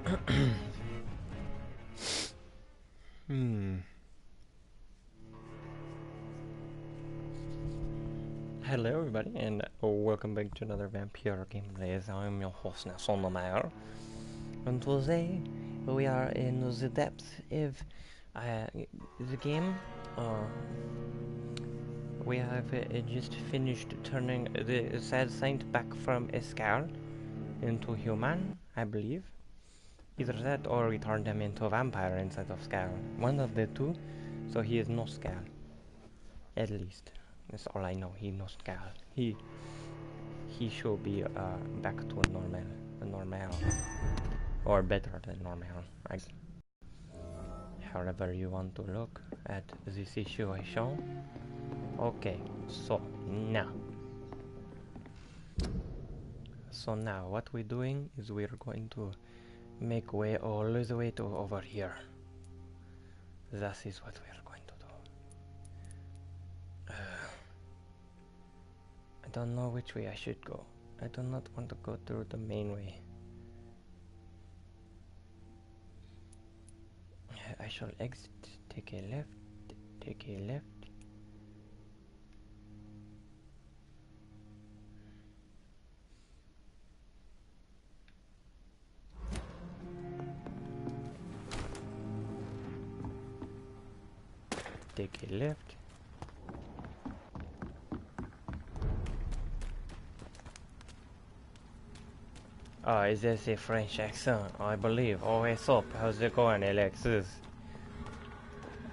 Hello everybody, and welcome back to another VampYr gameplay. I'm your host Nathanomore, and today we are in the depths of the game. We have just finished turning the sad saint back from a skull into human, I believe. Either that or we turned him into a vampire instead of skull. One of the two, so he is no skull. At least. That's all I know. He no skull. He should be back to normal. Or better than normal, I guess. However you want to look at the situation. Okay, so now what we're doing is we're going to make way all the way to over here. That is what we're going to do. I don't know which way I should go. I do not want to go through the main way. I shall exit, take a left. Take a left. Oh, is this a French accent? I believe. Oh, what's up? How's it going, Alexis?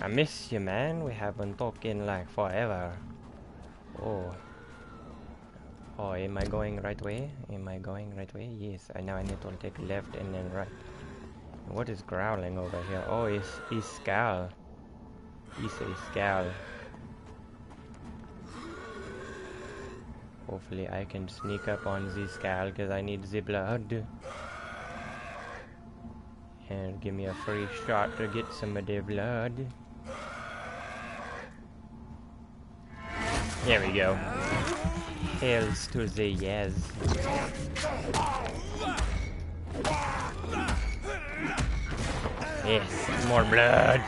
I miss you, man. We haven't talked in like forever. Oh, am I going right way? Yes. Now I need to take left and then right. What is growling over here? Oh, it's Scowl. He's a Scowl. Hopefully I can sneak up on this Scowl because I need the blood. And give me a free shot to get some of the blood. There we go. Hails to the yes. Yes, more blood.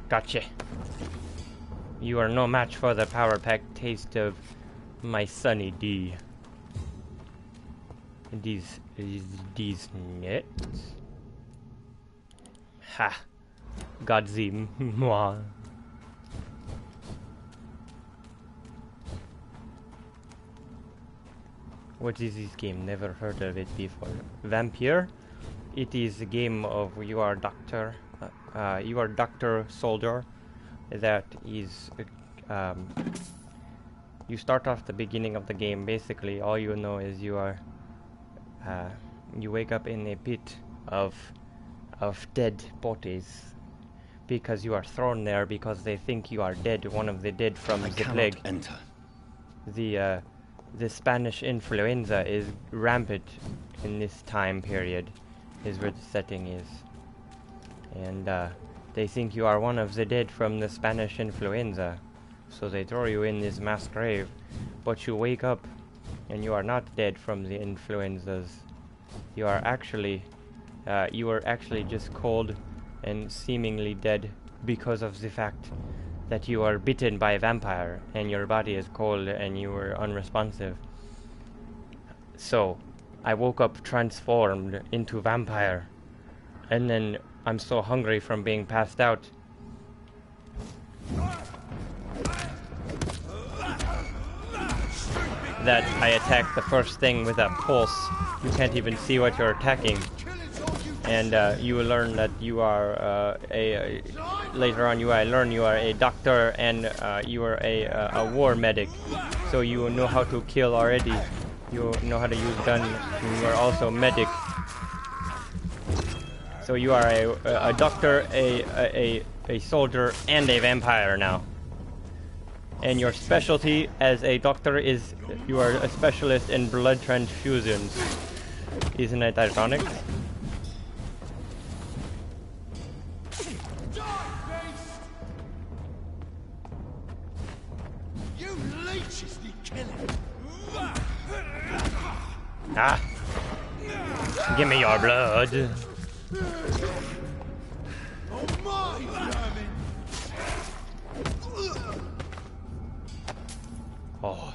Gotcha. You are no match for the power-packed taste of my Sunny D. These nuts. Ha! Got them. Moi. What is this game? Never heard of it before. VampYr? It is a game of you are doctor soldier that is you start off the beginning of the game. Basically all you know is you are you wake up in a pit of dead bodies because you are thrown there because they think you are dead, one of the dead from the plague. Enter. The Spanish influenza is rampant in this time period, is where the setting is. And they think you are one of the dead from the Spanish influenza, so they throw you in this mass grave, but you wake up and you are not dead from the influenzas. You were actually just cold and seemingly dead because of the fact that you are bitten by a vampire and your body is cold and you were unresponsive. So I woke up transformed into vampire, and then I'm so hungry from being passed out that I attack the first thing with a pulse. You can't even see what you're attacking. And you will learn that you are later on I learn you are a doctor and you are a war medic. So you will know how to kill already. You know how to use gun. You are also medic. So you are a doctor, a soldier, and a vampire now. And your specialty as a doctor is you are a specialist in blood transfusions. Isn't it ironic? Ah! Give me your blood! Oh.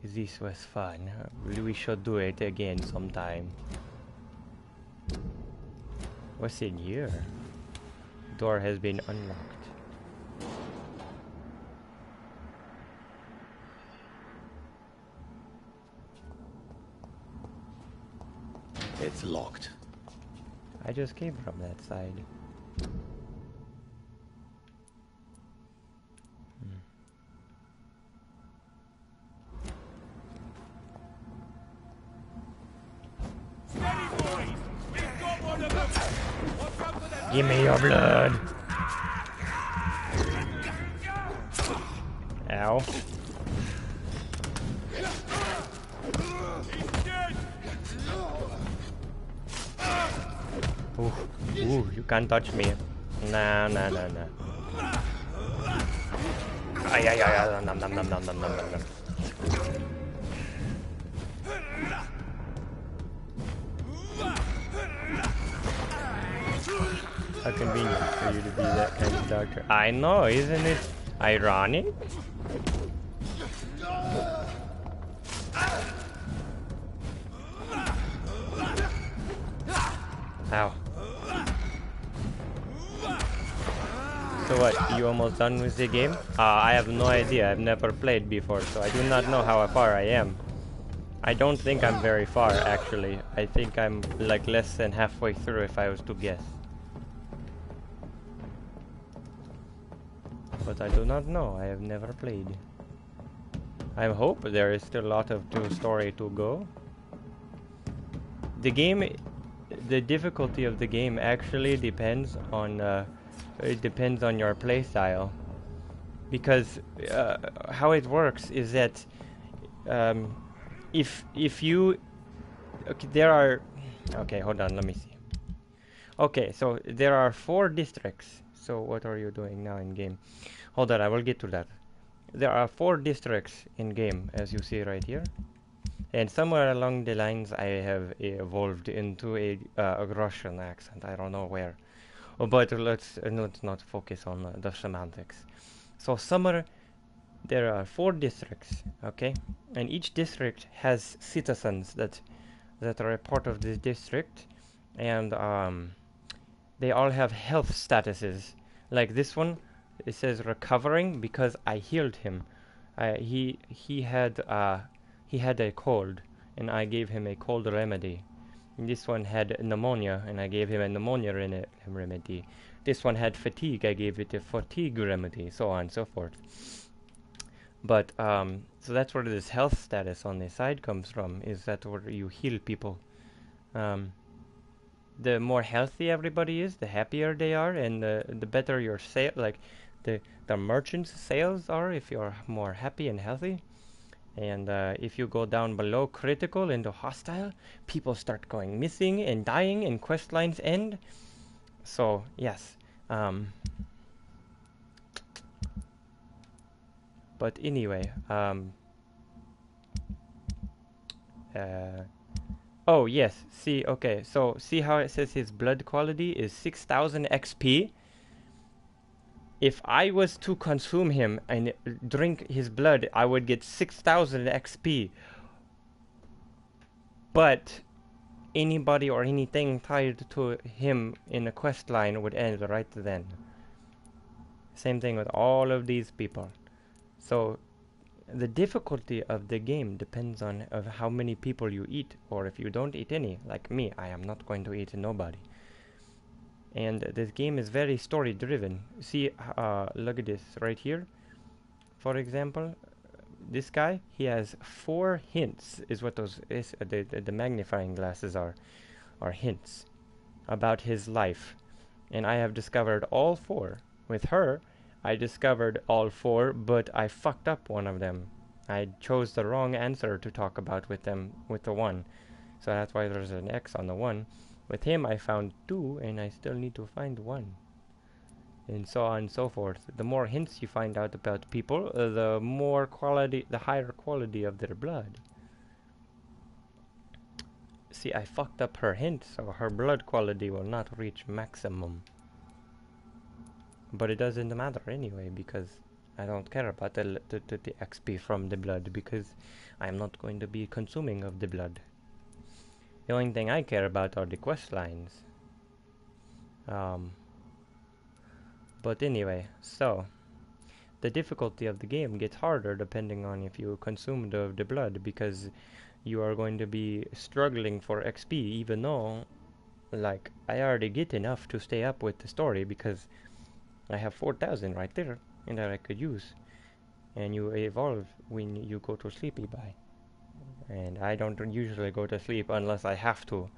This was fun. We should do it again sometime. What's in here? Door has been unlocked. It's locked. I just came from that side. Give me your blood. Ow. Ooh, you can't touch me. Nah. Ay, nom. How convenient for you to be that kind of doctor. I know, isn't it ironic? Ow. So what, you almost done with the game? I have no idea, I've never played before, so I do not know how far I am. I don't think I'm very far, actually. I think I'm like less than halfway through if I was to guess. But I do not know, I have never played. I hope there is still a lot of story to go. The game, the difficulty of the game actually depends on your playstyle. Because how it works is that if you okay, hold on, let me see. Okay, so there are 4 districts. So what are you doing now in game? Hold on, I will get to that. There are 4 districts in game, as you see right here. And somewhere along the lines, I have evolved into a Russian accent. I don't know where. But let's not focus on the semantics. So there are 4 districts, okay? And each district has citizens that are a part of this district. And they all have health statuses. Like this one, it says recovering because I healed him. He had a cold, and I gave him a cold remedy. And this one had pneumonia, and I gave him a pneumonia remedy. This one had fatigue, I gave it a fatigue remedy, so on and so forth. But so that's where this health status on the side comes from. Is that where you heal people? The more healthy everybody is, the happier they are, and the better your sale, like the merchant's sales are, if you're more happy and healthy. And if you go down below critical into hostile, people start going missing and dying, and quest lines end. So yes, but anyway, oh yes, see, okay, so see how it says his blood quality is 6000 XP? If I was to consume him and drink his blood, I would get 6000 XP. But anybody or anything tied to him in a quest line would end right then. Same thing with all of these people. So the difficulty of the game depends on how many people you eat, or if you don't eat any, like me, I am not going to eat nobody. And this game is very story driven. See, look at this right here. For example, this guy, he has 4 hints, is what those is. The magnifying glasses are hints about his life, and I have discovered all 4. With her, I discovered all 4, but I fucked up one of them. I chose the wrong answer to talk about with them, with the one. So that's why there's an X on the one. With him, I found 2, and I still need to find 1. and so on and so forth. The more hints you find out about people, the more quality, the higher quality of their blood. See, I fucked up her hint, so her blood quality will not reach maximum. But it doesn't matter anyway, because I don't care about the XP from the blood, because I'm not going to be consuming of the blood. The only thing I care about are the quest lines. But anyway, so the difficulty of the game gets harder depending on if you consume the blood, because you are going to be struggling for XP, even though, like, I already get enough to stay up with the story, because I have 4,000 right there, and that I could use. And you evolve when you go to sleepy by. And I don't usually go to sleep unless I have to.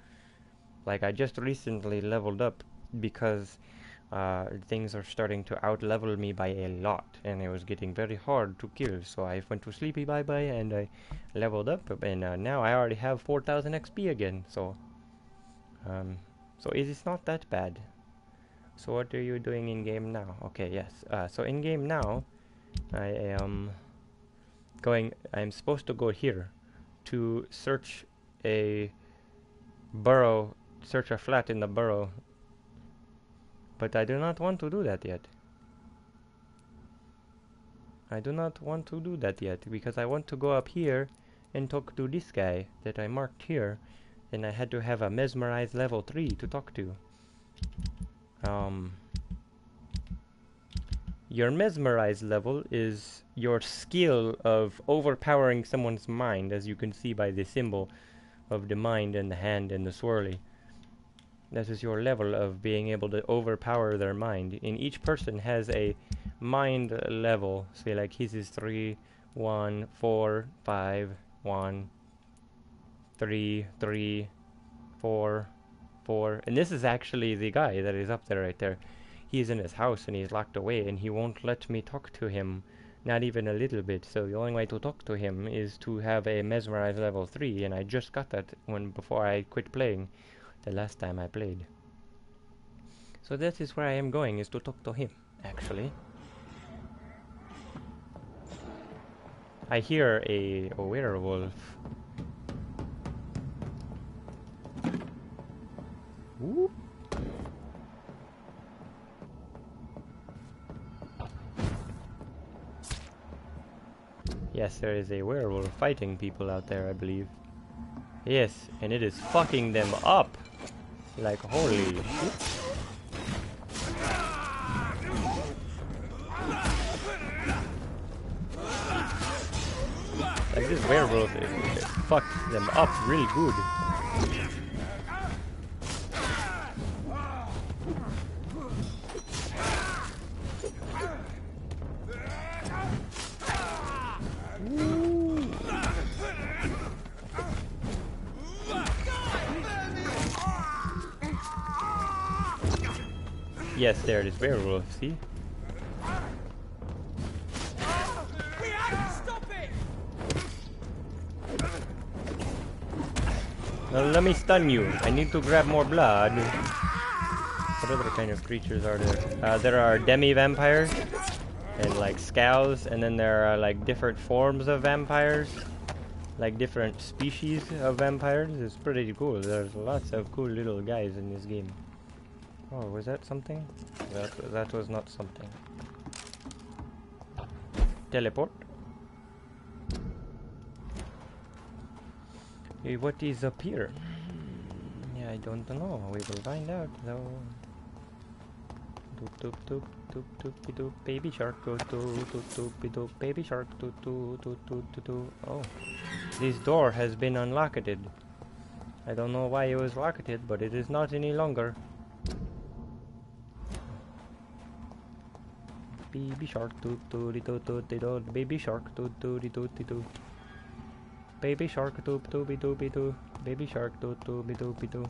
Like, I just recently leveled up because things are starting to out-level me by a lot, and it was getting very hard to kill, so I went to sleepy bye-bye and I leveled up, and now I already have 4,000 XP again, so it is not that bad. So what are you doing in game now? Okay, yes, so in game now I'm supposed to go here to search a flat in the burrow. But I do not want to do that yet. I do not want to do that yet, because I want to go up here and talk to this guy that I marked here, and I had to have a mesmerize level 3 to talk to. Your mesmerize level is your skill of overpowering someone's mind, as you can see by the symbol of the mind and the hand and the swirly. That is your level of being able to overpower their mind. And each person has a mind level. Say like his is 3, 1, 4, 5, 1, 3, 3, 4, 4. And this is actually the guy that is up there right there. He's in his house and he's locked away, and he won't let me talk to him, not even a little bit. So the only way to talk to him is to have a mesmerize level 3, and I just got that before I quit playing. The last time I played. So that is where I am going, is to talk to him, actually. I hear a werewolf. Whoop. Yes, there is a werewolf fighting people out there, I believe. Yes, and it is fucking them up. Like, holy shit. Like, this werewolf it fucked them up really good. Yes, there it is, werewolf, see? We have to stop it! Well, let me stun you. I need to grab more blood. What other kind of creatures are there? There are demi-vampires and like scows, and then there are like different forms of vampires, like different species of vampires. It's pretty cool. There's lots of cool little guys in this game. Oh, was that something? That was not something. Teleport. Hey, what is up here? Yeah, I don't know. We will find out though. Doop doop doop doop doop doop baby shark doop doop doop doop doop baby shark doop doop doop doop doop. Oh, this door has been unlocked. I don't know why it was locked, but it is not any longer. Baby shark doo doo doo doo doo doo. Baby shark doo doo doo doo doo. Baby shark doo doo doo doo. Baby shark doo doo doo doo.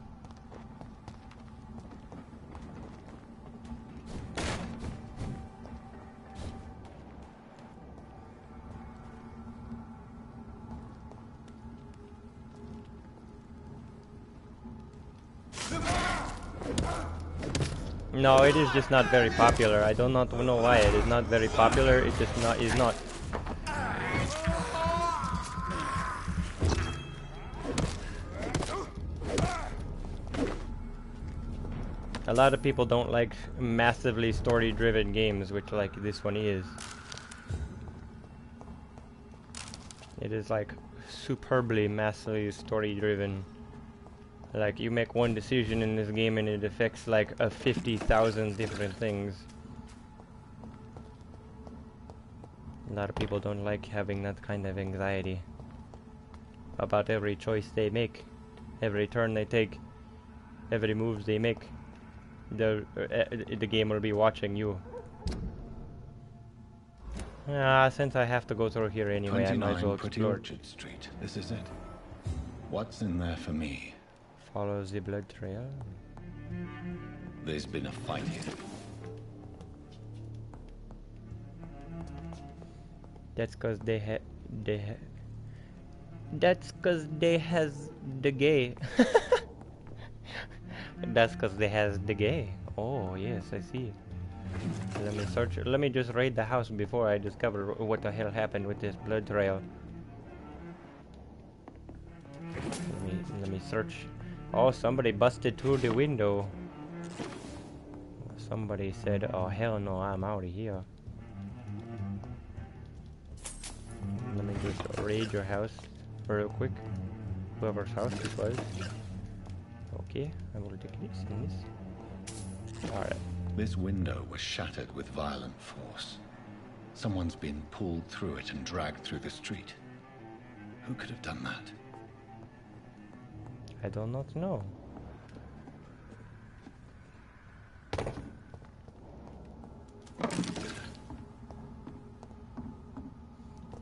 No, it is just not very popular. I do not know why it is not very popular. It just not is not. A lot of people don't like massively story-driven games, which like this one is. It is like superbly massively story-driven. Like you make one decision in this game and it affects like 50,000 different things. A lot of people don't like having that kind of anxiety about every choice they make, every turn they take, every move they make. The game will be watching you. Since I have to go through here anyway, I might as well explore. Orchard Street. This is it. What's in there for me? Follow the blood trail. There's been a fight here. That's cause they That's cause they has the gay. That's cause they has the gay. Oh yes, I see. Let me search. Let me just raid the house before I discover what the hell happened with this blood trail. Let me search. Oh, somebody busted through the window. Somebody said, "Oh hell no, I'm out of here." Let me just raid your house real quick. Whoever's house this was. Okay, I will take this and this. Alright. This window was shattered with violent force. Someone's been pulled through it and dragged through the street. Who could have done that? I do not know.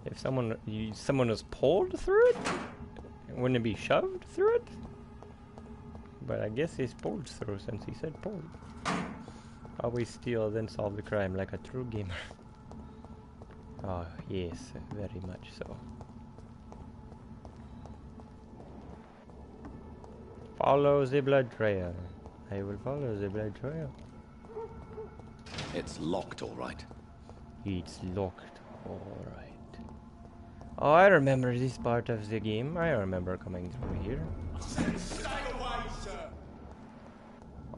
If someone was pulled through it, wouldn't it be shoved through it? But I guess he's pulled through since he said pulled. Always steal, then solve the crime like a true gamer. Oh, yes, very much so. Follow the blood trail. I will follow the blood trail. It's locked, all right. It's locked, alright. Oh, I remember this part of the game. I remember coming through here. Stay away, sir.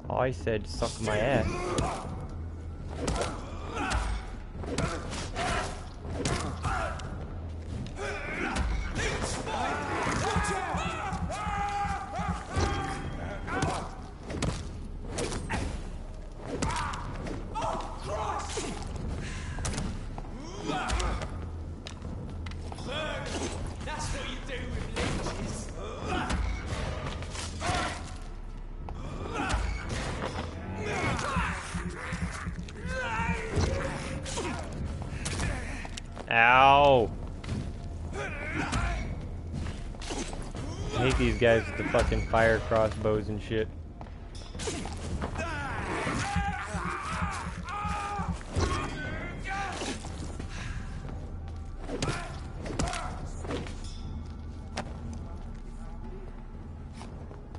I said suck my ass. That's what you do with leeches. Ow! I hate these guys with the fucking fire crossbows and shit.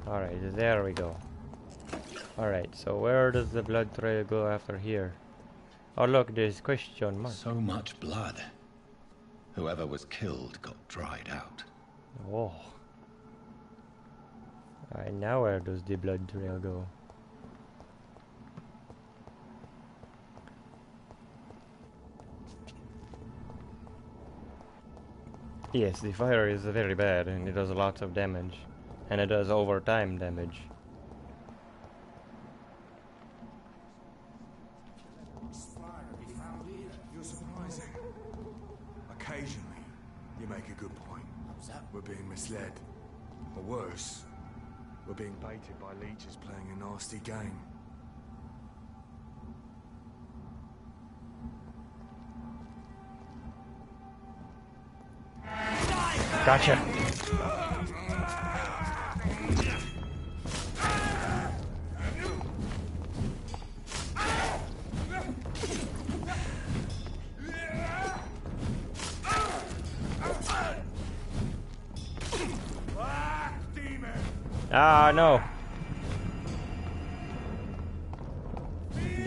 Alright, there we go. Alright, so where does the blood trail go after here? Oh look, there's question mark. So much blood. Whoever was killed got dried out. Oh. Alright, now where does the blood trail go? Yes, the fire is very bad and it does lots of damage. And it does overtime damage. You're surprising. Occasionally, you make a good point. We're being misled. Or worse, we're being baited by leeches playing a nasty game. Gotcha! Ah, no.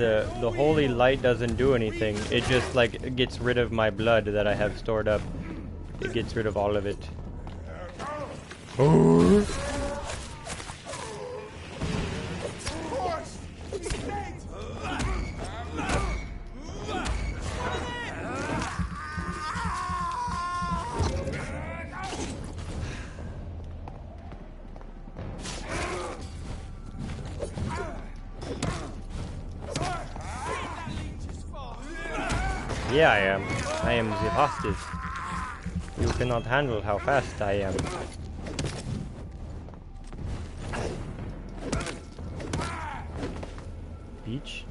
the holy light doesn't do anything. It just like gets rid of my blood that I have stored up. It gets rid of all of it. Yeah, I am. I am the fastest. You cannot handle how fast I am. Beach?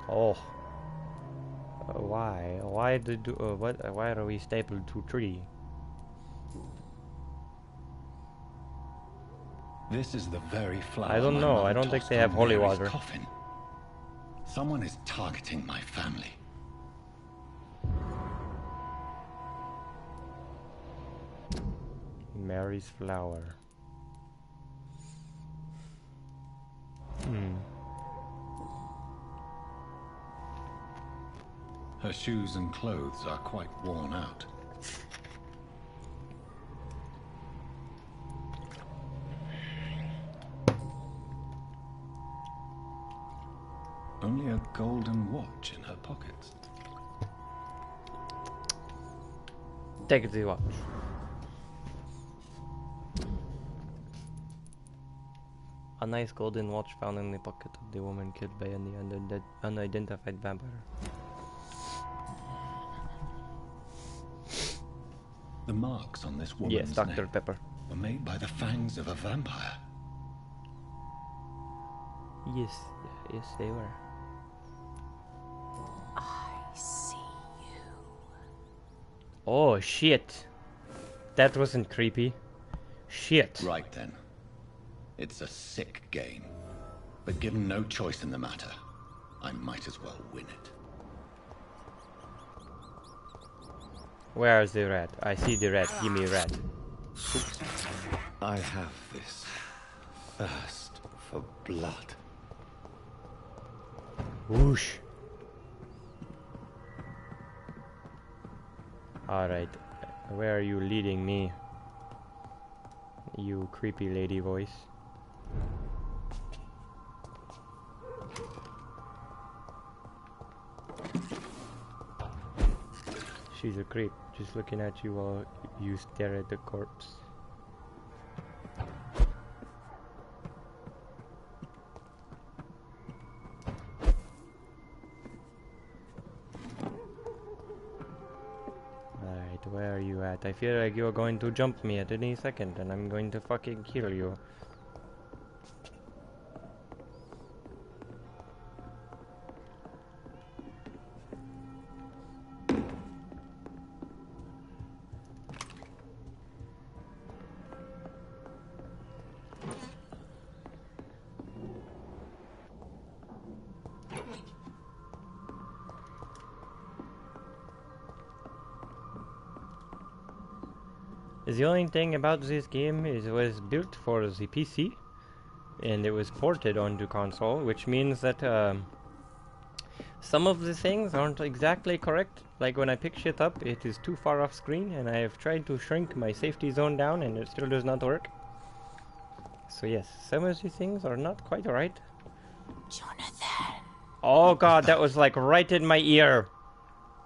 Oh. Why? Why did what? Why are we stapled to tree? This is the very flower. I don't know. I don't think they have holy water. Coffin. Someone is targeting my family. Mary's flower. Her shoes and clothes are quite worn out. Only a golden watch in her pockets. Take the watch. A nice golden watch found in the pocket of the woman killed by an unidentified vampire. The marks on this woman's Yes, Dr. neck Pepper. were made by the fangs of a vampire. Yes, yes, they were. I see you. Oh shit! That wasn't creepy. Shit. Right then. It's a sick game. But given no choice in the matter, I might as well win it. Where is the rat? I see the rat. Give me rat. I have this thirst for blood. Whoosh. Alright. Where are you leading me? You creepy lady voice. She's a creep, just looking at you while you stare at the corpse. Alright, where are you at? I feel like you're going to jump me at any second and I'm going to fucking kill you. The only thing about this game is it was built for the PC and it was ported onto console, which means that some of the things aren't exactly correct. Like when I pick shit up, it is too far off screen and I have tried to shrink my safety zone down and it still does not work. So yes, some of these things are not quite right. Jonathan. Oh god, that was like right in my ear.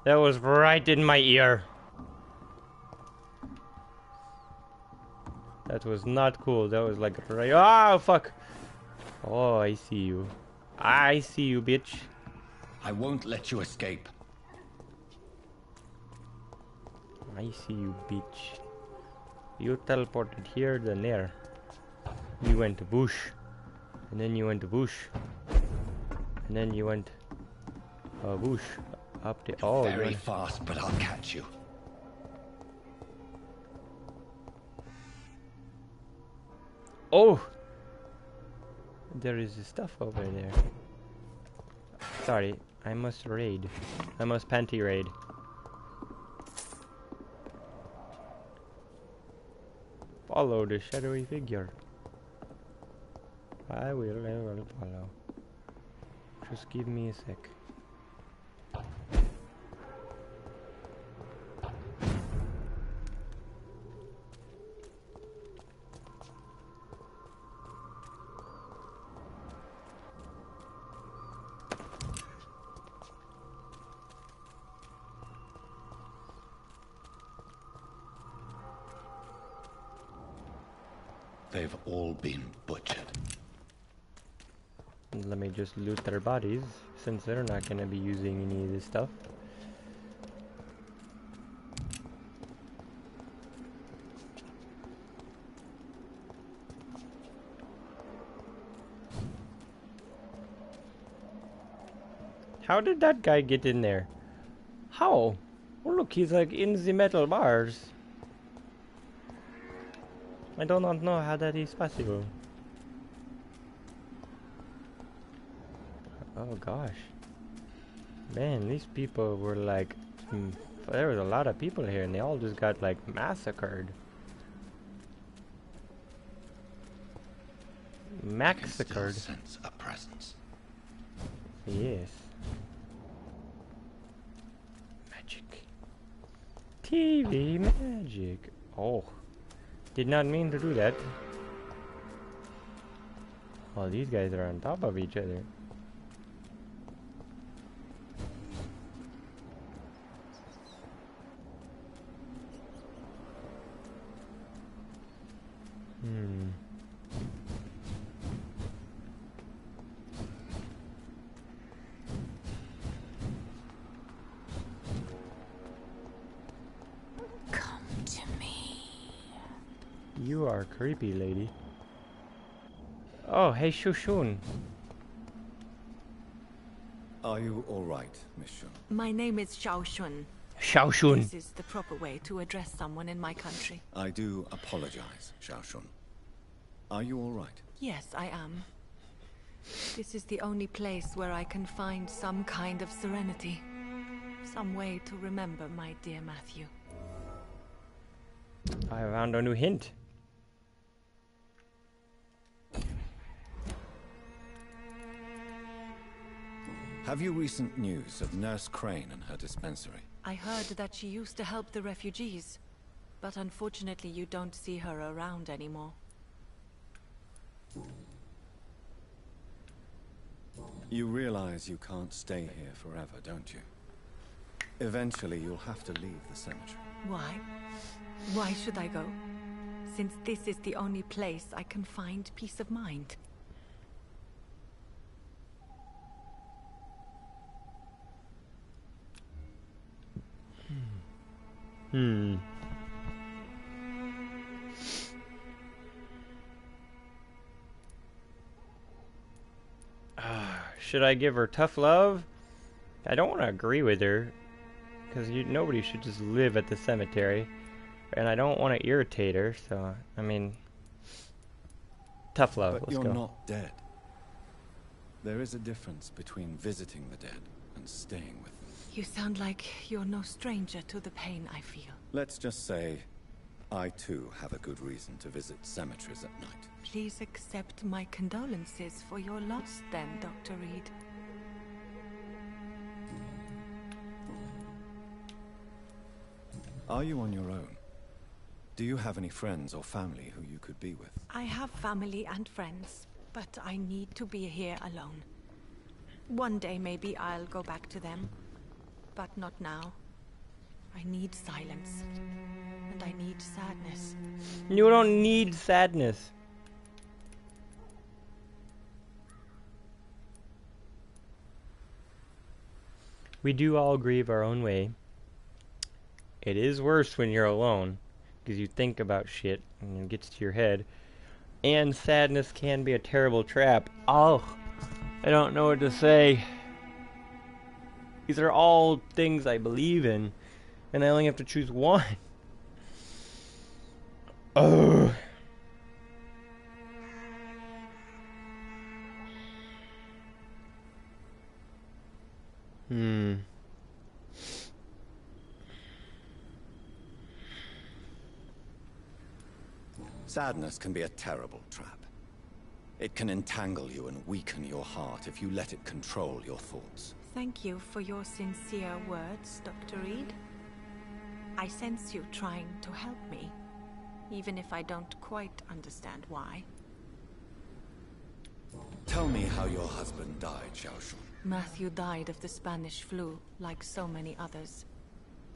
That was right in my ear. That was not cool. That was like right. Oh fuck! Oh, I see you. I see you, bitch. I won't let you escape. I see you, bitch. You teleported here, then there. You went to bush, and then you went to bush, and then you went bush up the. Oh, Very fast, but I'll catch you. Oh! There is stuff over there. Sorry, I must raid. I must panty raid. Follow the shadowy figure. I will follow. Just give me a sec. They've all been butchered. Let me just loot their bodies, since they're not gonna be using any of this stuff. How did that guy get in there? How? Oh look, he's like in the metal bars. I do not know how that is possible. Oh gosh. Man, these people were like... there was a lot of people here and they all just got like massacred. I can still Massacred. sense a presence. Yes. Magic. TV magic. Oh. Did not mean to do that. Oh, these guys are on top of each other. Come to me. You are creepy, lady. Oh, hey, Shushun. Are you all right, Miss Shun? My name is Xiao Shun. Xiaoshun. This is the proper way to address someone in my country. I do apologize, Xiao Shun. Are you all right? Yes, I am. This is the only place where I can find some kind of serenity. Some way to remember my dear Matthew. I found a new hint. Have you recent news of Nurse Crane and her dispensary? I heard that she used to help the refugees, but unfortunately you don't see her around anymore. You realize you can't stay here forever, don't you? Eventually you'll have to leave the cemetery. Why? Why should I go? Since this is the only place I can find peace of mind. Should I give her tough love? I don't want to agree with her, because nobody should just live at the cemetery, and I don't want to irritate her. So I mean, tough love. But Let's you're go. not dead. There is a difference between visiting the dead and staying with them. You sound like you're no stranger to the pain I feel. Let's just say, I too have a good reason to visit cemeteries at night. Please accept my condolences for your loss then, Dr. Reed. Are you on your own? Do you have any friends or family who you could be with? I have family and friends, but I need to be here alone. One day maybe I'll go back to them, but not now. I need silence, and I need sadness. You don't need sadness. We do all grieve our own way. It is worse when you're alone, because you think about shit and it gets to your head. And sadness can be a terrible trap. Oh, I don't know what to say. These are all things I believe in, and I only have to choose one. Oh. Sadness can be a terrible trap. It can entangle you and weaken your heart if you let it control your thoughts. Thank you for your sincere words, Dr. Reed. I sense you trying to help me, even if I don't quite understand why. Tell me how your husband died, Xiaoshun. Matthew died of the Spanish flu, like so many others.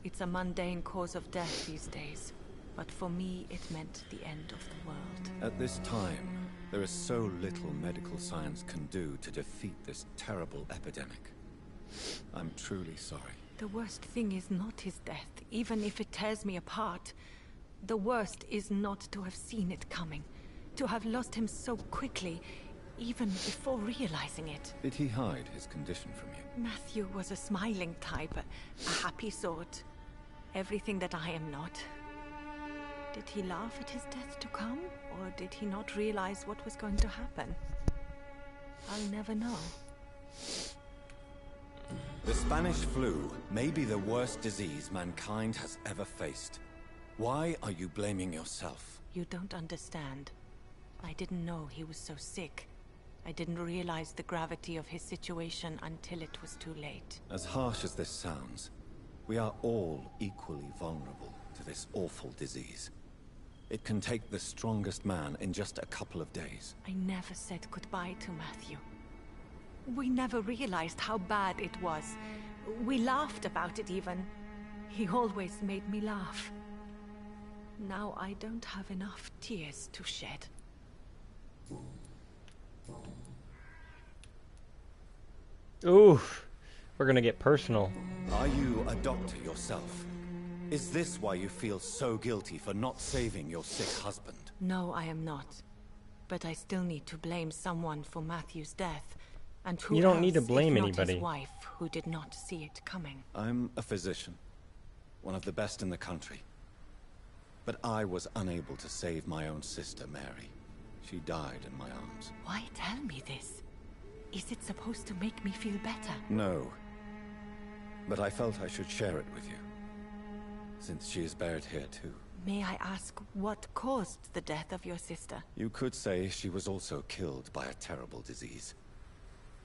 It's a mundane cause of death these days, but for me it meant the end of the world. At this time, there is so little medical science can do to defeat this terrible epidemic. I'm truly sorry. The worst thing is not his death, even if it tears me apart. The worst is not to have seen it coming, to have lost him so quickly, even before realizing it. Did he hide his condition from you? Matthew was a smiling type, a happy sort. Everything that I am not. Did he laugh at his death to come, or did he not realize what was going to happen? I'll never know. The Spanish flu may be the worst disease mankind has ever faced. Why are you blaming yourself? You don't understand. I didn't know he was so sick. I didn't realize the gravity of his situation until it was too late. As harsh as this sounds, we are all equally vulnerable to this awful disease. It can take the strongest man in just a couple of days. I never said goodbye to Matthew. We never realized how bad it was. We laughed about it even. He always made me laugh. Now I don't have enough tears to shed. Oof. We're gonna get personal. Are you a doctor yourself? Is this why you feel so guilty for not saving your sick husband? No, I am not. But I still need to blame someone for Matthew's death. And who You don't need to else, blame if not anybody. his wife, who did not see it coming. I'm a physician, one of the best in the country. But I was unable to save my own sister, Mary. She died in my arms. Why tell me this? Is it supposed to make me feel better? No. But I felt I should share it with you, since she is buried here too. May I ask what caused the death of your sister? You could say she was also killed by a terrible disease.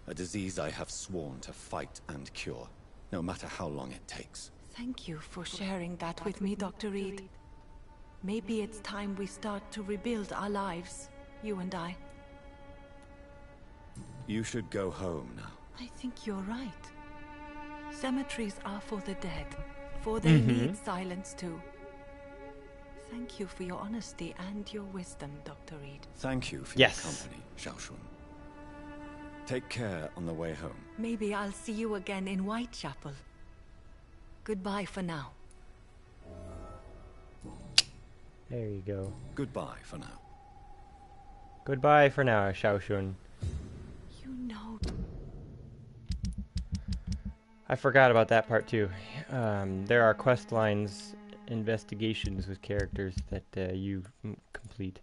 A disease I have sworn to fight and cure, no matter how long it takes. Thank you for sharing that with me, Dr. Reed. Maybe it's time we start to rebuild our lives, you and I. You should go home now. I think you're right. Cemeteries are for the dead, for they need silence too. Thank you for your honesty and your wisdom, Dr. Reed. Thank you for Yes. your company, Xiaoshun. Take care on the way home. Maybe I'll see you again in Whitechapel. Goodbye for now. There you go. Goodbye for now. Goodbye for now, Xiaoshun. You know... I forgot about that part too. There are quest lines, investigations with characters that you complete.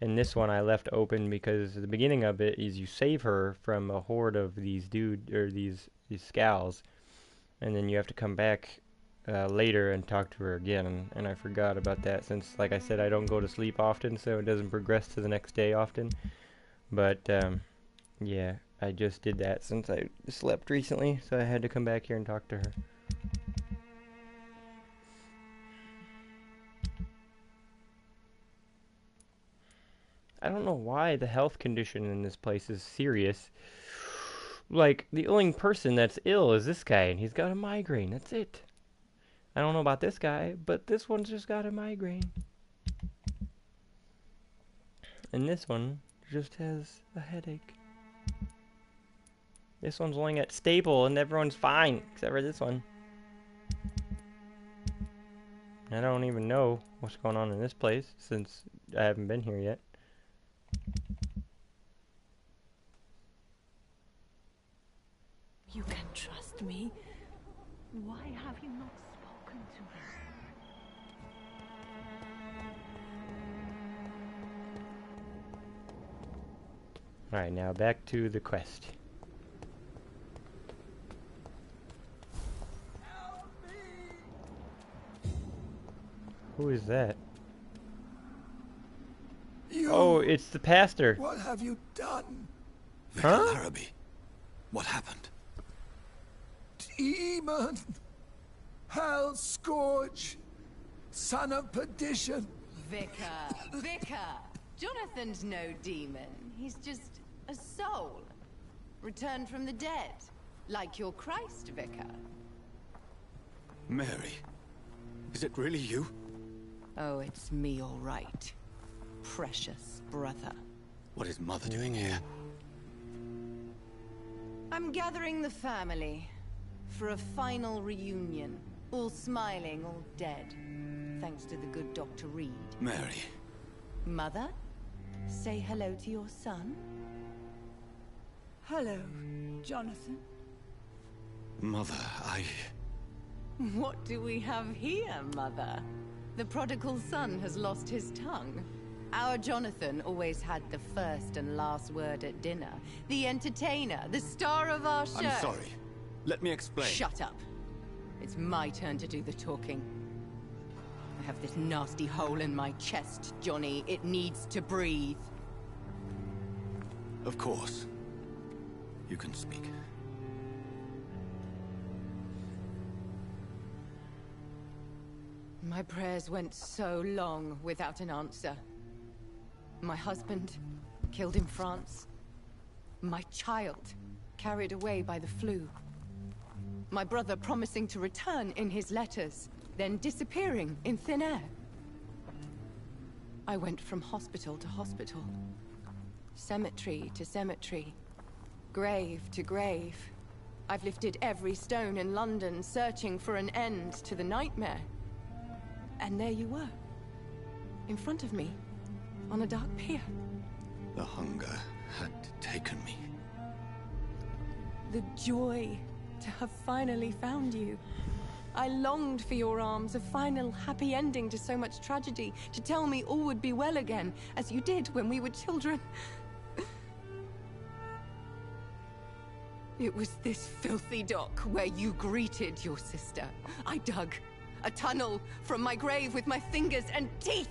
And this one I left open because the beginning of it is you save her from a horde of these these scowls, and then you have to come back later and talk to her again. And I forgot about that since, like I said, I don't go to sleep often, so it doesn't progress to the next day often. But yeah, I just did that since I slept recently, so I had to come back here and talk to her. I don't know why the health condition in this place is serious. Like, the only person that's ill is this guy, and he's got a migraine. That's it. I don't know about this guy, but this one's just got a migraine. And this one just has a headache. This one's only at stable, and everyone's fine, except for this one. I don't even know what's going on in this place, since I haven't been here yet. You can trust me. Why have you not spoken to me? Alright, now back to the quest. Who is that? You Oh, it's the pastor. What have you done? Vicar Huh? Larrabee, what happened? Demon! Hell scourge! Son of perdition! Vicar! Jonathan's no demon. He's just a soul. Returned from the dead. Like your Christ, Vicar. Mary, is it really you? Oh, it's me, all right. Precious brother. What is Mother doing here? I'm gathering the family for a final reunion. All smiling, all dead. Thanks to the good Dr. Reed. Mary. Mother, say hello to your son. Hello, Jonathan. Mother, What do we have here, Mother? The prodigal son has lost his tongue. Our Jonathan always had the first and last word at dinner. The entertainer, the star of our show. I'm sorry. Let me explain. Shut up. It's my turn to do the talking. I have this nasty hole in my chest, Johnny. It needs to breathe. Of course. You can speak. My prayers went so long without an answer. My husband, killed in France. My child, carried away by the flu. My brother promising to return in his letters, then disappearing in thin air. I went from hospital to hospital. Cemetery to cemetery. Grave to grave. I've lifted every stone in London, searching for an end to the nightmare. And there you were. In front of me. On a dark pier. The hunger had taken me. The joy to have finally found you. I longed for your arms, a final happy ending to so much tragedy, to tell me all would be well again, as you did when we were children. It was this filthy dock where you greeted your sister. I dug a tunnel from my grave with my fingers and teeth.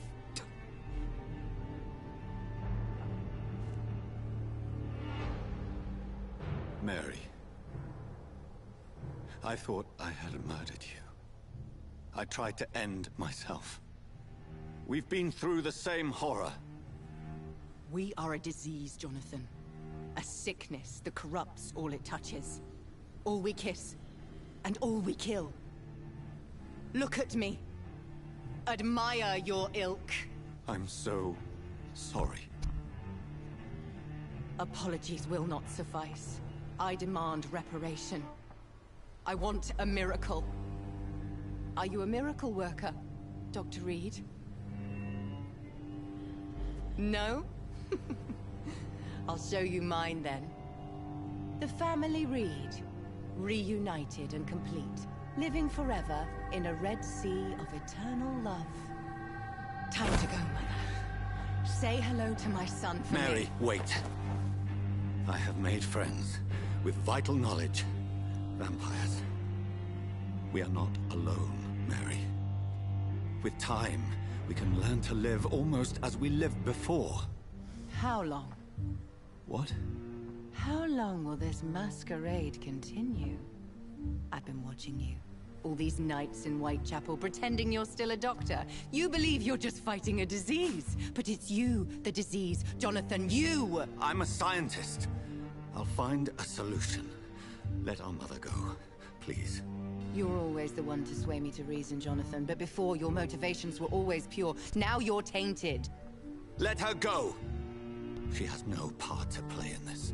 Mary. I thought I had murdered you. I tried to end myself. We've been through the same horror. We are a disease, Jonathan. A sickness that corrupts all it touches. All we kiss, and all we kill. Look at me. Admire your ilk. I'm so sorry. Apologies will not suffice. I demand reparation. I want a miracle. Are you a miracle worker, Dr. Reed? No? I'll show you mine then. The family Reed, reunited and complete, living forever in a red sea of eternal love. Time to go, Mother. Say hello to my son for me. Mary, wait. I have made friends with vital knowledge. Vampires. We are not alone, Mary. With time, we can learn to live almost as we lived before. How long? What? How long will this masquerade continue? I've been watching you. All these nights in Whitechapel, pretending you're still a doctor. You believe you're just fighting a disease. But it's you, the disease. Jonathan, you! I'm a scientist. I'll find a solution. Let our mother go, please. You're always the one to sway me to reason, Jonathan. But before, your motivations were always pure. Now you're tainted. Let her go! She has no part to play in this.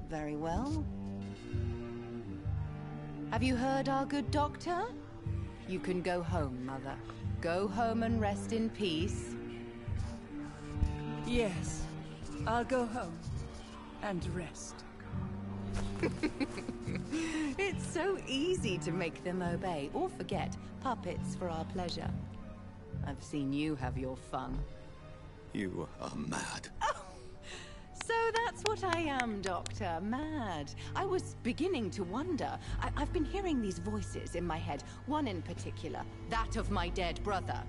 Very well. Have you heard our good doctor? You can go home, Mother. Go home and rest in peace. Yes, I'll go home and rest. It's so easy to make them obey or forget. Puppets for our pleasure. I've seen you have your fun. You are mad. So that's what I am, Doctor. Mad. I was beginning to wonder. I've been hearing these voices in my head. One in particular. That of my dead brother.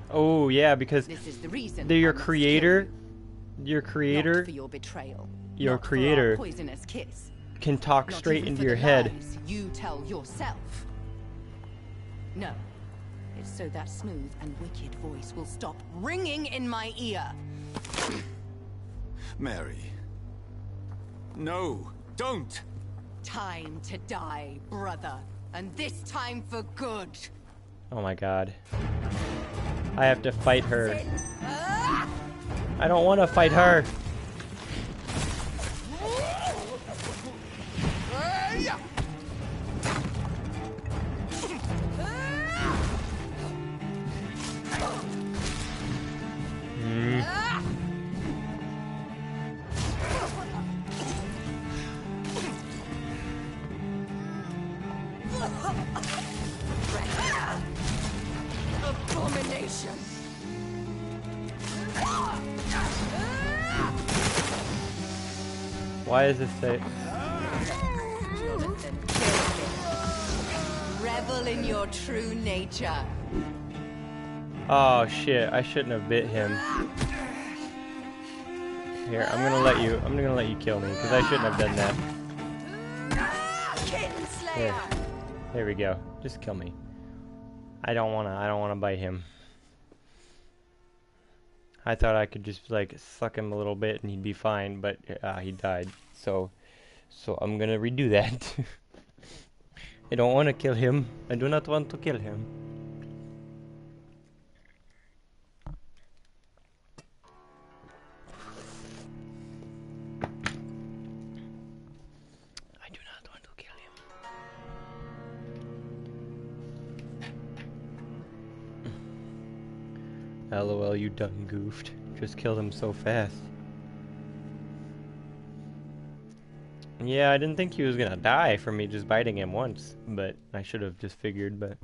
Oh yeah, because This is the reason they're your I must creator. kill Your you. creator. Not for your betrayal. Your Not creator for our poisonous kiss. can talk Not straight even into for your the head. lies you tell yourself. No. It's so that smooth and wicked voice will stop ringing in my ear. Mary. No, don't! Time to die, brother. And this time for good. Oh my god. I have to fight her. I don't want to fight her. Abomination. Why is this say? Jonathan, revel in your true nature. Oh shit! I shouldn't have bit him. Here, I'm gonna let you kill me because I shouldn't have done that. Here. There we go. Just kill me. I don't wanna bite him. I thought I could just like suck him a little bit and he'd be fine, but he died. So I'm gonna redo that. I don't want to kill him. I do not want to kill him. I do not want to kill him. LOL, you done goofed. Just killed him so fast. Yeah, I didn't think he was gonna die from me just biting him once, but I should have just figured, but...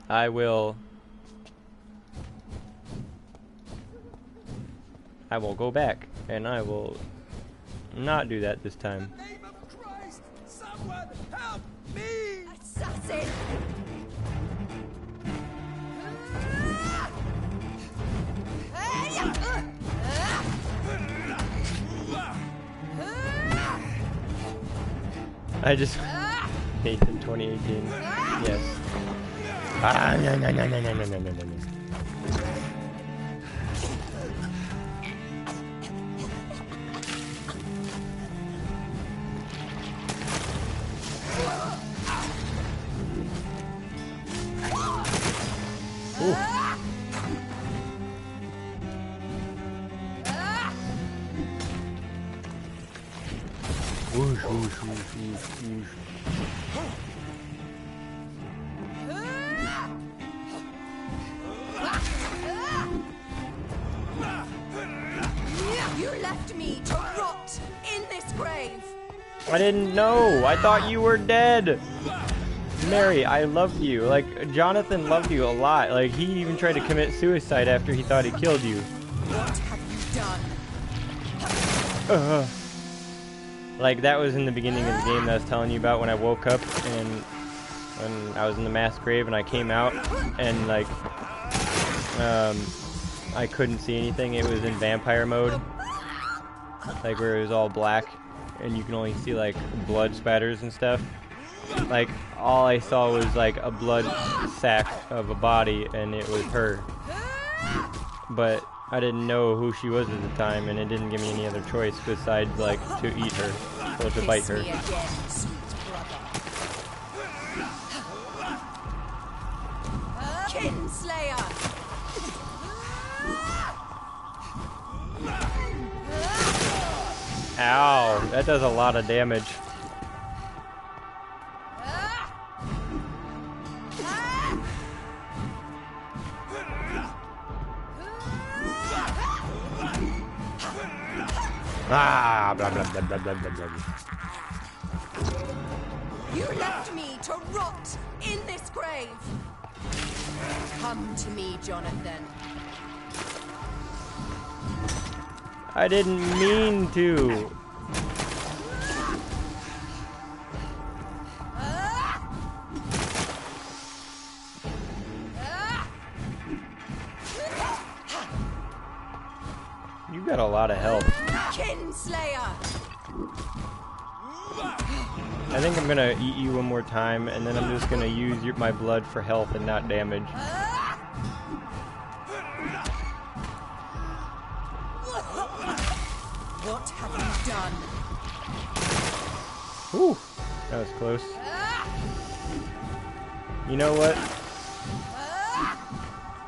I will go back, and I will not do that this time. In the name of Christ, someone help me! Assassin! I just... Nathan 2018. Yes. Ah, no, no, no, no, no, no, no, no, no. Whoosh, whoosh, whoosh, whoosh, whoosh. You left me to rot in this grave. I didn't know. I thought you were dead. Mary, I loved you. Like, Jonathan loved you a lot. Like, he even tried to commit suicide after he thought he killed you. What have you done? Like, that was in the beginning of the game that I was telling you about when I woke up and when I was in the mass grave and I came out and, like, I couldn't see anything. It was in vampire mode. Like, where it was all black and you can only see, like, blood spatters and stuff. Like, all I saw was, like, a blood sack of a body and it was her. But I didn't know who she was at the time, and it didn't give me any other choice besides, like, to eat her, or to bite her. Kiss me again, sweet brother. Kinslayer! Ow, that does a lot of damage. Ah, blah, blah, blah, blah, blah, blah, blah. You left me to rot in this grave. Come to me, Jonathan. I didn't mean to. You've got a lot of health. Kinslayer! I think I'm gonna eat you one more time, and then I'm just gonna use my blood for health and not damage. What have you done? Whew, that was close. You know what?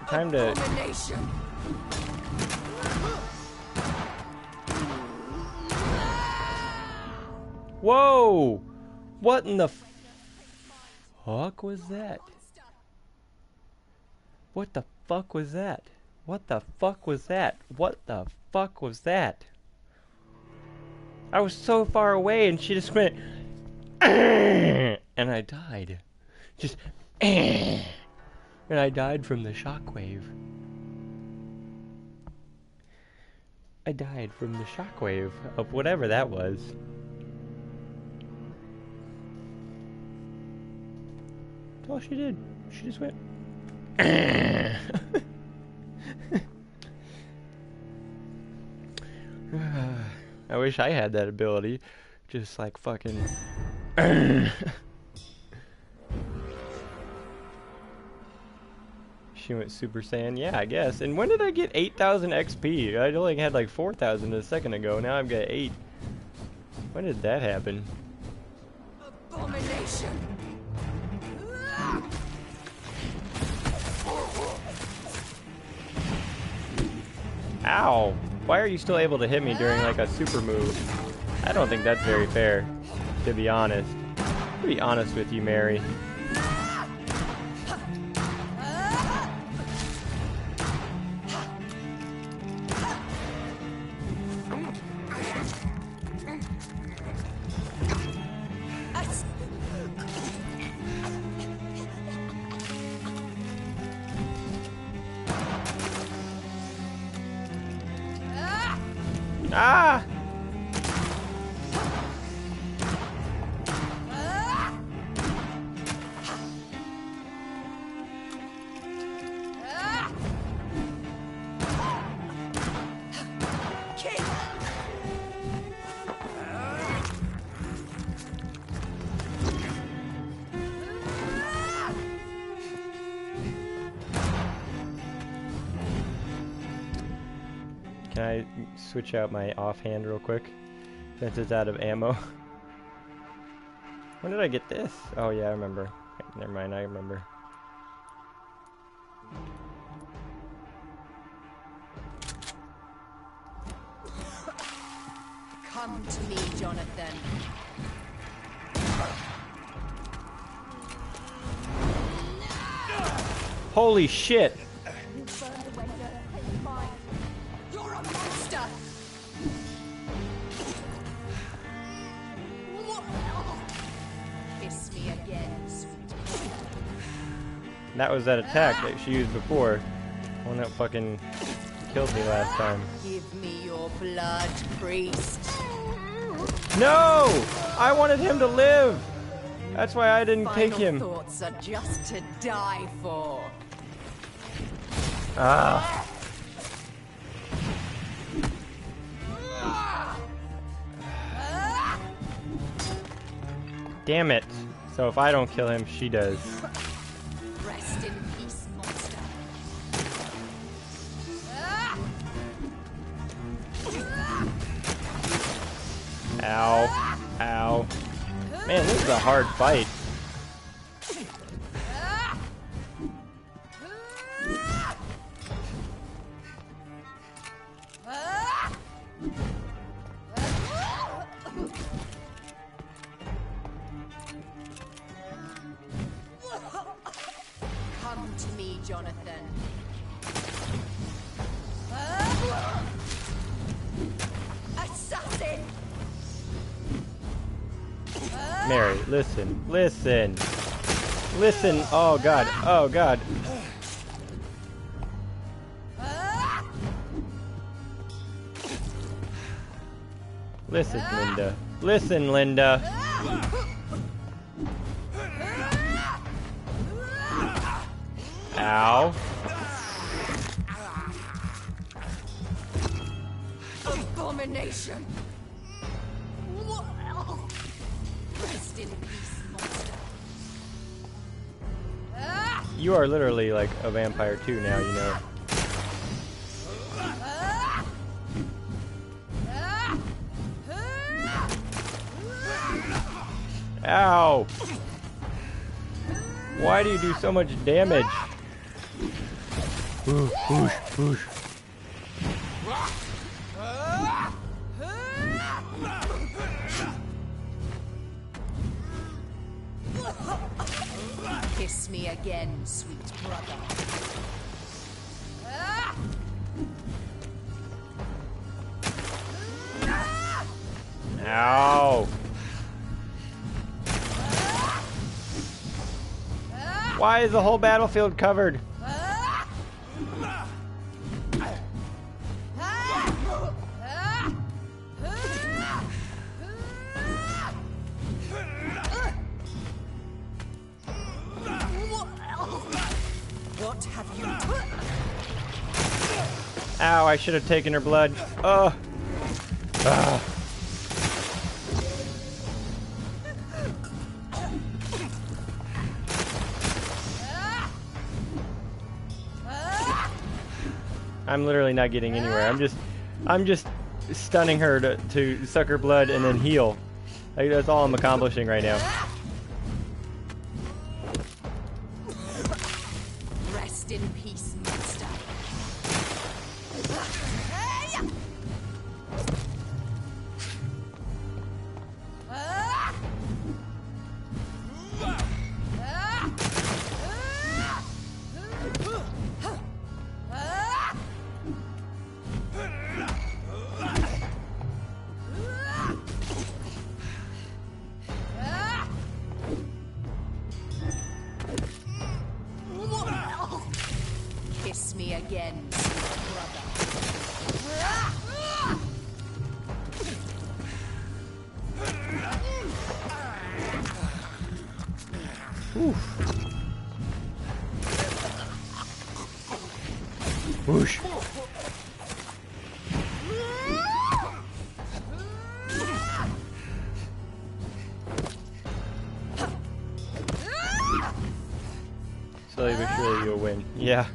Time to... Abomination. Whoa! What in the fuck was that? What the fuck was that? What the fuck was that? What the fuck was that? I was so far away and she just went and I died. Just and I died from the shockwave. I died from the shockwave of whatever that was. That's all she did. She just went. I wish I had that ability. Just like fucking. She went Super Saiyan. Yeah, I guess. And when did I get 8,000 XP? I only had like 4,000 a second ago. Now I've got 8. When did that happen? Abomination. Ow! Why are you still able to hit me during like a super move? I don't think that's very fair, to be honest. To be honest with you, Mary. Ah! Can I switch out my offhand real quick? Since it's out of ammo. When did I get this? Oh yeah, I remember. Never mind, I remember. Come to me, Jonathan. Holy shit! You're a monster. Kiss me again, sweet. That was that attack that she used before. One that fucking killed me last time. Give me your blood, priest. No! I wanted him to live! That's why I didn't take him. Final thoughts are just to die for. Ah. Damn it. So if I don't kill him, she does. Rest in peace, monster. Ow. Ow. Man, this is a hard fight. Come to me, Jonathan. Assassin! Mary, listen. Listen. Listen. Oh god. Oh god. Listen, Linda. Listen, Linda. Ow. abomination! Rest in peace, monster. You are literally like a vampire too now, you know. Ow! Why do you do so much damage? Whoosh, whoosh, whoosh. Kiss me again, sweet brother. Ow! Why is the whole battlefield covered? What have you done? Ow, I should have taken her blood. Ugh. I'm literally not getting anywhere. I'm just stunning her to suck her blood and then heal. Like, that's all I'm accomplishing right now. Rest in peace, monster. Kiss me again, brother. Whoosh. Slowly but surely you'll win. Yeah.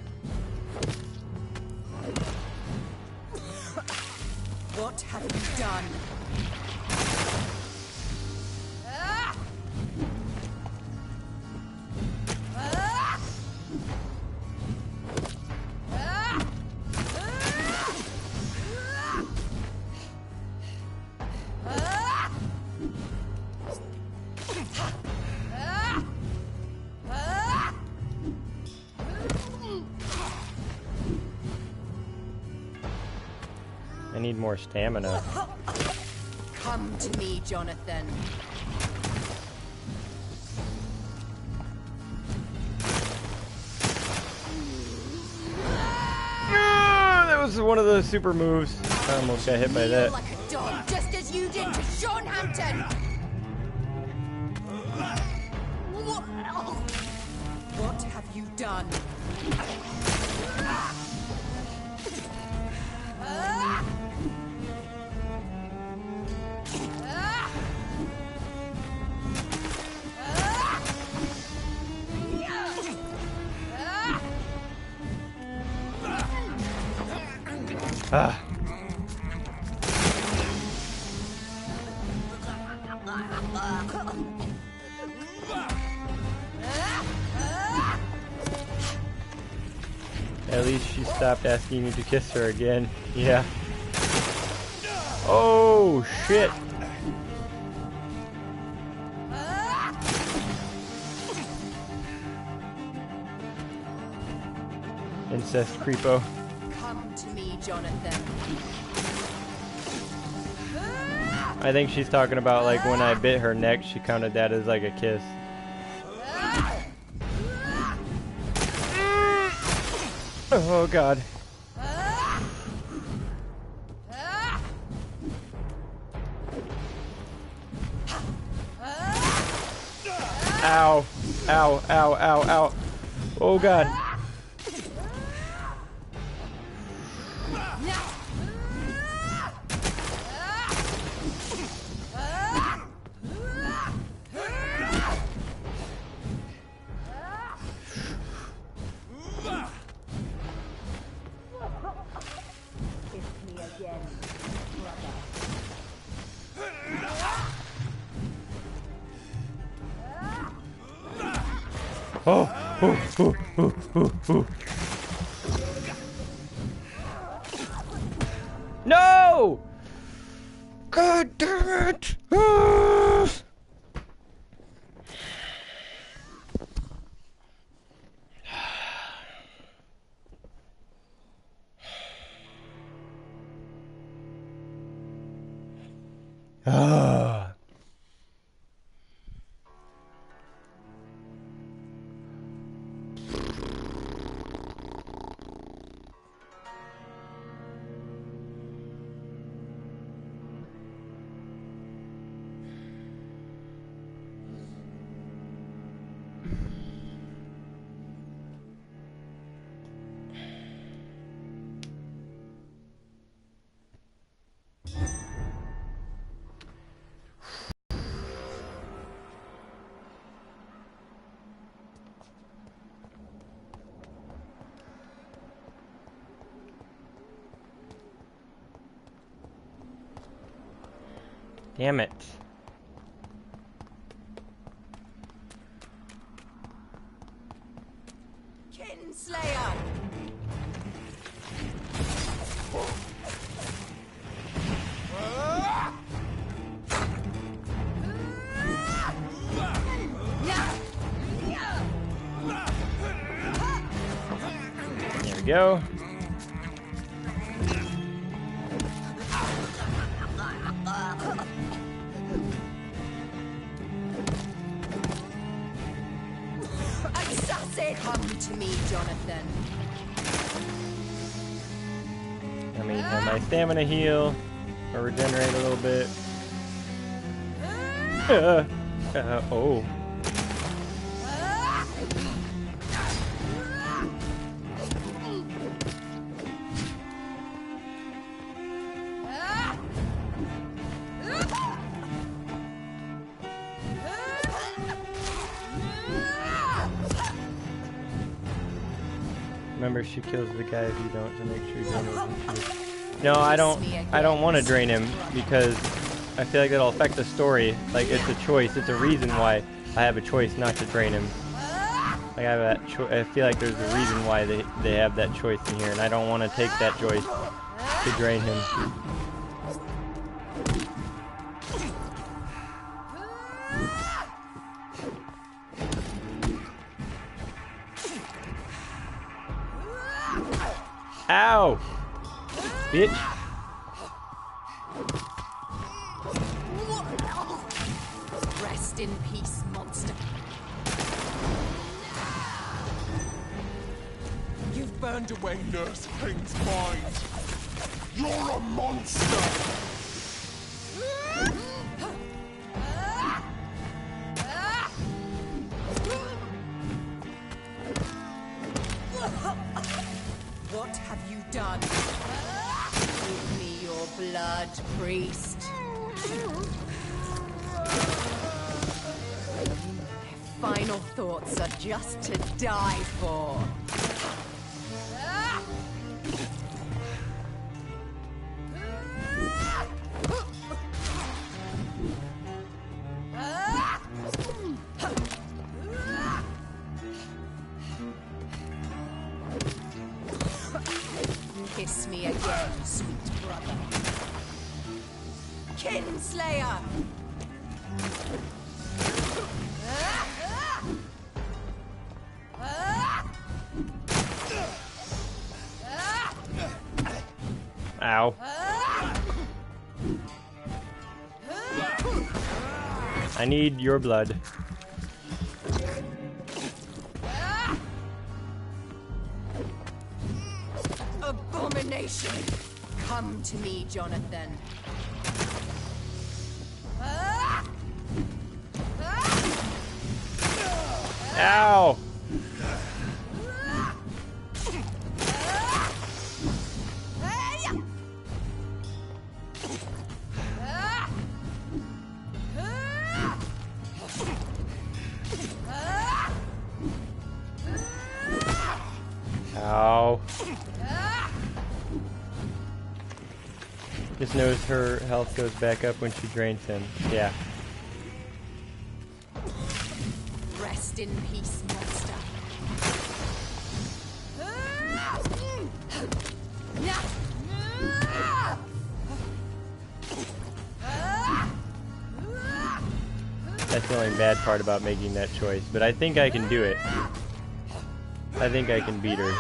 What have you done? I need more stamina. Come to me, Jonathan. That was one of the super moves. I almost got hit by that. Like a dog, just as you did to Sean Hampton. What have you done? Ah. At least she stopped asking you to kiss her again. Yeah. Oh, shit. Incest creepo. Come to me, Jonathan. I think she's talking about like when I bit her neck, she counted that as like a kiss. Oh god. Ow. Ow, ow, ow, ow. Oh god. No! God damn it! Ah! Ah. Damn it. Kinslayer! There we go. Come to me, Jonathan. Let me have my stamina heal or regenerate a little bit. Oh. Remember, she kills the guy if you don't, to make sure you don't. No, I don't want to drain him because I feel like that'll affect the story. Like, it's a choice. It's a reason why I have a choice not to drain him. Like, I have that I feel like there's a reason why they have that choice in here, and I don't want to take that choice to drain him. Ow! Bitch! Rest in peace, monster. You've burned away Nurse King's mind. You're a monster! What have you done? Give me your blood, priest. My final thoughts are just to die for. Kiss me again, sweet brother. Kinslayer! Ow. I need your blood. Abomination! Come to me, Jonathan. Ow! Ow. Just notice her health goes back up when she drains him. Yeah. Rest in peace, monster. the only bad part about making that choice, but I think I can do it. I think I can beat her.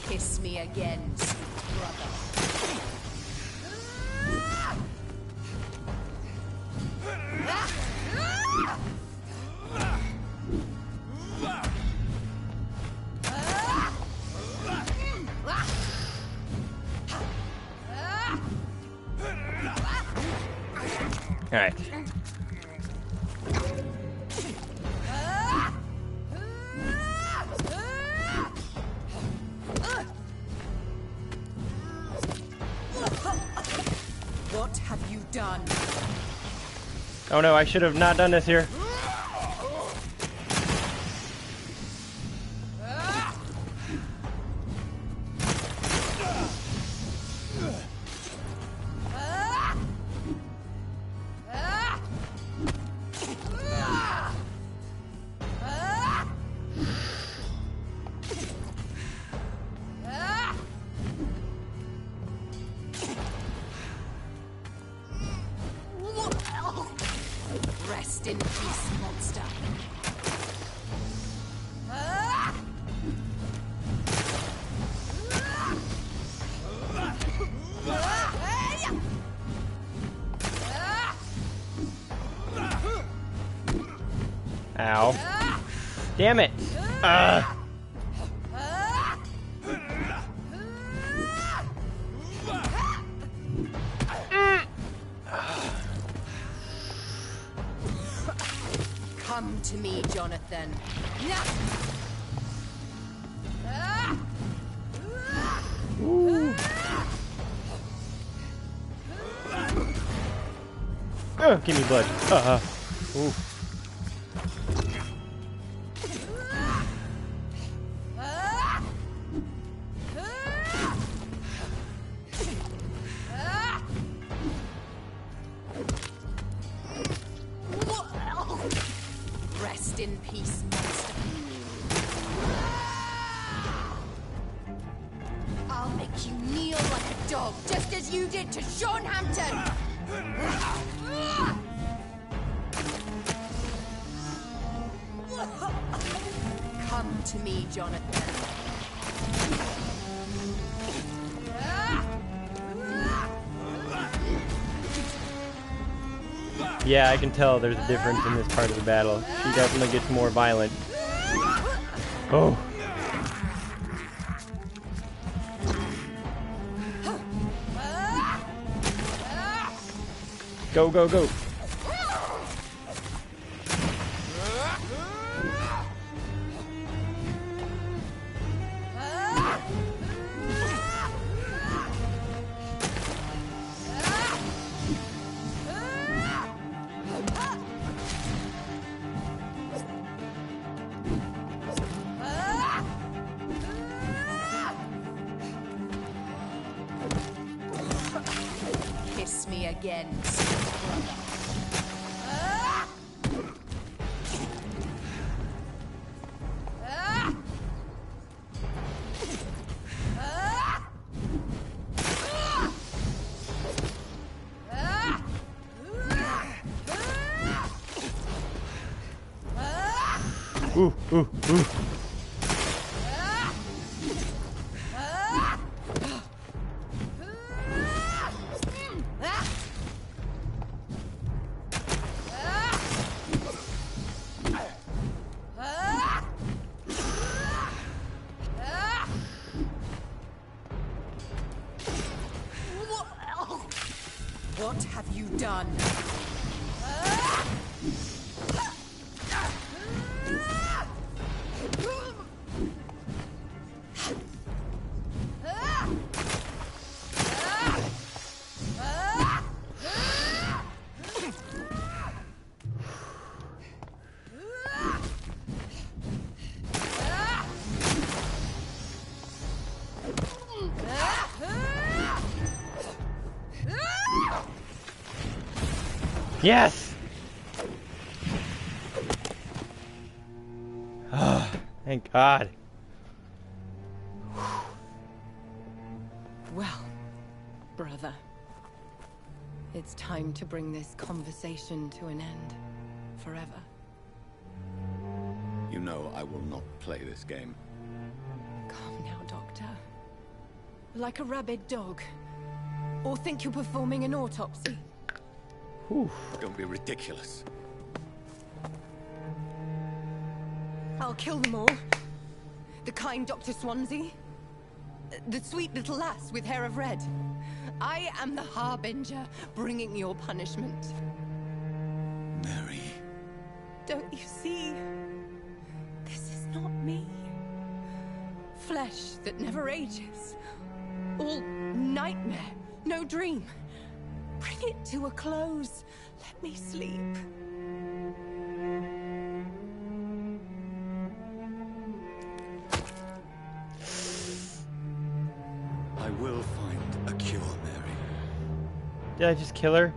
Kiss me again, brother. All right. What have you done? Oh no, I should have not done this here. Rest in peace, monster. Ow. Damn it. Come to me, Jonathan. Ooh. Give me blood. Ooh. Rest in peace, monster. I'll make you kneel like a dog, just as you did to Sean Hampton. Come to me, Jonathan. Yeah, I can tell there's a difference in this part of the battle. She definitely gets more violent. Oh. Go, go, go. Kiss me again, Ooh, ooh, ooh. What have you done? Yes! Ah, thank God. Well, brother, it's time to bring this conversation to an end. Forever. You know I will not play this game. Calm now, Doctor. Like a rabid dog. Or think you're performing an autopsy. Whew. Don't be ridiculous. I'll kill them all. The kind Dr. Swansea. The sweet little lass with hair of red. I am the Harbinger, bringing your punishment. Mary. Don't you see? This is not me. Flesh that never ages. All nightmare, no dream. Bring it to a close. Let me sleep. I will find a cure, Mary. Did I just kill her?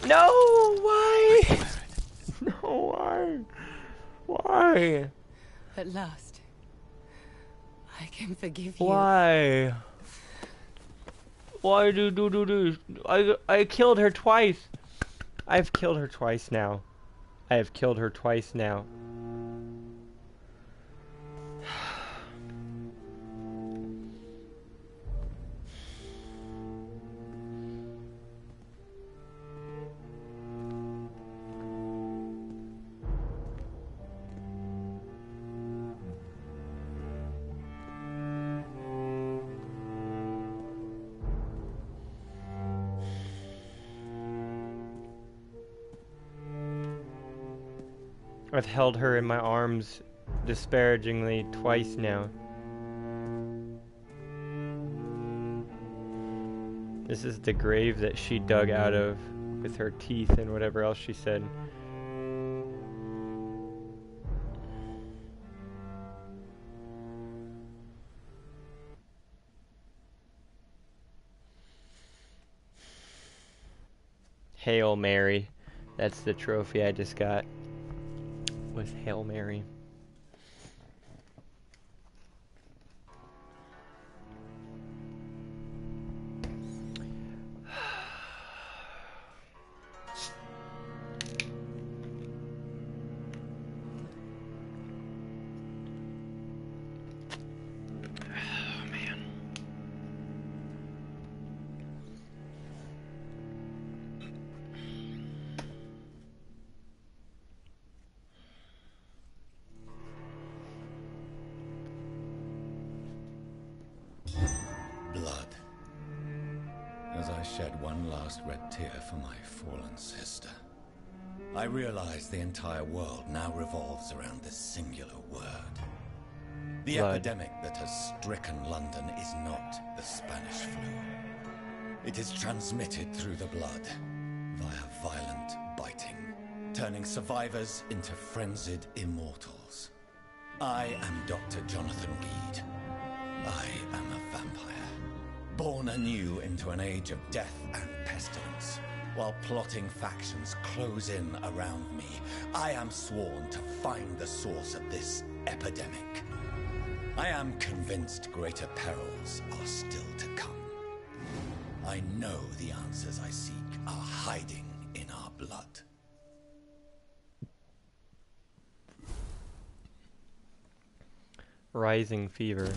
No! Why? No, why? Why? At last, I can forgive you. Why? Why do this? I killed her twice. I've killed her twice now. I have killed her twice now. I've held her in my arms disparagingly twice now. This is the grave that she dug out of with her teeth and whatever else she said. Hail Mary. That's the trophy I just got. Was Hail Mary. Blood. As I shed one last red tear for my fallen sister, I realize the entire world now revolves around this singular word. The Blood. epidemic that has stricken London is not the Spanish flu. It is transmitted through the blood, via violent biting, turning survivors into frenzied immortals. I am Dr. Jonathan Reed. I am a vampire, born anew into an age of death and pestilence. While plotting factions close in around me, I am sworn to find the source of this epidemic. I am convinced greater perils are still to come. I know the answers I seek are hiding in our blood. Rising fever.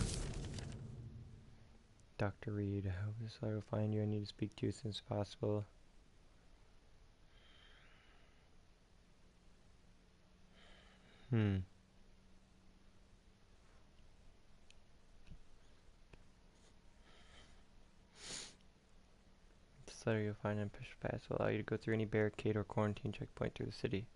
Dr. Reed, I hope this letter will find you. I need to speak to you as soon as possible. This letter you'll find and push past will allow you to go through any barricade or quarantine checkpoint through the city.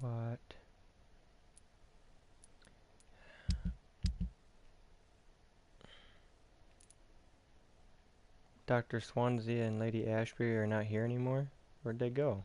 What? Dr. Swansea and Lady Ashbury are not here anymore? Where'd they go?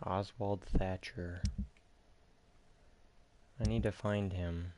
Oswald Thatcher. I need to find him.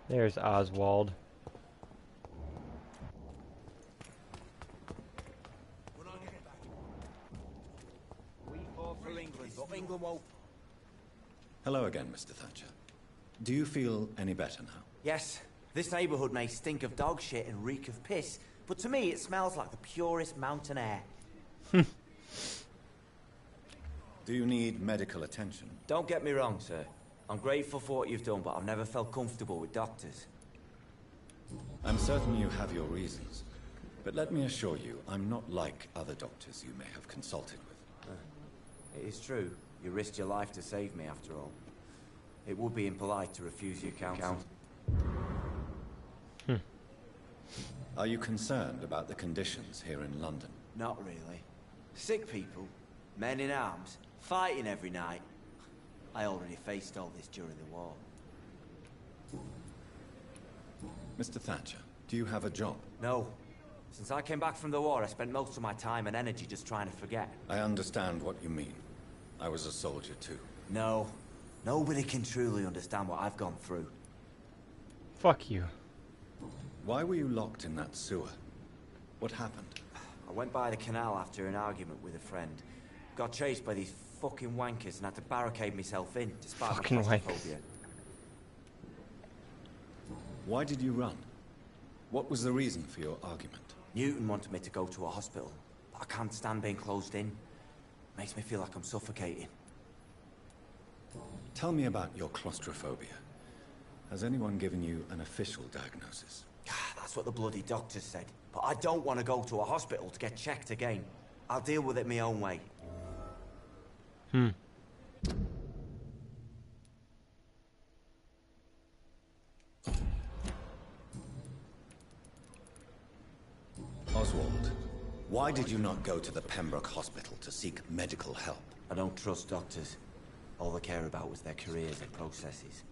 There's Oswald. We fought for England, but England won't. Hello again, Mr. Thatcher. Do you feel any better now? Yes, this neighborhood may stink of dog shit and reek of piss, but to me it smells like the purest mountain air. Do you need medical attention? Don't get me wrong, sir. I'm grateful for what you've done, but I've never felt comfortable with doctors. I'm certain you have your reasons. But let me assure you, I'm not like other doctors you may have consulted with. It is true. You risked your life to save me, after all. It would be impolite to refuse your counsel. Are you concerned about the conditions here in London? Not really. Sick people, men in arms, fighting every night. I already faced all this during the war. Mr. Thatcher, do you have a job? No. Since I came back from the war, I spent most of my time and energy just trying to forget. I understand what you mean. I was a soldier too. No. Nobody can truly understand what I've gone through. Fuck you. Why were you locked in that sewer? What happened? I went by the canal after an argument with a friend. Got chased by these fucking wankers and had to barricade myself in, despite Fucking my wankers. claustrophobia. Why did you run? What was the reason for your argument? Newton wanted me to go to a hospital, but I can't stand being closed in. Makes me feel like I'm suffocating. Tell me about your claustrophobia. Has anyone given you an official diagnosis? That's what the bloody doctor said. But I don't want to go to a hospital to get checked again. I'll deal with it my own way. Oswald, why did you not go to the Pembroke Hospital to seek medical help? I don't trust doctors. All they care about was their careers and processes.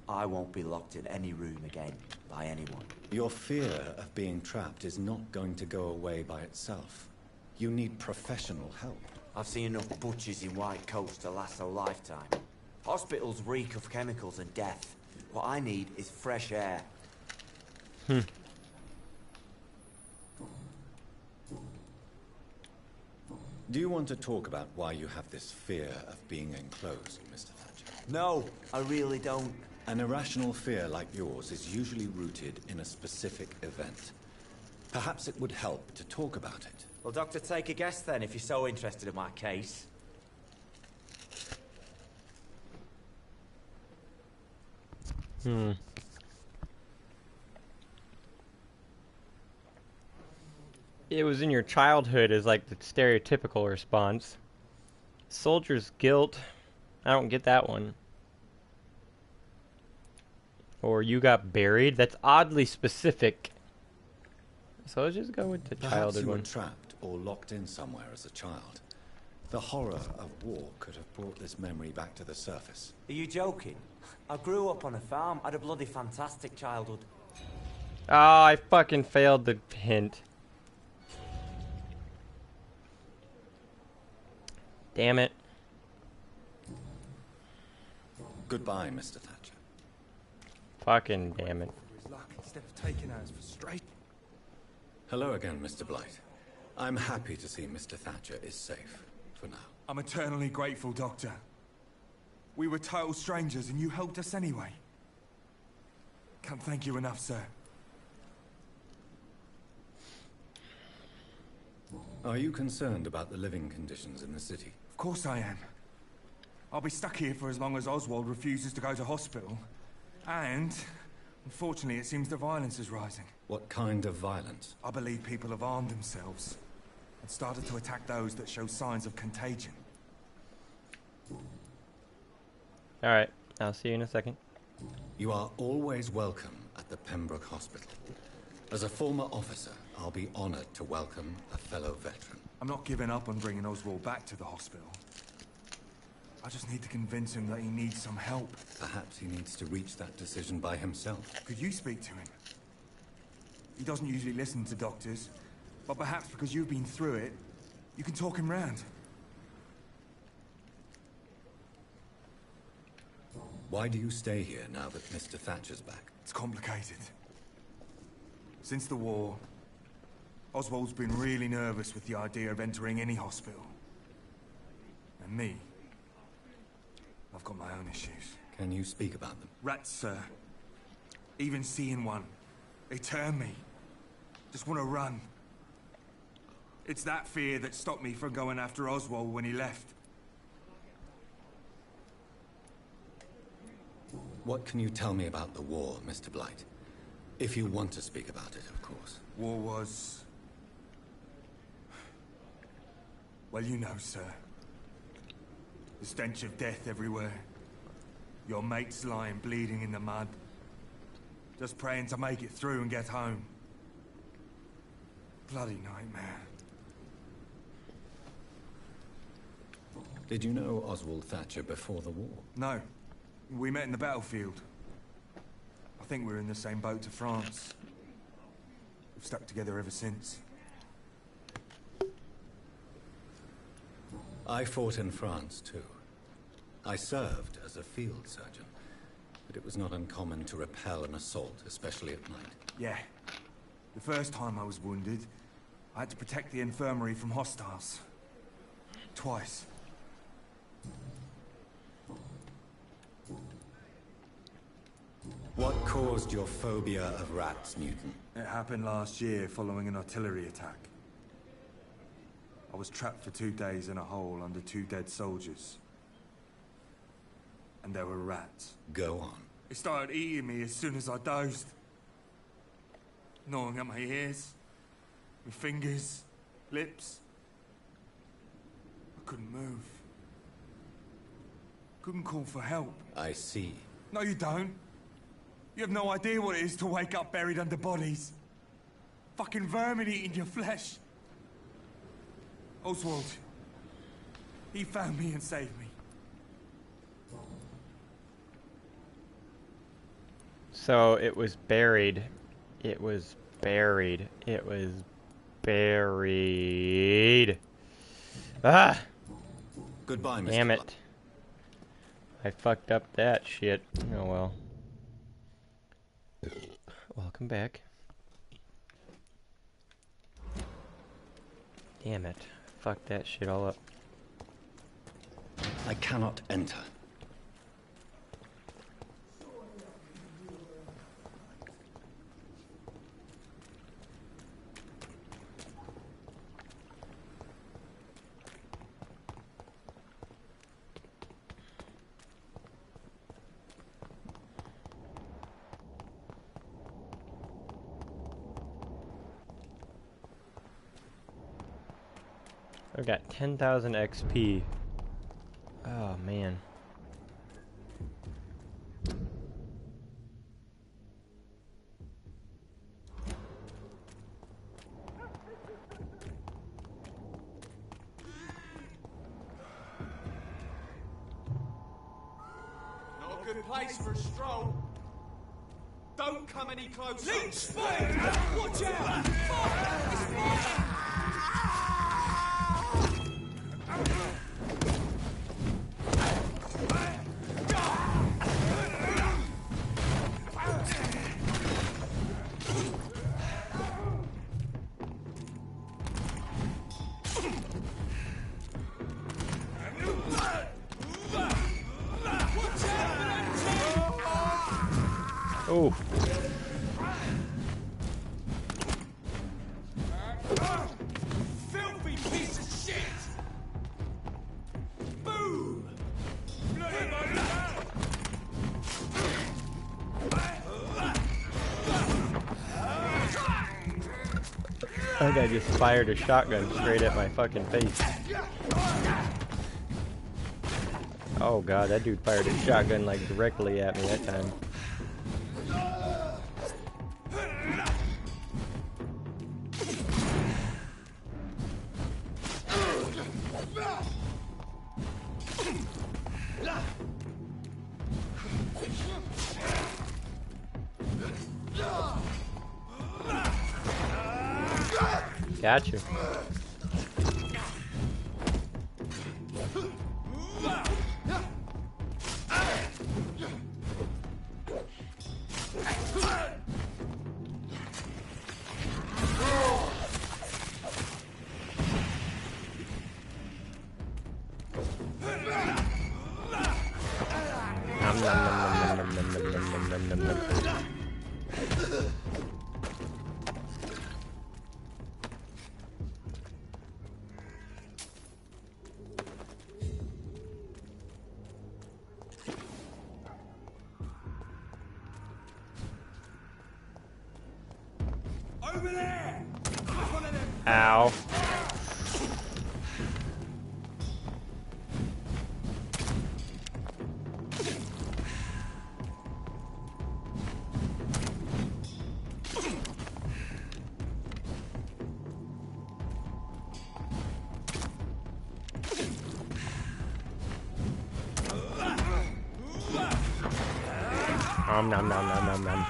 I won't be locked in any room again by anyone. Your fear of being trapped is not going to go away by itself. You need professional help. I've seen enough butchers in white coats to last a lifetime. Hospitals reek of chemicals and death. What I need is fresh air. Do you want to talk about why you have this fear of being enclosed, Mr. Thatcher? No, I really don't. An irrational fear like yours is usually rooted in a specific event. Perhaps it would help to talk about it. Well, Doctor, take a guess then, if you're so interested in my case. It was in your childhood is like the stereotypical response. Soldier's guilt. I don't get that one. Or you got buried. That's oddly specific. So let's just go with the Perhaps childhood you were one. trapped or locked in somewhere as a child. The horror of war could have brought this memory back to the surface. Are you joking? I grew up on a farm, had a bloody fantastic childhood. Oh, I fucking failed the hint. Damn it. Goodbye, Mr. Thatcher. Fucking damn it. His luck instead of taking ours for straight. Hello again, Mr. Blight. I'm happy to see Mr. Thatcher is safe, for now. I'm eternally grateful, Doctor. We were total strangers and you helped us anyway. Can't thank you enough, sir. Are you concerned about the living conditions in the city? Of course I am. I'll be stuck here for as long as Oswald refuses to go to hospital. And, unfortunately, it seems the violence is rising. What kind of violence? I believe people have armed themselves and started to attack those that show signs of contagion. Alright, I'll see you in a second. You are always welcome at the Pembroke Hospital. As a former officer, I'll be honored to welcome a fellow veteran. I'm not giving up on bringing Oswald back to the hospital. I just need to convince him that he needs some help. Perhaps he needs to reach that decision by himself. Could you speak to him? He doesn't usually listen to doctors, but perhaps because you've been through it, you can talk him round. Why do you stay here now that Mr. Thatcher's back? It's complicated. Since the war, Oswald's been really nervous with the idea of entering any hospital. And me, I've got my own issues. Can you speak about them? Rats, sir. Even seeing one, they turn me. Just want to run. It's that fear that stopped me from going after Oswald when he left. What can you tell me about the war, Mr. Blight? If you want to speak about it, of course. War was... well, you know, sir. The stench of death everywhere. Your mates lying bleeding in the mud. Just praying to make it through and get home. Bloody nightmare. Did you know Oswald Thatcher before the war? No. We met in the battlefield. I think we're in the same boat to France. We've stuck together ever since. I fought in France, too. I served as a field surgeon, but it was not uncommon to repel an assault, especially at night. Yeah. The first time I was wounded, I had to protect the infirmary from hostiles. Twice. What caused your phobia of rats, Newton? It happened last year following an artillery attack. I was trapped for 2 days in a hole under 2 dead soldiers. And there were rats. Go on. It started eating me as soon as I dozed. Gnawing at my ears, my fingers, lips. I couldn't move. Couldn't call for help. I see. No, you don't. You have no idea what it is to wake up buried under bodies. Fucking vermin eating your flesh. Oswald. He found me and saved me. So it was buried. It was buried. It was buried. Ah! Goodbye, Mr. Damn Blood. it. I fucked up that shit. Oh well. Welcome back. Damn it. Fucked that shit all up. I cannot enter. I've got 10,000 XP. Oh man. place for a stroll. Don't come any closer. Leech spotted! Watch out! Fire! It's fire! Oh. Filthy piece of shit! Boom! That guy just fired a shotgun straight at my fucking face. Oh god, that dude fired a shotgun like directly at me that time. Gotcha. Nom, nom, nom, nom, nom, nom, nom, nom, nom, nom, nom. Over there! One of them. Ow. Nom nom nom nom nom nom.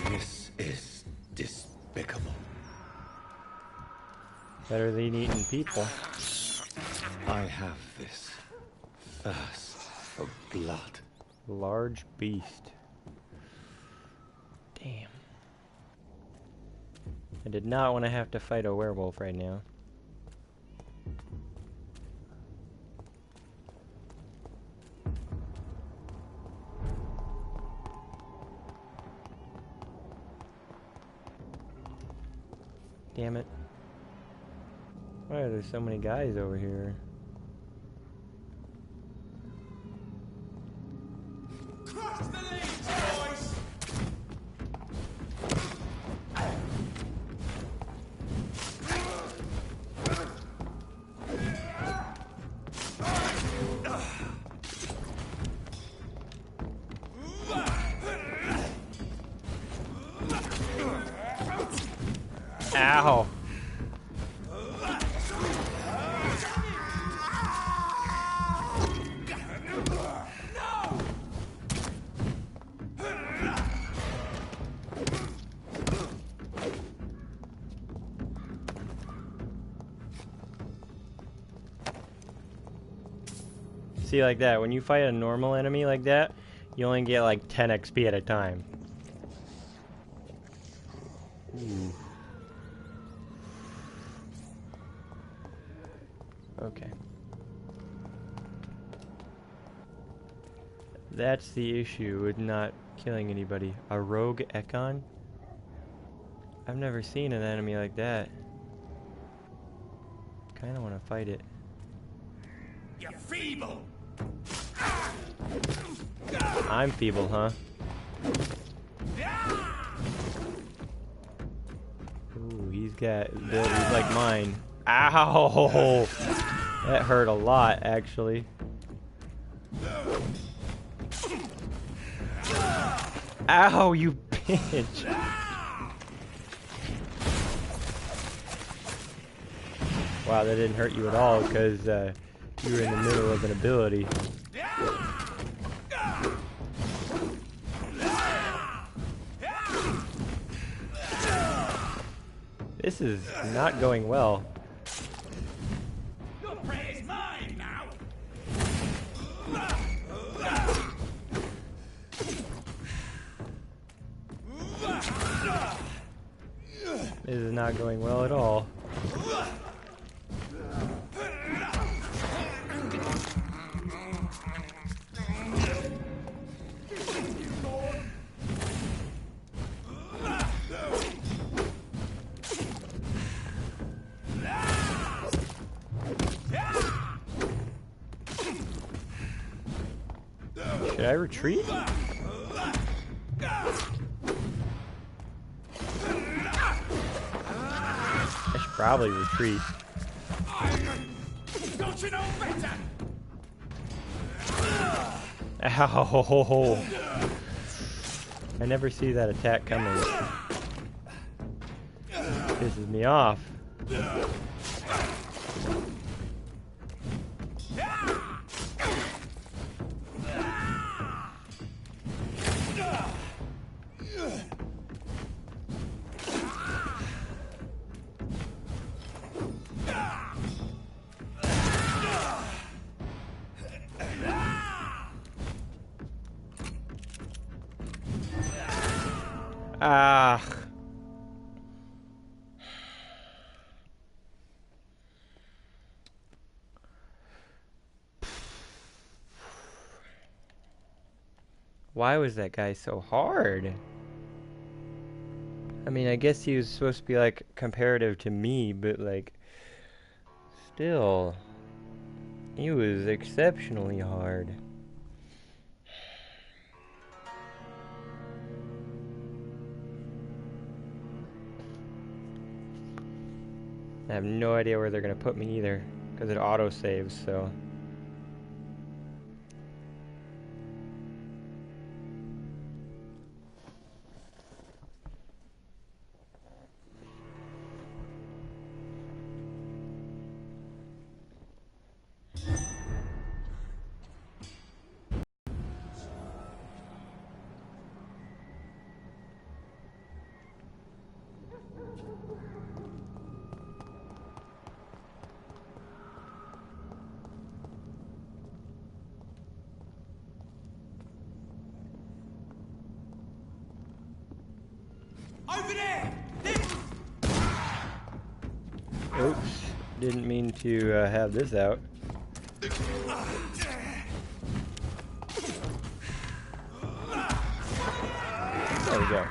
This is despicable. Better than eating people. I have this thirst for blood. Large beast. Damn. I did not want to have to fight a werewolf right now. Damn it. Why are there so many guys over here? Crush the leech, boys! Ow! See, like that, when you fight a normal enemy like that, you only get like 10 XP at a time. Ooh. Okay. That's the issue with not killing anybody. A rogue Ekon? I've never seen an enemy like that. Kinda wanna fight it. You're feeble! I'm feeble, huh? Ooh, he's got abilities like mine. Ow! That hurt a lot, actually. Ow, you bitch! Wow, that didn't hurt you at all because you were in the middle of an ability. This is not going well. Your prey is mine now! This is not going well at all. Should I retreat? I should probably retreat. Don't you know better? Ow! I never see that attack coming. Pisses me off. Ah. Why was that guy so hard? I mean, I guess he was supposed to be like comparative to me, but like still, he was exceptionally hard. I have no idea where they're gonna put me either, because it auto saves, so. Over there! Oops, didn't mean to have this out. There we go.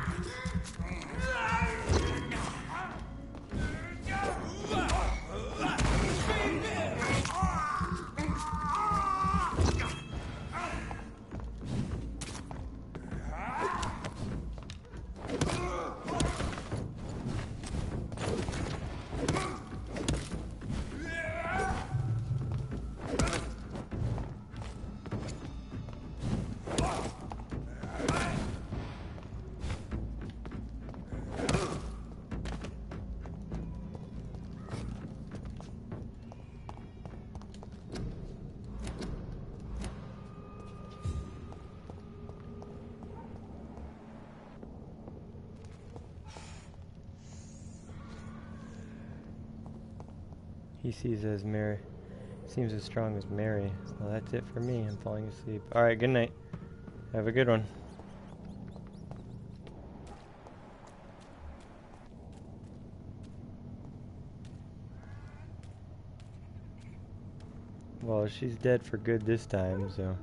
He sees as Mary. Seems as strong as Mary. Well, that's it for me. I'm falling asleep. Alright, good night. Have a good one. Well, she's dead for good this time, so.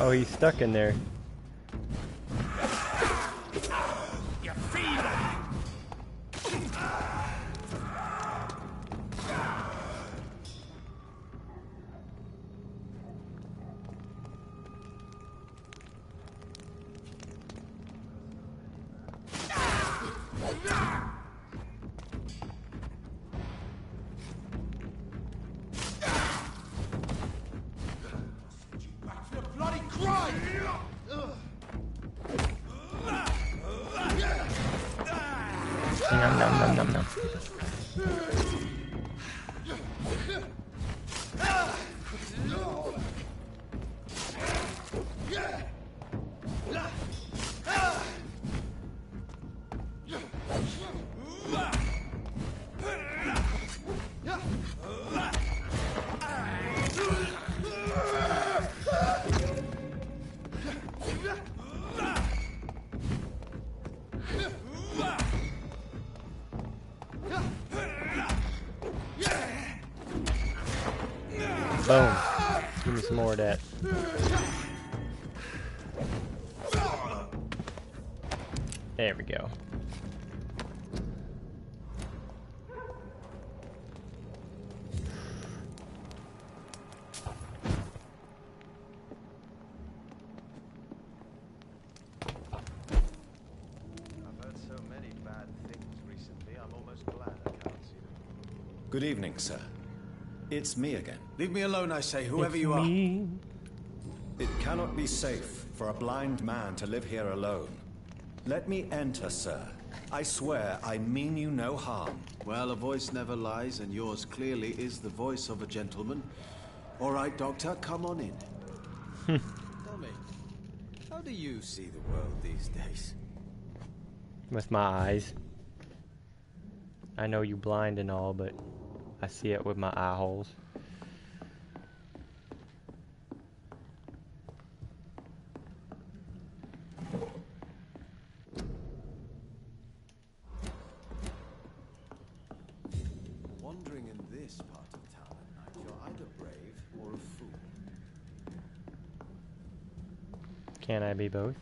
Oh, he's stuck in there. You feel it? Back to the bloody grind! Nom nom nom nom nom. Boom. Give me some more of that. There we go. I've heard so many bad things recently, I'm almost glad I can't see them. Good evening, sir. It's me again. Leave me alone, I say, whoever It's you are. me. It cannot be safe for a blind man to live here alone. Let me enter, sir. I swear I mean you no harm. Well, a voice never lies, and yours clearly is the voice of a gentleman. All right, Doctor, come on in. Tell me, how do you see the world these days? With my eyes. I know you blind and all, but I see it with my eye holes. Wandering in this part of town at night, you're either brave or a fool. Can I be both?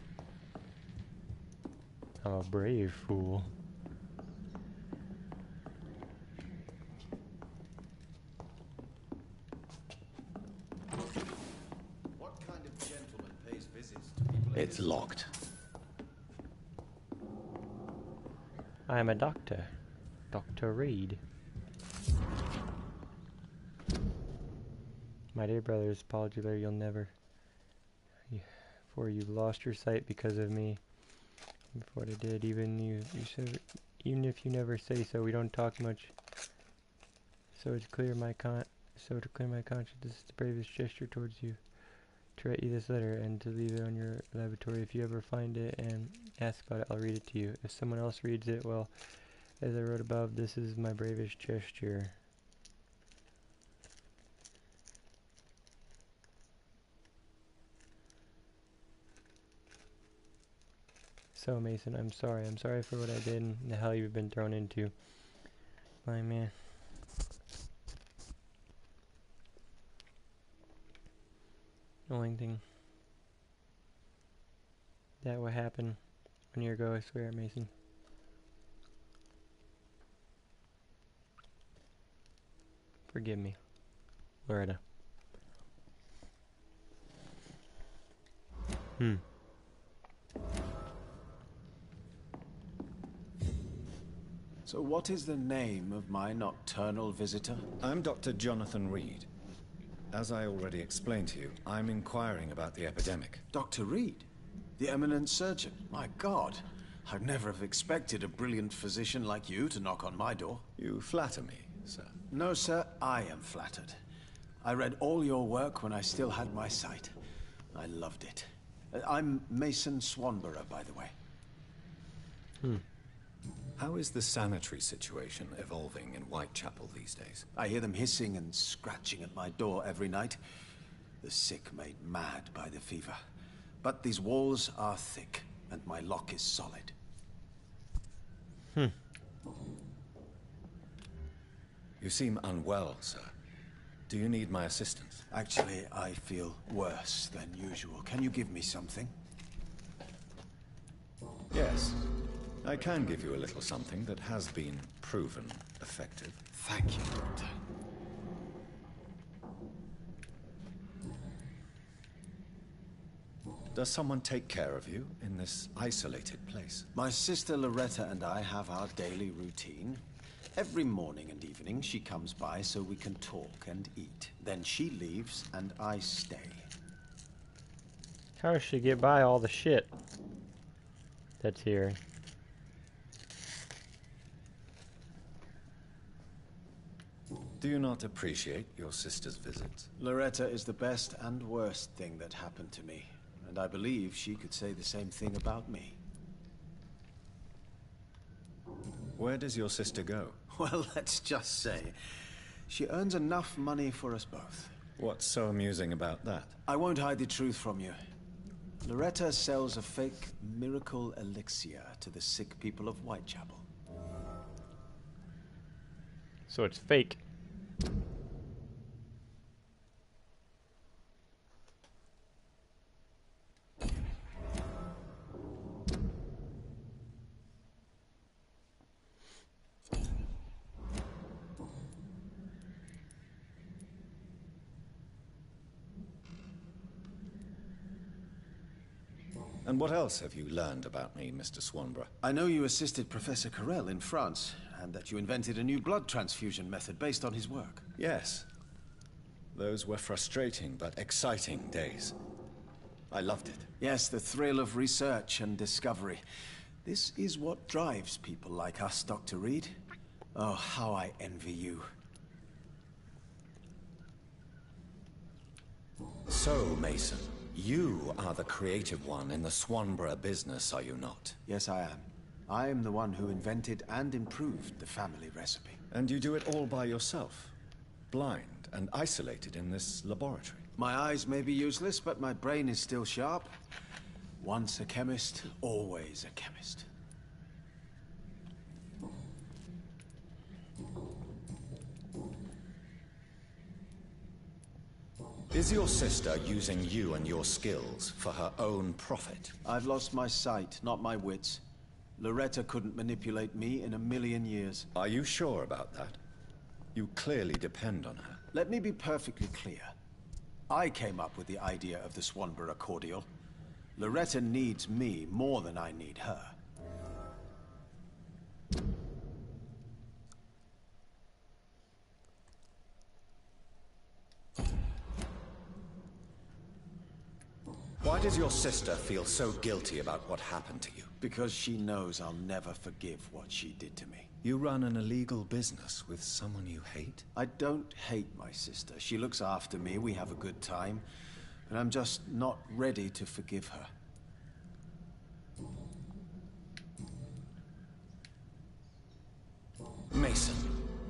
I'm a brave fool. What kind of gentleman pays visits to people? It's locked. I am a doctor. Dr. Reed. My dear brothers, Podular, you'll never... For you've lost your sight because of me. For what I did, even if you never say so, we don't talk much. So to clear my conscience, this is the bravest gesture towards you. To write you this letter and to leave it on your laboratory. If you ever find it and ask about it, I'll read it to you. If someone else reads it, well, as I wrote above, this is my bravest gesture. So Mason, I'm sorry. I'm sorry for what I did and the hell you've been thrown into. My man. The only thing that will happen 1 year ago, I swear, Mason. Forgive me, Loretta. So what is the name of my nocturnal visitor? I'm Dr. Jonathan Reed. As I already explained to you, I'm inquiring about the epidemic. Dr. Reed? The eminent surgeon? My God, I'd never have expected a brilliant physician like you to knock on my door. You flatter me, sir. No, sir, I am flattered. I read all your work when I still had my sight. I loved it. I'm Mason Swanborough, by the way. How is the sanitary situation evolving in Whitechapel these days? I hear them hissing and scratching at my door every night. The sick made mad by the fever. But these walls are thick, and my lock is solid. You seem unwell, sir. Do you need my assistance? Actually, I feel worse than usual. Can you give me something? Yes. I can give you a little something that has been proven effective. Thank you, Doctor. Does someone take care of you in this isolated place? My sister Loretta and I have our daily routine. Every morning and evening she comes by so we can talk and eat. Then she leaves and I stay. How does she get by all the shit that's here? Do you not appreciate your sister's visits? Loretta is the best and worst thing that happened to me. And I believe she could say the same thing about me. Where does your sister go? Well, let's just say, she earns enough money for us both. What's so amusing about that? I won't hide the truth from you. Loretta sells a fake miracle elixir to the sick people of Whitechapel. So it's fake. And what else have you learned about me, Mr. Swanborough? I know you assisted Professor Carell in France, and that you invented a new blood transfusion method based on his work. Yes. Those were frustrating but exciting days. I loved it. Yes, the thrill of research and discovery. This is what drives people like us, Dr. Reed. Oh, how I envy you. So, Mason, you are the creative one in the Swanborough business, are you not? Yes, I am. I am the one who invented and improved the family recipe. And you do it all by yourself? Blind and isolated in this laboratory? My eyes may be useless, but my brain is still sharp. Once a chemist, always a chemist. Is your sister using you and your skills for her own profit? I've lost my sight, not my wits. Loretta couldn't manipulate me in a million years. Are you sure about that? You clearly depend on her. Let me be perfectly clear. I came up with the idea of the Swanborough cordial. Loretta needs me more than I need her. Why does your sister feel so guilty about what happened to you? Because she knows I'll never forgive what she did to me. You run an illegal business with someone you hate? I don't hate my sister. She looks after me, we have a good time. And I'm just not ready to forgive her. Mason,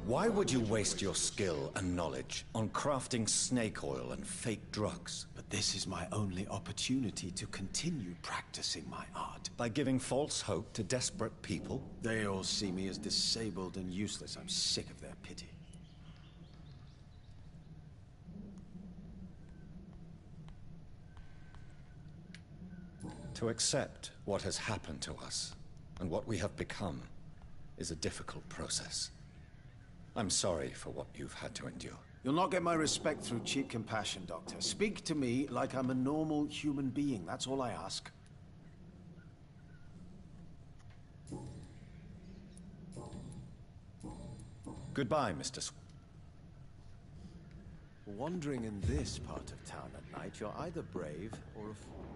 why would you waste your skill and knowledge on crafting snake oil and fake drugs? But this is my only opportunity to continue practicing my art. By giving false hope to desperate people? They all see me as disabled and useless. I'm sick of their pity. To accept what has happened to us and what we have become is a difficult process. I'm sorry for what you've had to endure. You'll not get my respect through cheap compassion, Doctor. Speak to me like I'm a normal human being. That's all I ask. Goodbye, Mr. Wandering in this part of town at night, you're either brave or a fool.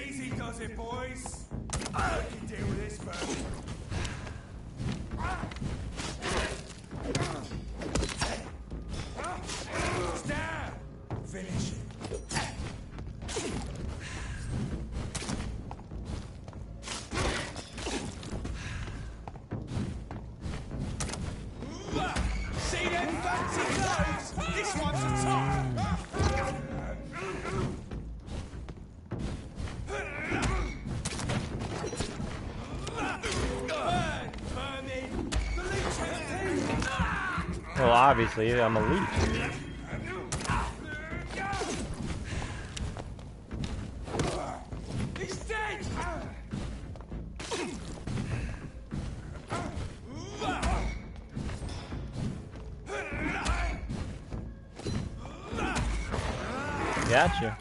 Easy does it, boys. I can deal with this first. Stab! Finish it. See them fancy clothes? This one's a top! Well, obviously, I'm a leech. He's dead! Gotcha.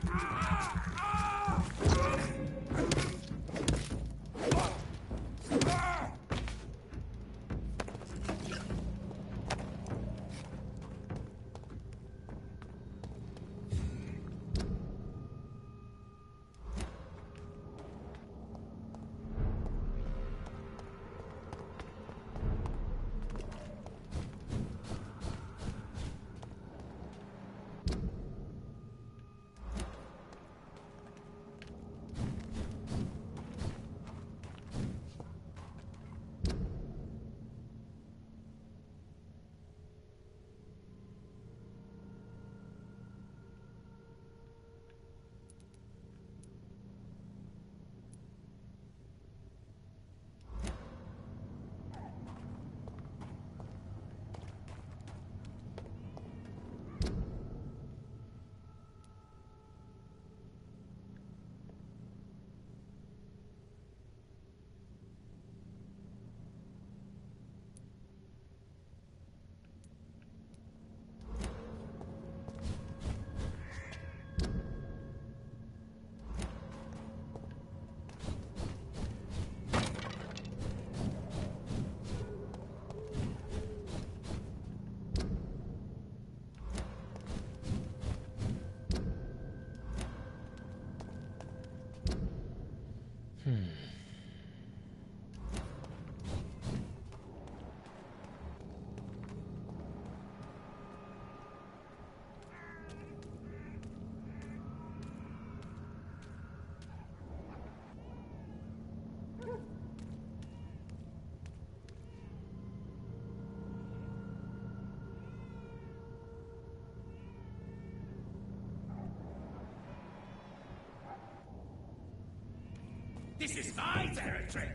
This is my territory!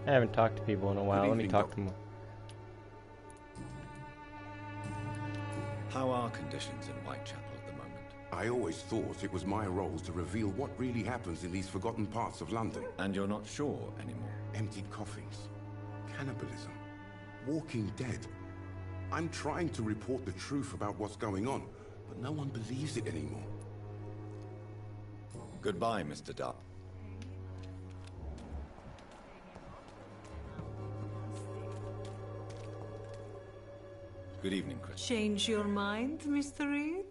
I haven't talked to people in a while. Let me talk to them. How are conditions in Whitechapel at the moment? I always thought it was my role to reveal what really happens in these forgotten parts of London. And you're not sure anymore? Emptied coffins, cannibalism, walking dead. I'm trying to report the truth about what's going on, but no one believes it anymore. Goodbye, Mr. Dupp. Good evening, Chris. Change your mind, Mr. Reed?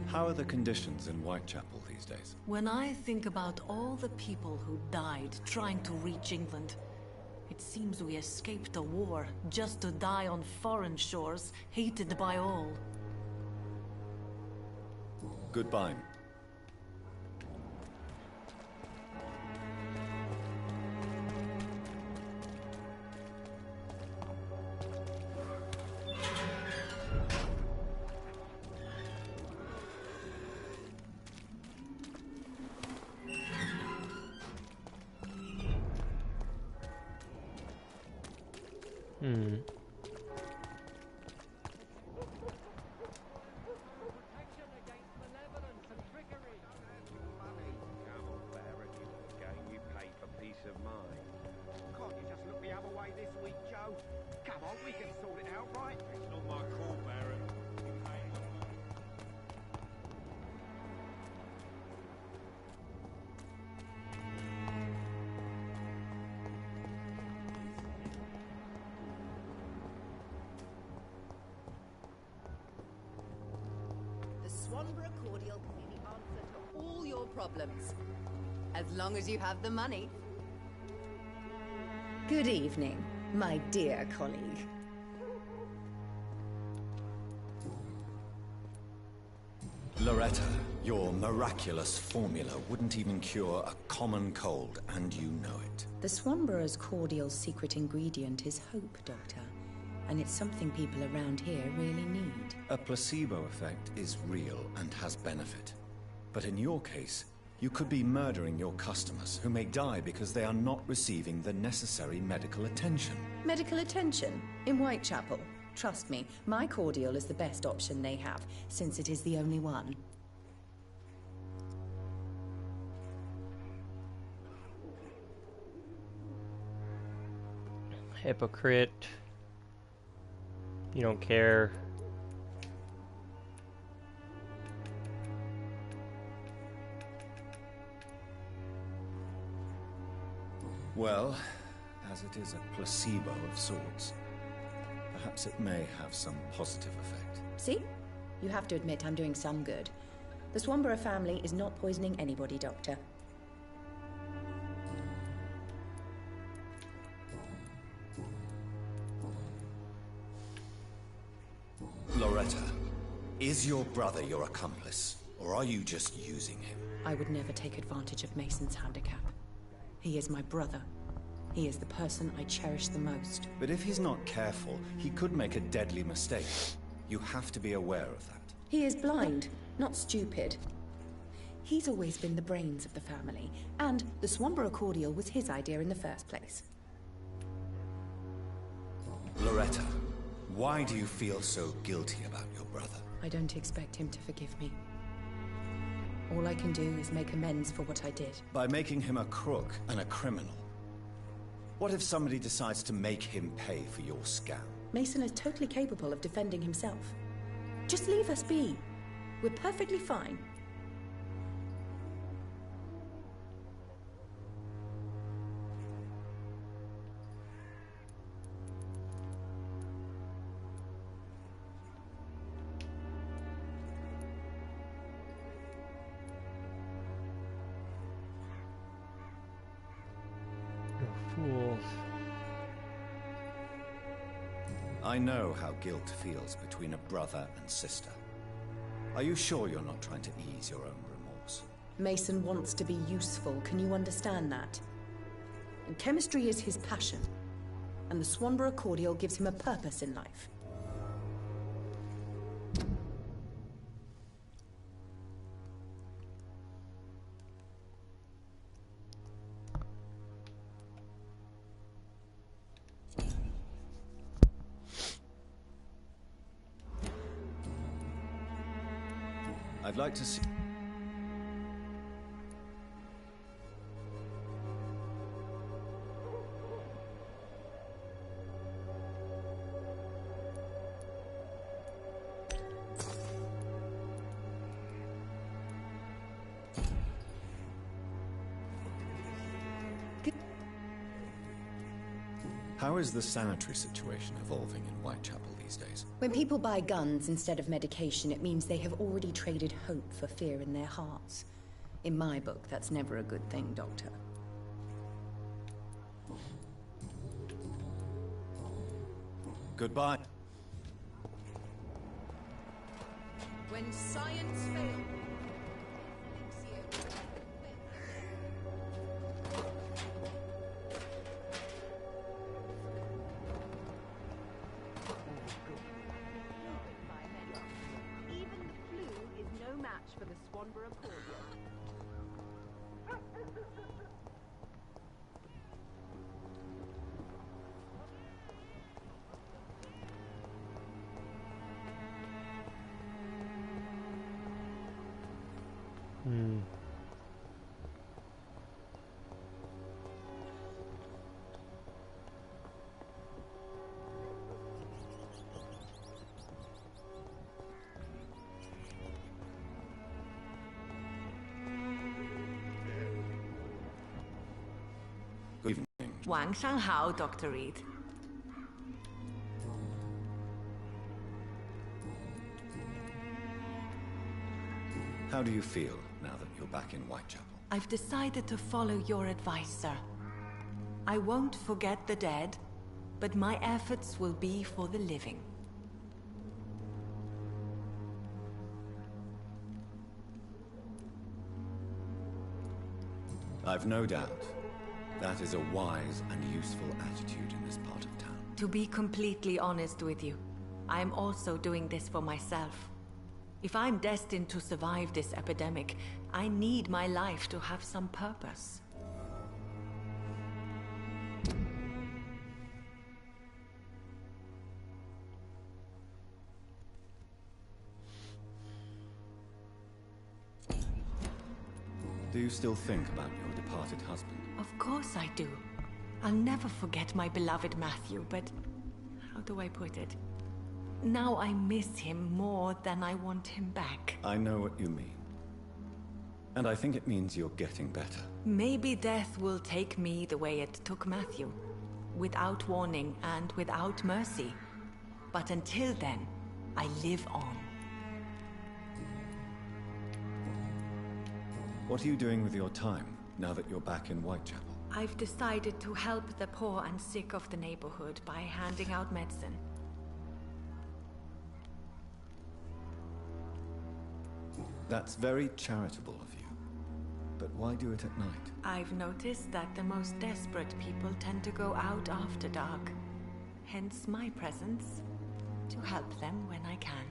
How are the conditions in Whitechapel these days? When I think about all the people who died trying to reach England, it seems we escaped a war just to die on foreign shores, hated by all. Goodbye. Swanborough cordial will be the answer to all your problems. As long as you have the money. Good evening, my dear colleague. Loretta, your miraculous formula wouldn't even cure a common cold, and you know it. The Swanborough's cordial's secret ingredient is hope, Doctor. And it's something people around here really need. A placebo effect is real and has benefit. But in your case, you could be murdering your customers who may die because they are not receiving the necessary medical attention. Medical attention? In Whitechapel? Trust me, my cordial is the best option they have, since it is the only one. Hypocrite. You don't care. Well, as it is a placebo of sorts, perhaps it may have some positive effect. See? You have to admit I'm doing some good. The Swanborough family is not poisoning anybody, Doctor. Loretta, is your brother your accomplice, or are you just using him? I would never take advantage of Mason's handicap. He is my brother. He is the person I cherish the most. But if he's not careful, he could make a deadly mistake. You have to be aware of that. He is blind, not stupid. He's always been the brains of the family, and the Swanborough cordial was his idea in the first place. Loretta, why do you feel so guilty about your brother? I don't expect him to forgive me. All I can do is make amends for what I did. By making him a crook and a criminal. What if somebody decides to make him pay for your scam? Mason is totally capable of defending himself. Just leave us be. We're perfectly fine. Fools. I know how guilt feels between a brother and sister. Are you sure you're not trying to ease your own remorse? Mason wants to be useful, can you understand that? And chemistry is his passion. And the Swanborough cordial gives him a purpose in life. I'd like to see... How is the sanitary situation evolving in Whitechapel these days? When people buy guns instead of medication, it means they have already traded hope for fear in their hearts. In my book, that's never a good thing, Doctor. Goodbye. When science fails... Even the flu is no match for the Swanborough cordial. Good evening. 晚上好, Dr. Reed. How do you feel now that you're back in Whitechapel? I've decided to follow your advice, sir. I won't forget the dead, but my efforts will be for the living. I've no doubt. That is a wise and useful attitude in this part of town. To be completely honest with you, I am also doing this for myself. If I'm destined to survive this epidemic, I need my life to have some purpose. Do you still think about your departed husband? Of course I do. I'll never forget my beloved Matthew, but how do I put it? Now I miss him more than I want him back. I know what you mean. And I think it means you're getting better. Maybe death will take me the way it took Matthew, without warning and without mercy. But until then, I live on. What are you doing with your time, now that you're back in Whitechapel? I've decided to help the poor and sick of the neighborhood by handing out medicine. That's very charitable of you. But why do it at night? I've noticed that the most desperate people tend to go out after dark. Hence my presence, to help them when I can.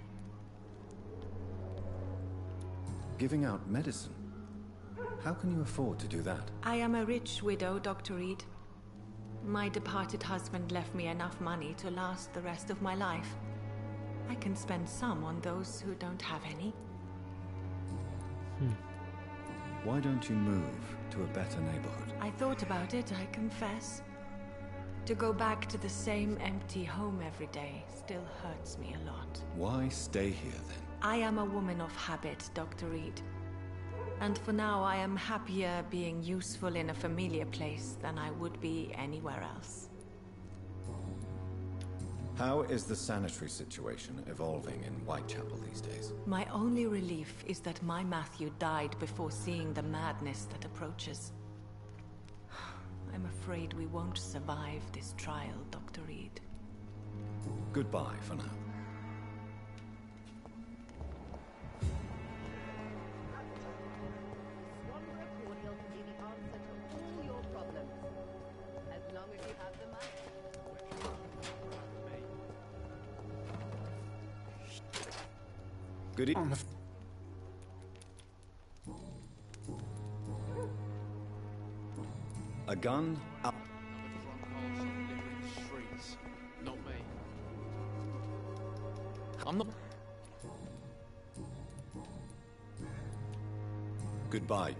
Giving out medicine? How can you afford to do that? I am a rich widow, Dr. Reed. My departed husband left me enough money to last the rest of my life. I can spend some on those who don't have any. Why don't you move to a better neighborhood? I thought about it, I confess. To go back to the same empty home every day still hurts me a lot. Why stay here then? I am a woman of habit, Dr. Reed. And for now I am happier being useful in a familiar place than I would be anywhere else. How is the sanitary situation evolving in Whitechapel these days? My only relief is that my Matthew died before seeing the madness that approaches. I'm afraid we won't survive this trial, Dr. Reed. Goodbye for now. Swanborough cordial can be the answer to all your problems. As long as you have the money. Good evening. A gun up. Not me. I'm not. Goodbye.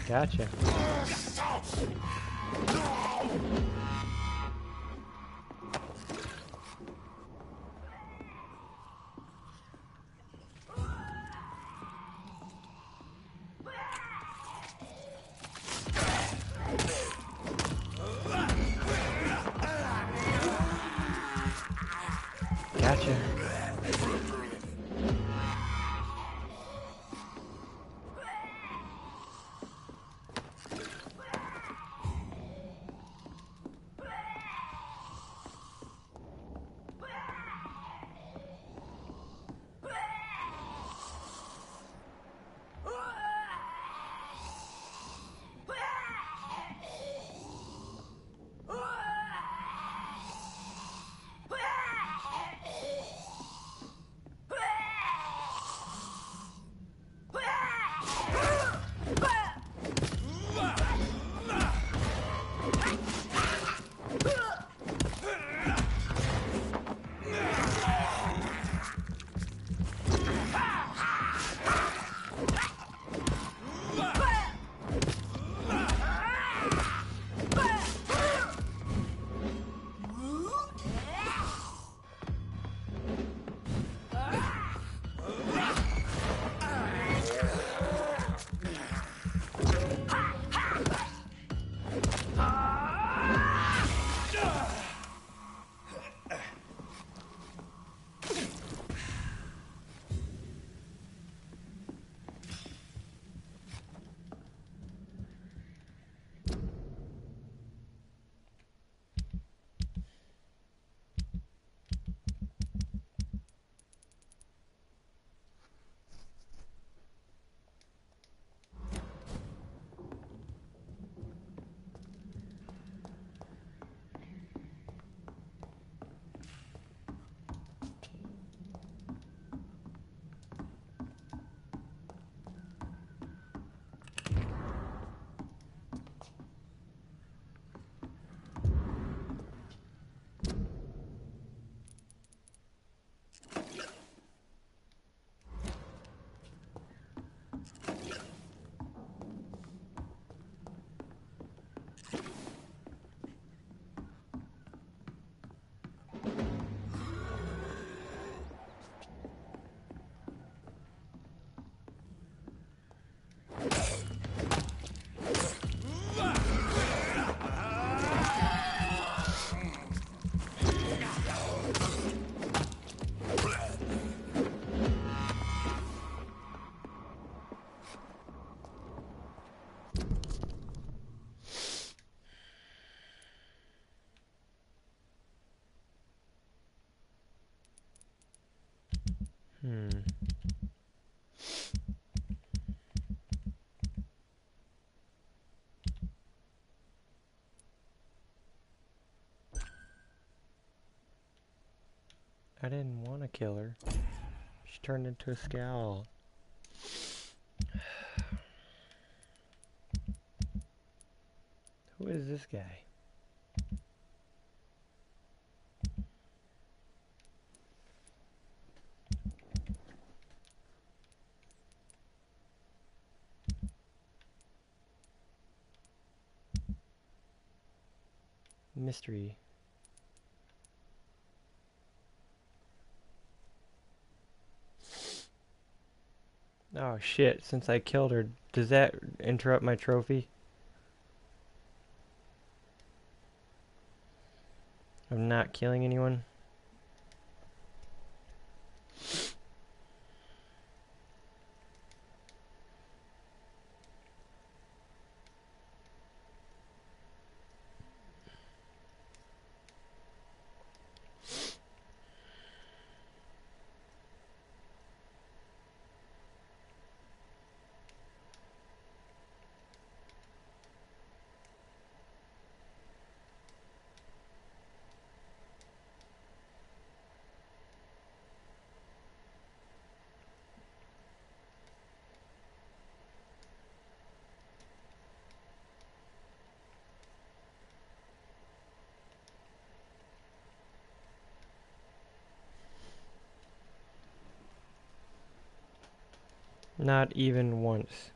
Gotcha. Gotcha. I didn't want to kill her. She turned into a scowl. Who is this guy? Mystery. Oh shit, since I killed her, does that interrupt my trophy? Of not killing anyone? Not even once.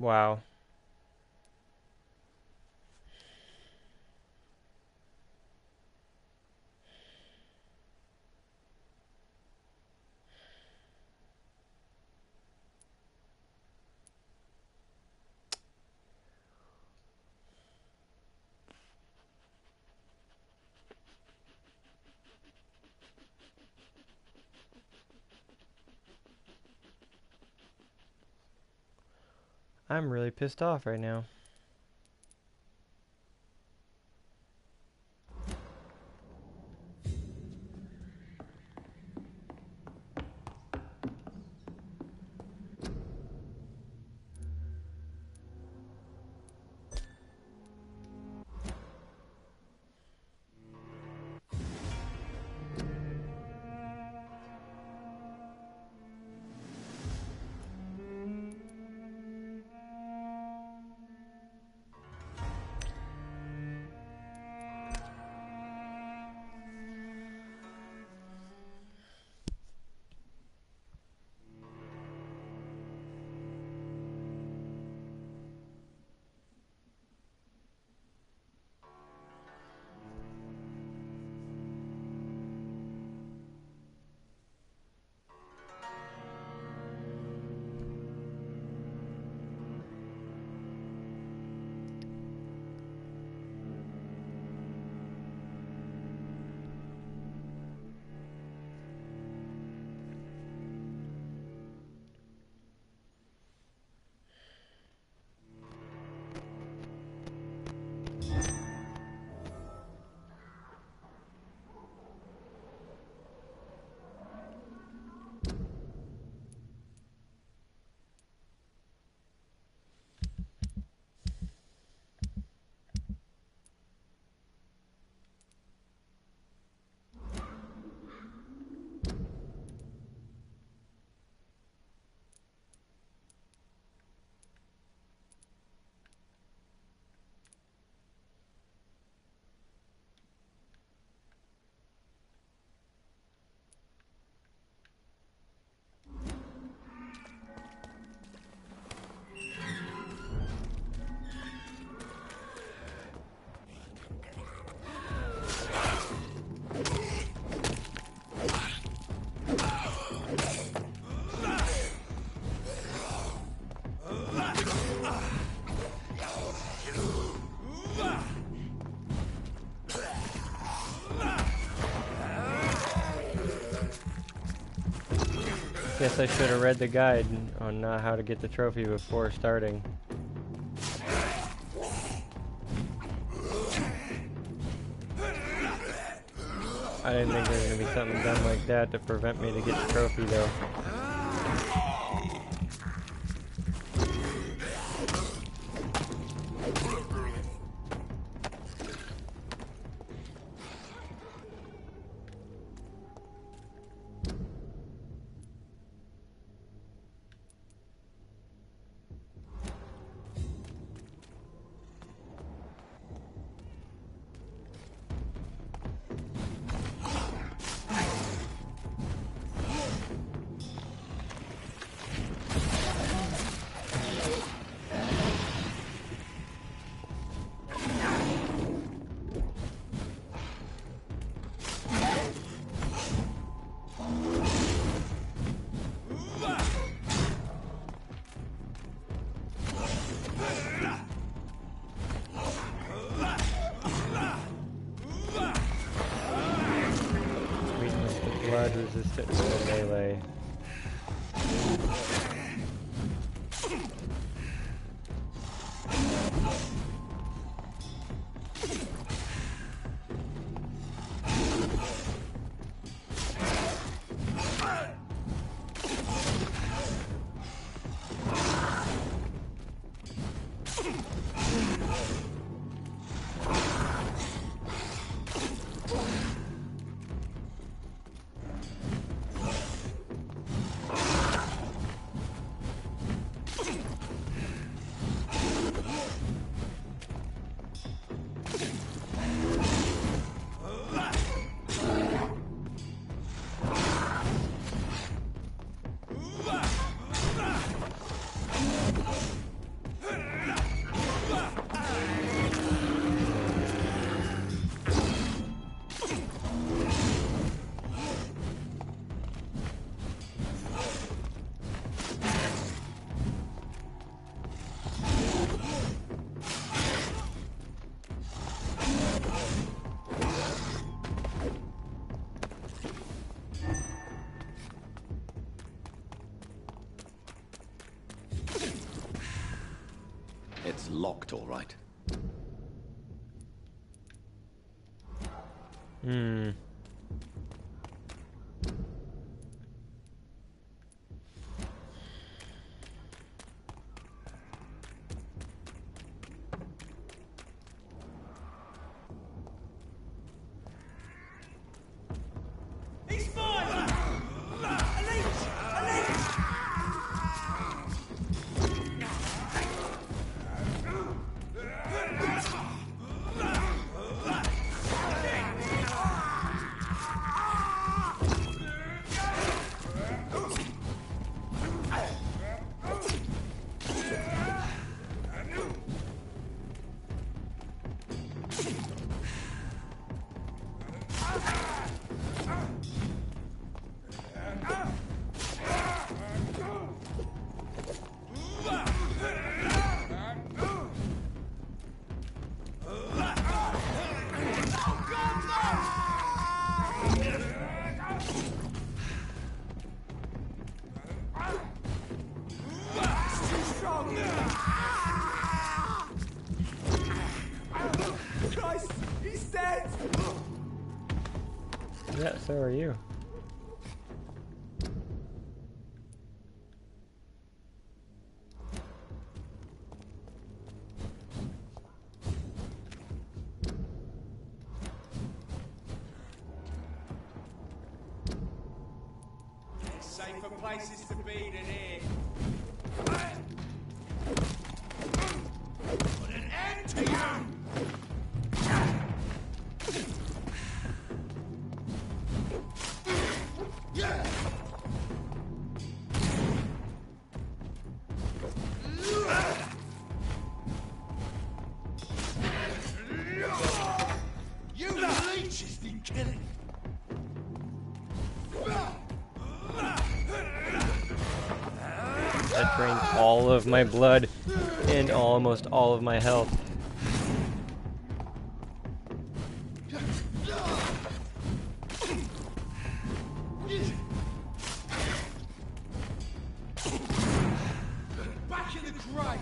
Wow. I'm really pissed off right now. Guess I should have read the guide on how to get the trophy before starting. I didn't think there was going to be something done like that to prevent me to get the trophy though. Blood resistant to the melee. locked, all right. Hmm. He's mine! Elite! Elite! Christ, he's dead! Yeah, so are you. Safer places to be than here. Put an end to you! You leeches didn't kill him. That drained all of my blood and almost all of my health. Back in the grave.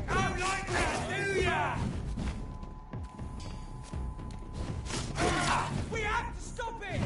Don't like that, do ya? We have to stop it!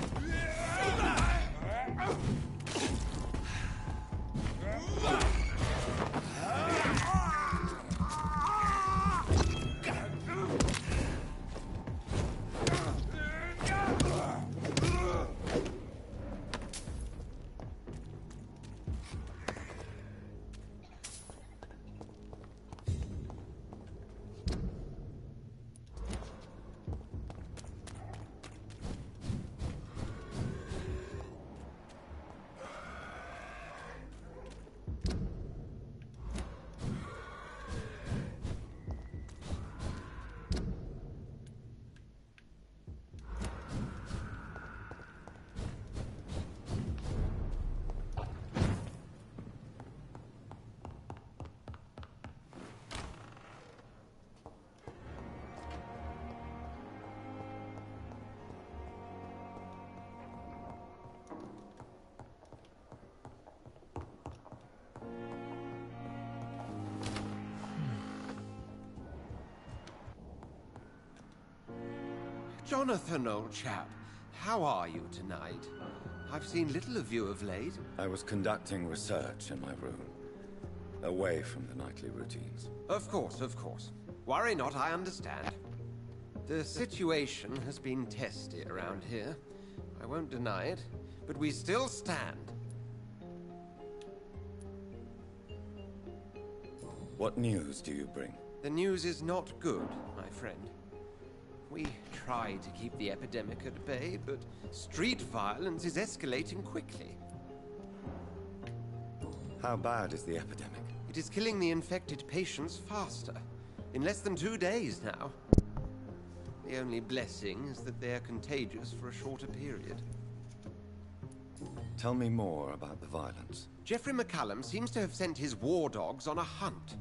Jonathan, old chap, how are you tonight? I've seen little of you of late. I was conducting research in my room. away from the nightly routines. Of course, of course. Worry not, I understand. The situation has been testy around here. I won't deny it, but we still stand. What news do you bring? The news is not good, my friend. We try to keep the epidemic at bay, but street violence is escalating quickly. How bad is the epidemic? It is killing the infected patients faster. In less than 2 days now. The only blessing is that they are contagious for a shorter period. Tell me more about the violence. Jeffrey McCallum seems to have sent his war dogs on a hunt.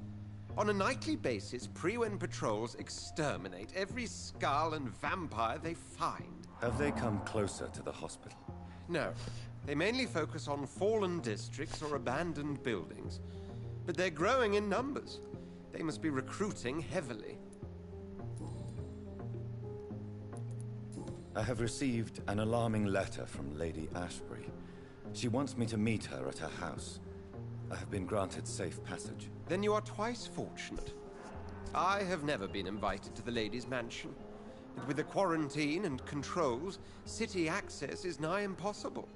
On a nightly basis, Pre-Wen patrols exterminate every skull and vampire they find. Have they come closer to the hospital? No. They mainly focus on fallen districts or abandoned buildings. But they're growing in numbers. They must be recruiting heavily. I have received an alarming letter from Lady Ashbury. She wants me to meet her at her house. I have been granted safe passage. Then you are twice fortunate. I have never been invited to the lady's mansion. And with the quarantine and controls, city access is nigh impossible.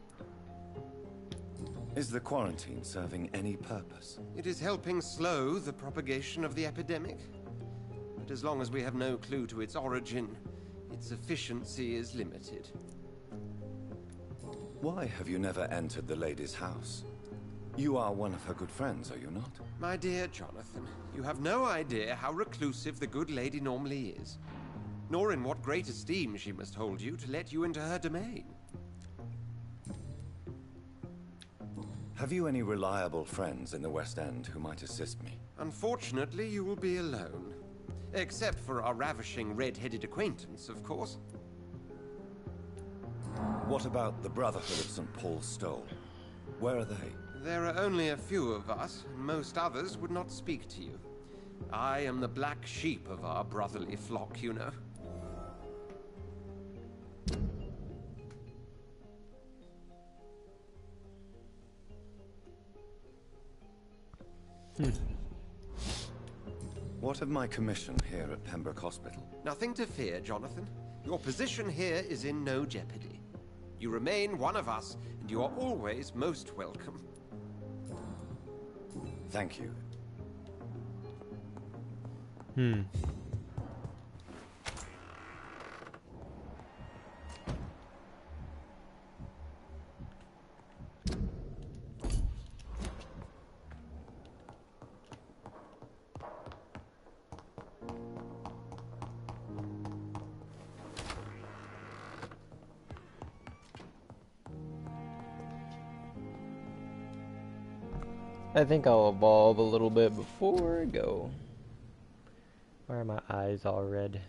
Is the quarantine serving any purpose? It is helping slow the propagation of the epidemic. But as long as we have no clue to its origin, its efficiency is limited. Why have you never entered the lady's house? You are one of her good friends, are you not? My dear Jonathan, you have no idea how reclusive the good lady normally is, nor in what great esteem she must hold you to let you into her domain. Have you any reliable friends in the West End who might assist me? Unfortunately, you will be alone. Except for our ravishing red-headed acquaintance, of course. What about the Brotherhood of St. Paul's Stole? Where are they? There are only a few of us, and most others would not speak to you. I am the black sheep of our brotherly flock, you know. What of my commission here at Pembroke Hospital? Nothing to fear, Jonathan. Your position here is in no jeopardy. You remain one of us, and you are always most welcome. Thank you. I think I'll evolve a little bit before I go. Why are my eyes all red?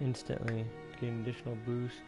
instantly. Get an additional boost.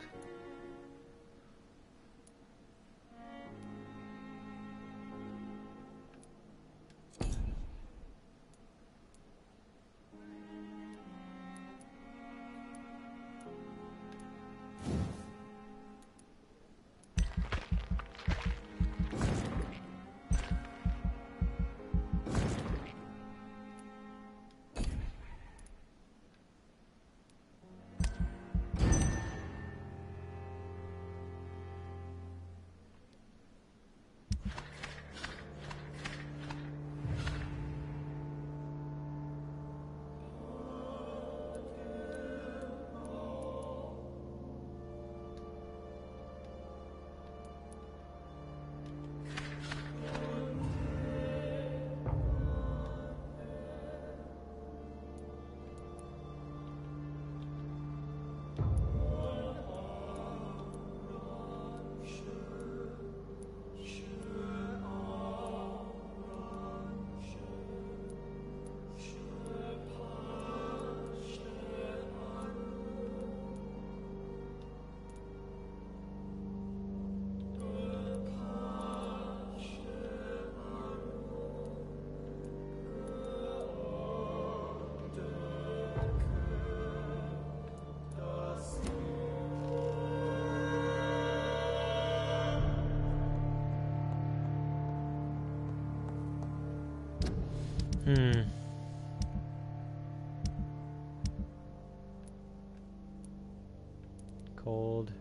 Cold,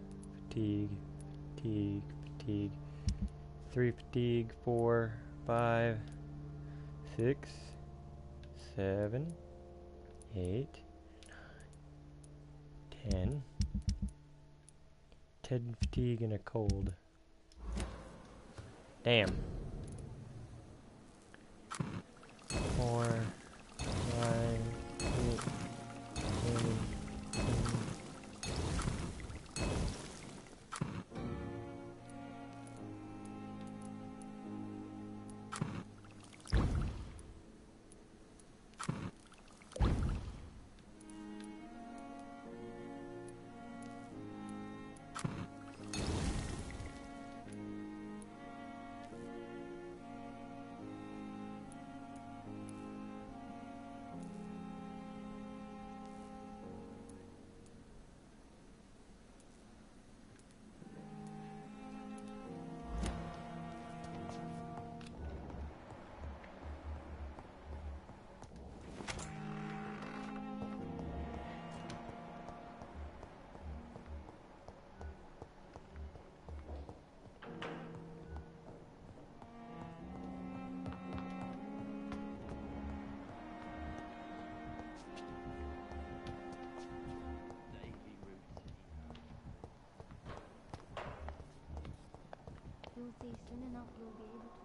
fatigue, fatigue, fatigue. 3 fatigue, 4, 5, 6, 7, 8, 10. 10 fatigue and a cold. Damn. 4, 5, 6, 7, 8.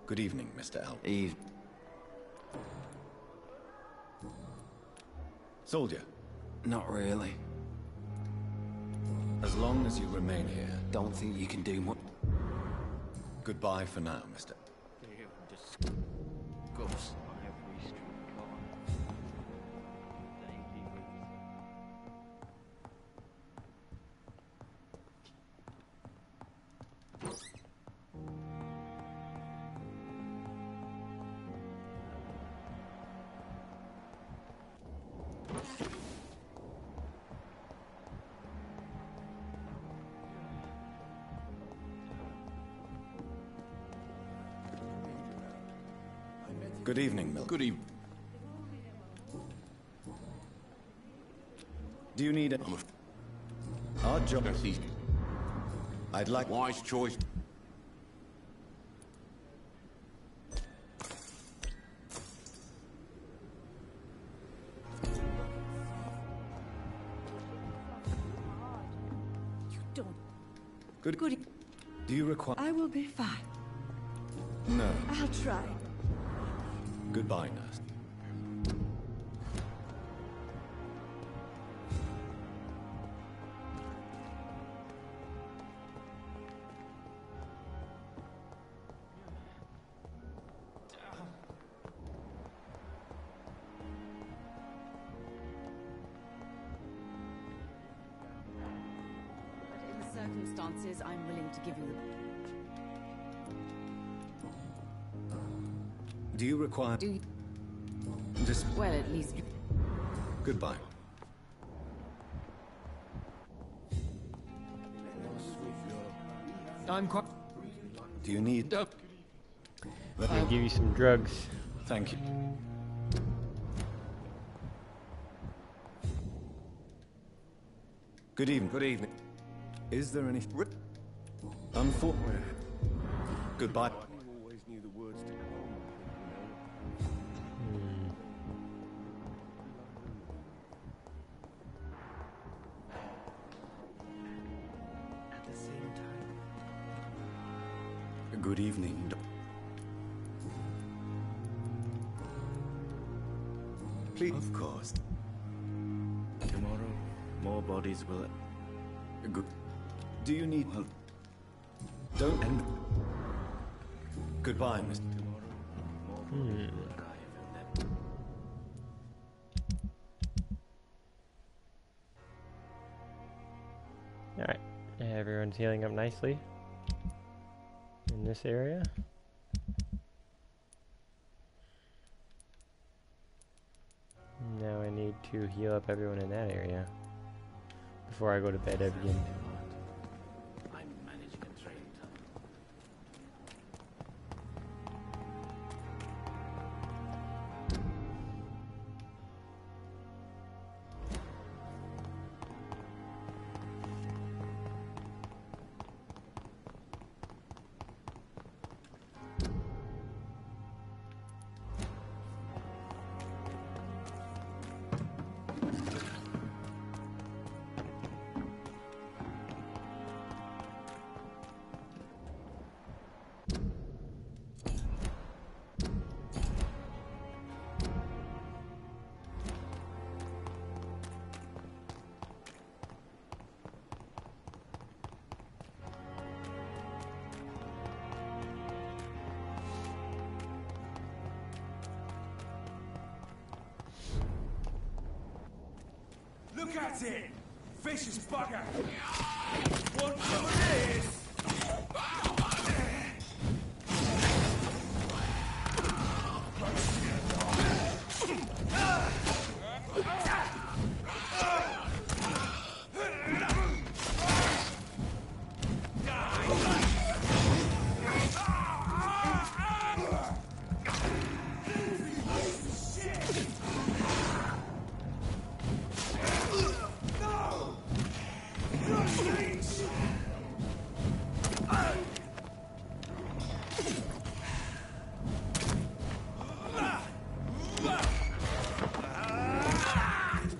Good evening, Mr. Al. Soldier. Not really. As long as you remain here. Don't think you can do much. Goodbye for now, Mr. Discuss. Good evening, Milk. Good evening. Do you need our job? I'd like wise choice. You don't. Good. Do you require? I will be fine. No. I'll try. Goodbye, nurse. sacrifices, I'm willing to give you them. Do you require... Do you... Just... Well, at least... Goodbye. I'm quite... Do you need... Let me give you some drugs. Thank you. Good evening. Good evening. Is there any... Unfortunately... Goodbye. Always knew the words to At the same time. Good evening. Please. Of course. Tomorrow, more bodies will... Good. Do you need... Well, don't end... Goodbye, Mr. Alright, everyone's healing up nicely in this area. Now I need to heal up everyone in that area before I go to bed again. I'm managing a train time. Look at it! Vicious bugger! Want some of this?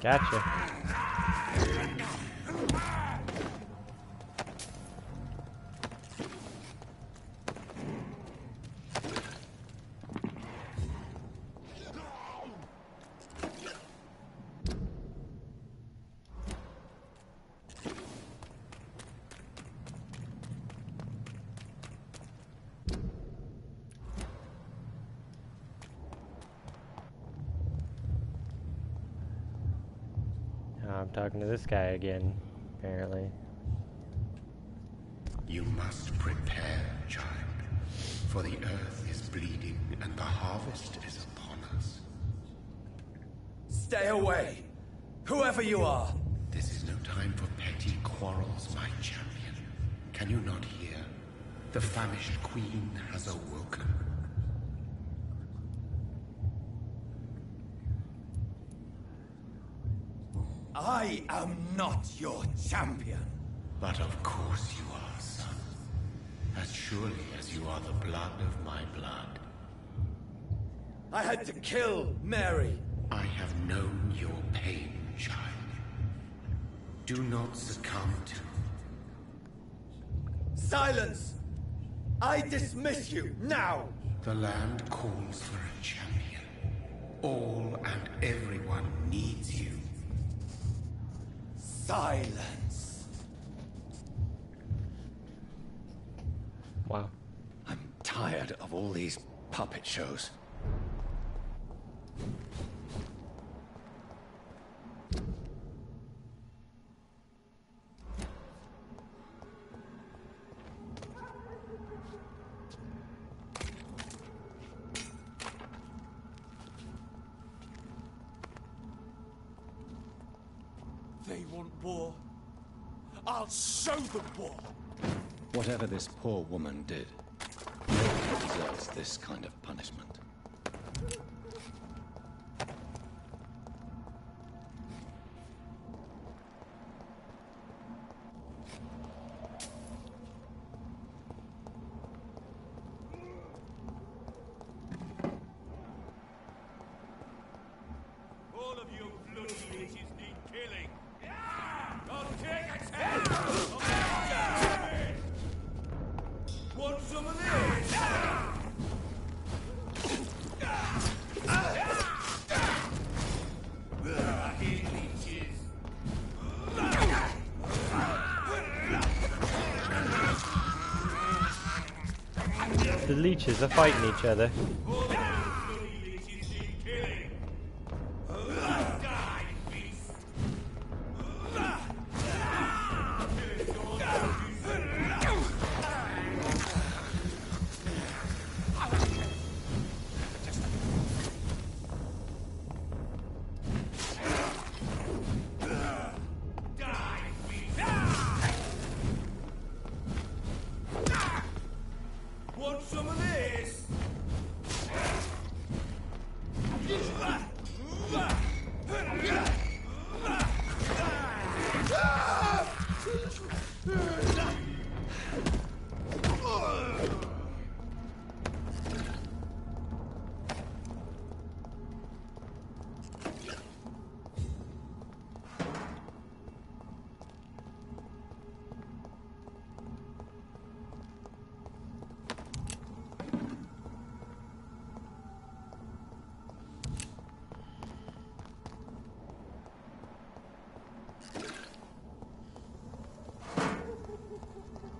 Gotcha. I'm talking to this guy again, apparently. You must prepare, child, for the earth is bleeding and the harvest is upon us. Stay away! Whoever you are! This is no time for petty quarrels, my champion. Can you not hear? The famished queen has awoken. I am not your champion. But of course you are, son. As surely as you are the blood of my blood. I had to kill Mary. I have known your pain, child. Do not succumb to... Silence! I dismiss you, now! The land calls for a champion. All and everyone needs you. Silence! Wow. I'm tired of all these puppet shows. They want war. I'll show them war. Whatever this poor woman did, nobody deserves this kind of punishment. All of you bloody leeches need killing. I'll take a taste. Want some of this? I hate leeches. The leeches are fighting each other. Want some of this?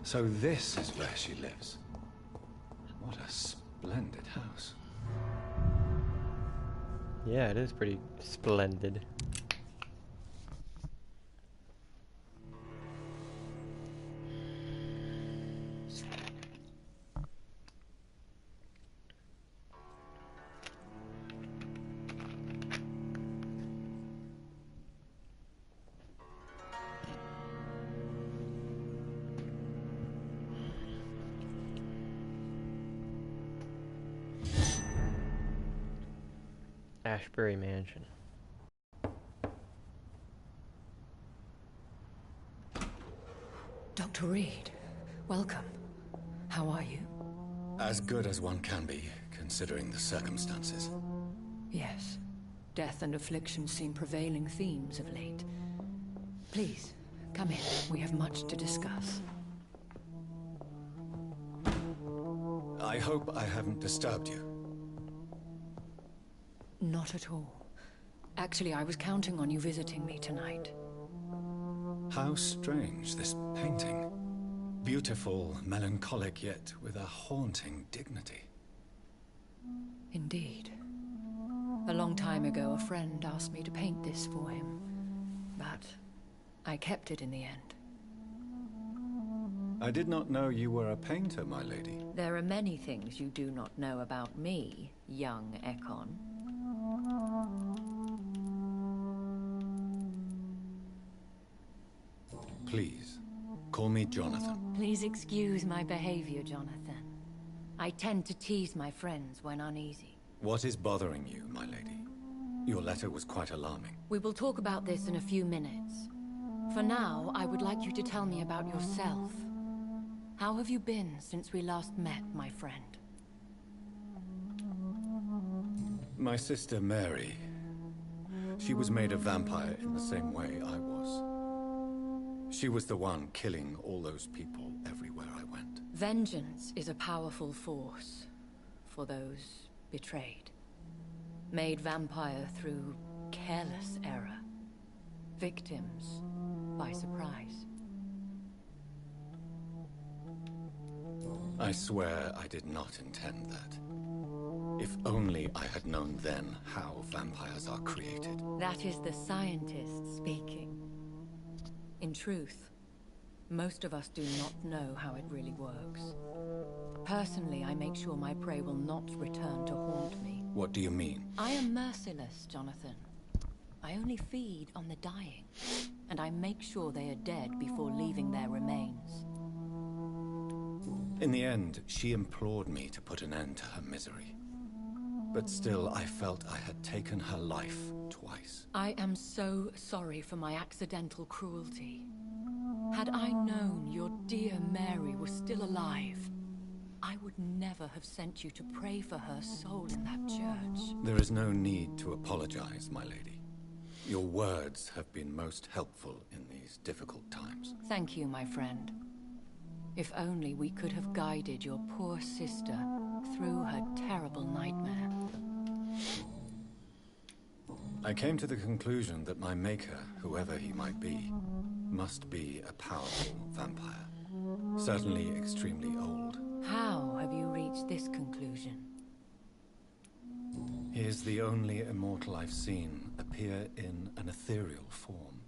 So this is where she lives. What a splendid house. Yeah, it is pretty splendid. Ashbury Mansion. Dr. Reed, welcome. How are you? As good as one can be, considering the circumstances. Yes. Death and affliction seem prevailing themes of late. Please, come in. We have much to discuss. I hope I haven't disturbed you. Not at all. Actually, I was counting on you visiting me tonight. How strange, this painting. Beautiful, melancholic, yet with a haunting dignity. Indeed. A long time ago, a friend asked me to paint this for him, but I kept it in the end. I did not know you were a painter, my lady. There are many things you do not know about me, young Ekon. Please, call me Jonathan. Please excuse my behavior, Jonathan. I tend to tease my friends when uneasy. What is bothering you, my lady? Your letter was quite alarming. We will talk about this in a few minutes. For now, I would like you to tell me about yourself. How have you been since we last met, my friend? My sister Mary. She was made a vampire in the same way I was. She was the one killing all those people everywhere I went. Vengeance is a powerful force for those betrayed. Made vampire through careless error. Victims by surprise. I swear I did not intend that. If only I had known then how vampires are created. That is the scientist speaking. In truth, most of us do not know how it really works. Personally, I make sure my prey will not return to haunt me. What do you mean? I am merciless, Jonathan. I only feed on the dying, and I make sure they are dead before leaving their remains. In the end, she implored me to put an end to her misery. But still, I felt I had taken her life twice. I am so sorry for my accidental cruelty. Had I known your dear Mary was still alive, I would never have sent you to pray for her soul in that church. There is no need to apologize, my lady. Your words have been most helpful in these difficult times. Thank you, my friend. If only we could have guided your poor sister through her terrible nightmare. I came to the conclusion that my maker, whoever he might be, must be a powerful vampire. Certainly extremely old. How have you reached this conclusion? He is the only immortal I've seen appear in an ethereal form.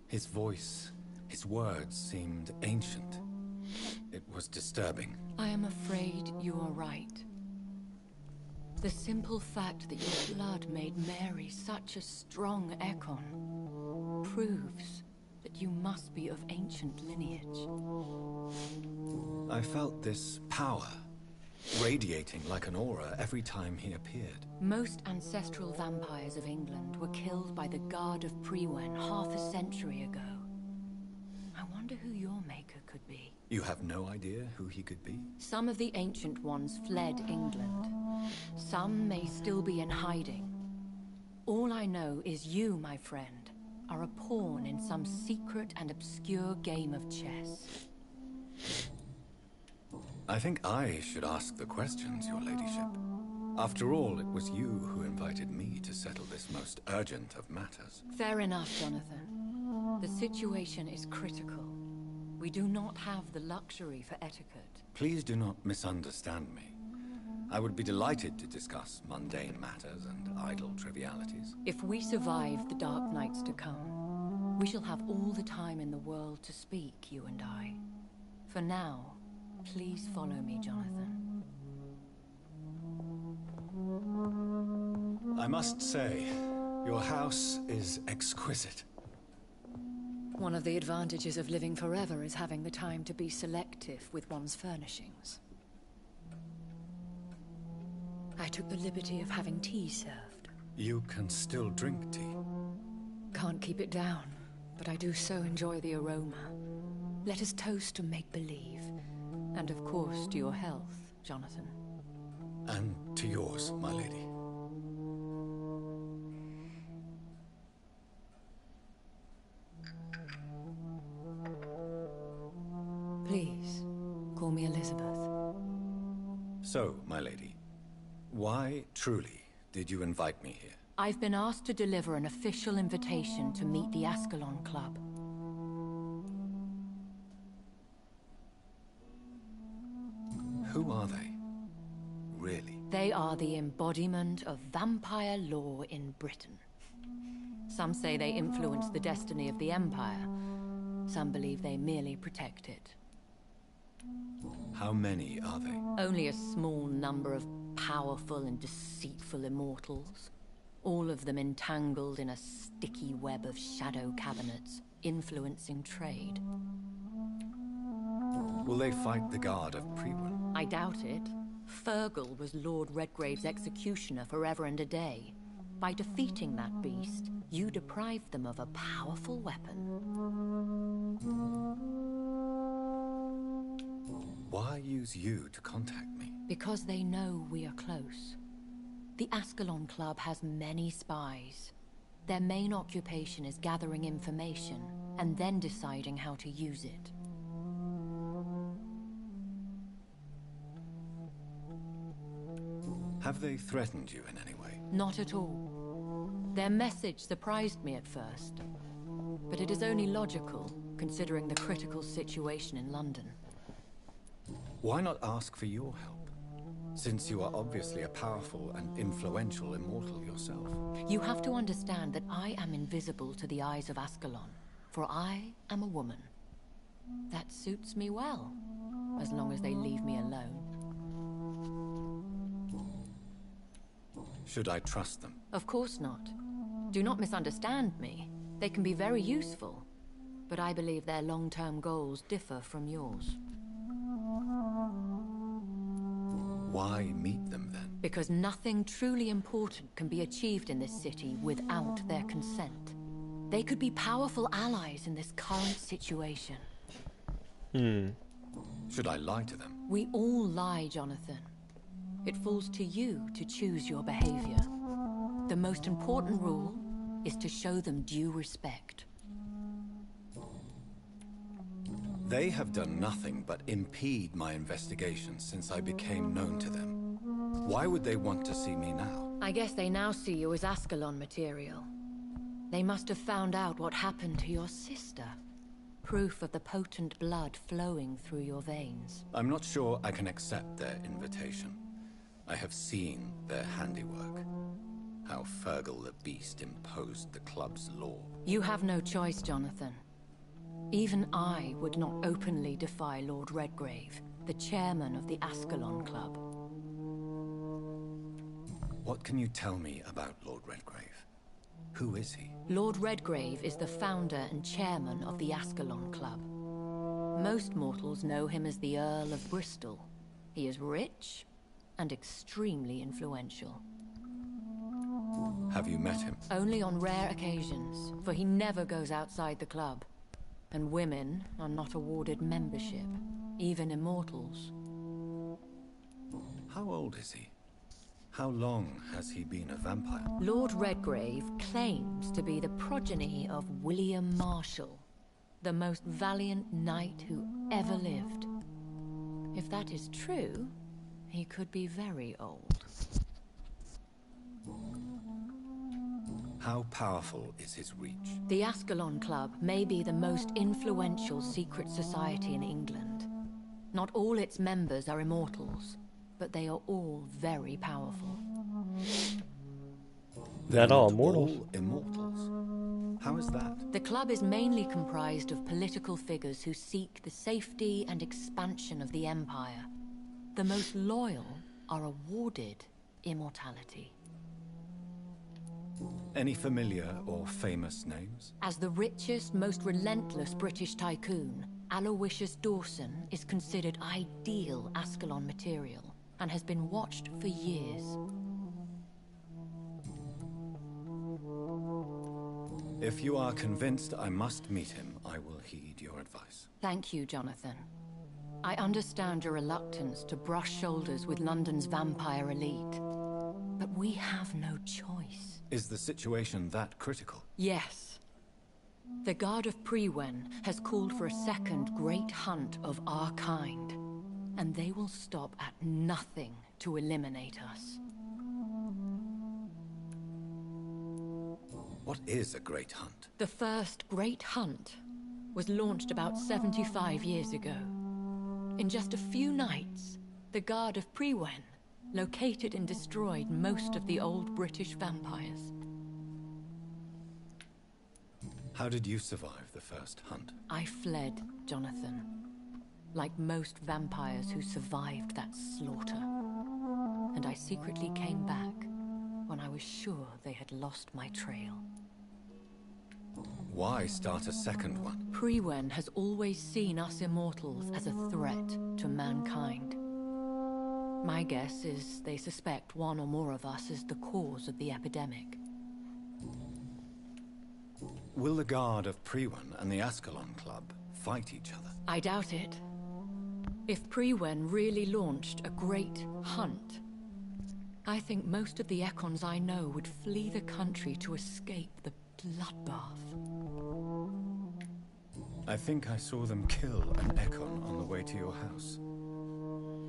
His voice, his words seemed ancient. It was disturbing. I am afraid you are right. The simple fact that your blood made Mary such a strong Ekon proves that you must be of ancient lineage. I felt this power radiating like an aura every time he appeared. Most ancestral vampires of England were killed by the Guard of Priwen half a century ago. I wonder who your maker could be. You have no idea who he could be? Some of the ancient ones fled England. Some may still be in hiding. All I know is you, my friend, are a pawn in some secret and obscure game of chess. I think I should ask the questions, your ladyship. After all, it was you who invited me to settle this most urgent of matters. Fair enough, Jonathan. The situation is critical. We do not have the luxury for etiquette. Please do not misunderstand me. I would be delighted to discuss mundane matters and idle trivialities. If we survive the dark nights to come, we shall have all the time in the world to speak, you and I. For now, please follow me, Jonathan. I must say, your house is exquisite. One of the advantages of living forever is having the time to be selective with one's furnishings. I took the liberty of having tea served. You can still drink tea. Can't keep it down, but I do so enjoy the aroma. Let us toast to make-believe. And of course, to your health, Jonathan. And to yours, my lady. Please, call me Elizabeth. So, my lady, why truly did you invite me here? I've been asked to deliver an official invitation to meet the Ascalon Club. Who are they? Really? They are the embodiment of vampire law in Britain. Some say they influence the destiny of the Empire. Some believe they merely protect it. How many are they? Only a small number of powerful and deceitful immortals. All of them entangled in a sticky web of shadow cabinets, influencing trade. Will they fight the Guard of Priwen? I doubt it. Fergal was Lord Redgrave's executioner forever and a day. By defeating that beast, you deprived them of a powerful weapon. Why use you to contact me? Because they know we are close. The Ascalon Club has many spies. Their main occupation is gathering information, and then deciding how to use it. Have they threatened you in any way? Not at all. Their message surprised me at first. But it is only logical, considering the critical situation in London. Why not ask for your help? Since you are obviously a powerful and influential immortal yourself. You have to understand that I am invisible to the eyes of Ascalon, for I am a woman. That suits me well, as long as they leave me alone. Should I trust them? Of course not. Do not misunderstand me. They can be very useful, but I believe their long-term goals differ from yours. Why meet them then? Because nothing truly important can be achieved in this city without their consent. They could be powerful allies in this current situation. Should I lie to them? We all lie, Jonathan. It falls to you to choose your behavior. The most important rule is to show them due respect. They have done nothing but impede my investigation since I became known to them. Why would they want to see me now? I guess they now see you as Ascalon material. They must have found out what happened to your sister. Proof of the potent blood flowing through your veins. I'm not sure I can accept their invitation. I have seen their handiwork. How Fergal the Beast imposed the club's law. You have no choice, Jonathan. Even I would not openly defy Lord Redgrave, the chairman of the Ascalon Club. What can you tell me about Lord Redgrave? Who is he? Lord Redgrave is the founder and chairman of the Ascalon Club. Most mortals know him as the Earl of Bristol. He is rich and extremely influential. Have you met him? Only on rare occasions, for he never goes outside the club. And women are not awarded membership, even immortals. How old is he? How long has he been a vampire? Lord Redgrave claims to be the progeny of William Marshall, the most valiant knight who ever lived. If that is true, he could be very old. How powerful is his reach? The Ascalon Club may be the most influential secret society in England. Not all its members are immortals, but they are all very powerful. Not all immortals. All immortals? How is that? The club is mainly comprised of political figures who seek the safety and expansion of the Empire. The most loyal are awarded immortality. Any familiar or famous names? As the richest, most relentless British tycoon, Aloysius Dawson is considered ideal Ascalon material and has been watched for years. If you are convinced I must meet him, I will heed your advice. Thank you, Jonathan. I understand your reluctance to brush shoulders with London's vampire elite, but we have no choice. Is the situation that critical? Yes. The Guard of Prewen has called for a second great hunt of our kind, and they will stop at nothing to eliminate us. What is a great hunt? The first great hunt was launched about 75 years ago. In just a few nights, the Guard of Prewen located and destroyed most of the old British vampires. How did you survive the first hunt? I fled, Jonathan. Like most vampires who survived that slaughter. And I secretly came back when I was sure they had lost my trail. Why start a second one? Prewen has always seen us immortals as a threat to mankind. My guess is they suspect one or more of us is the cause of the epidemic. Will the Guard of Prewen and the Ascalon Club fight each other? I doubt it. If Prewen really launched a great hunt, I think most of the Ekons I know would flee the country to escape the bloodbath. I think I saw them kill an Ekon on the way to your house.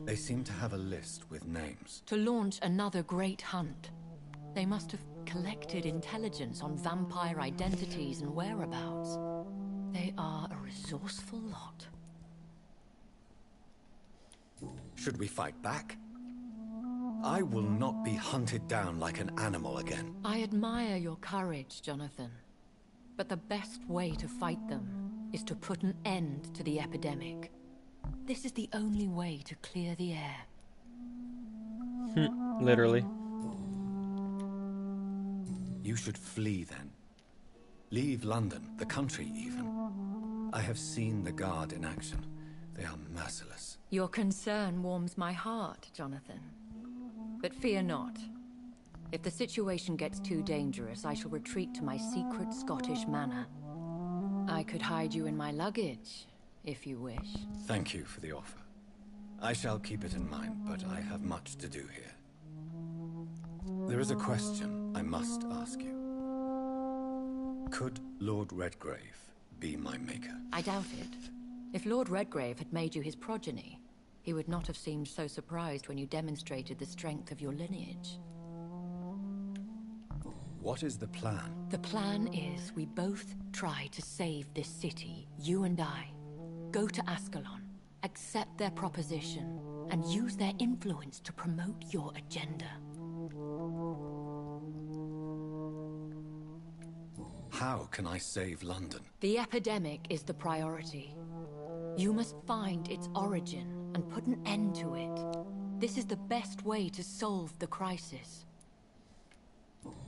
They seem to have a list with names. To launch another great hunt, they must have collected intelligence on vampire identities and whereabouts. They are a resourceful lot. Should we fight back? I will not be hunted down like an animal again. I admire your courage, Jonathan. But the best way to fight them is to put an end to the epidemic. This is the only way to clear the air. Literally. You should flee then. Leave London, the country even. I have seen the Guard in action. They are merciless. Your concern warms my heart, Jonathan. But fear not. If the situation gets too dangerous, I shall retreat to my secret Scottish manor. I could hide you in my luggage, if you wish. Thank you for the offer. I shall keep it in mind, but I have much to do here. There is a question I must ask you. Could Lord Redgrave be my maker? I doubt it. If Lord Redgrave had made you his progeny, he would not have seemed so surprised when you demonstrated the strength of your lineage. What is the plan? The plan is we both try to save this city, you and I. Go to Ascalon, accept their proposition, and use their influence to promote your agenda. How can I save London? The epidemic is the priority. You must find its origin and put an end to it. This is the best way to solve the crisis.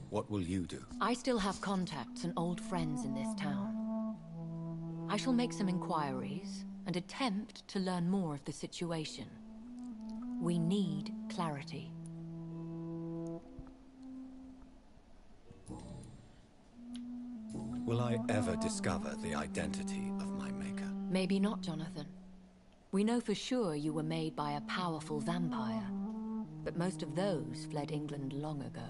What will you do? I still have contacts and old friends in this town. I shall make some inquiries and attempt to learn more of the situation. We need clarity. Will I ever discover the identity of my maker? Maybe not, Jonathan. We know for sure you were made by a powerful vampire, but most of those fled England long ago.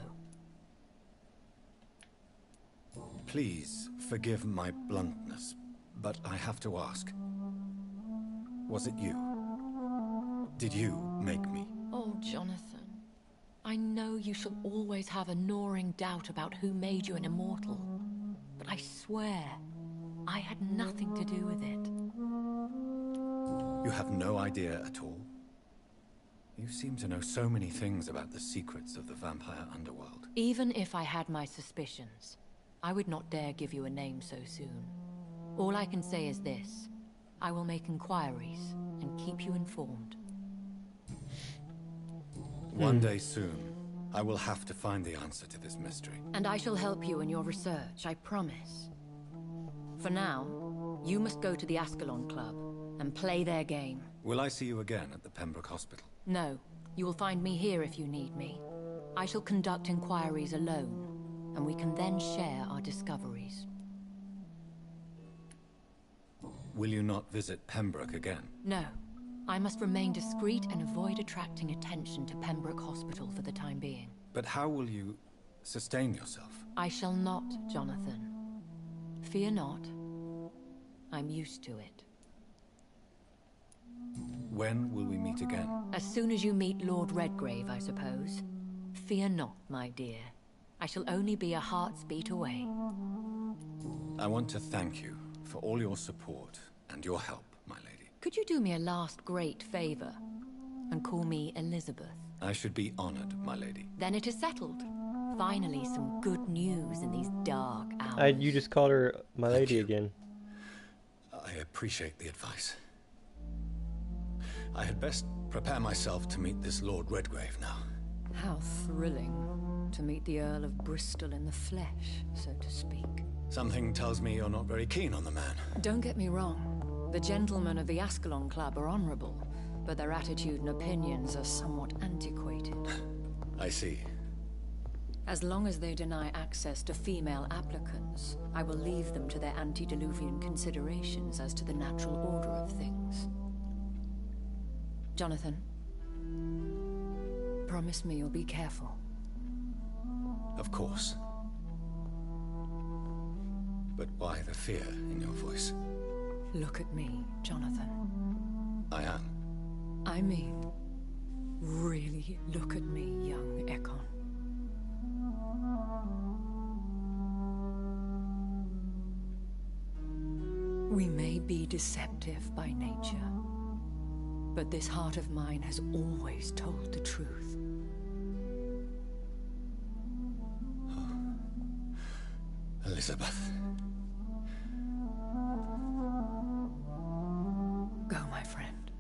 Please forgive my bluntness, but I have to ask. Was it you? Did you make me? Oh, Jonathan. I know you shall always have a gnawing doubt about who made you an immortal, but I swear, I had nothing to do with it. You have no idea at all? You seem to know so many things about the secrets of the vampire underworld. Even if I had my suspicions, I would not dare give you a name so soon. All I can say is this. I will make inquiries and keep you informed. One day soon, I will have to find the answer to this mystery. And I shall help you in your research, I promise. For now, you must go to the Ascalon Club and play their game. Will I see you again at the Pembroke Hospital? No, you will find me here if you need me. I shall conduct inquiries alone, and we can then share our discoveries. Will you not visit Pembroke again? No. I must remain discreet and avoid attracting attention to Pembroke Hospital for the time being. But how will you sustain yourself? I shall not, Jonathan. Fear not. I'm used to it. When will we meet again? As soon as you meet Lord Redgrave, I suppose. Fear not, my dear. I shall only be a heart's beat away. I want to thank you for all your support and your help, my lady. Could you do me a last great favor and call me Elizabeth? I should be honored, my lady. Then it is settled. Finally, some good news in these dark hours. You just called her my lady again. I appreciate the advice. I had best prepare myself to meet this Lord Redgrave now. How thrilling to meet the Earl of Bristol in the flesh, so to speak. Something tells me you're not very keen on the man. Don't get me wrong. The gentlemen of the Ascalon Club are honorable, but their attitude and opinions are somewhat antiquated. I see. As long as they deny access to female applicants, I will leave them to their antediluvian considerations as to the natural order of things. Jonathan, promise me you'll be careful. Of course. But why the fear in your voice? Look at me, Jonathan. I am. I mean, really look at me, young Ekon. We may be deceptive by nature, but this heart of mine has always told the truth. Oh. Elizabeth. Go, my friend.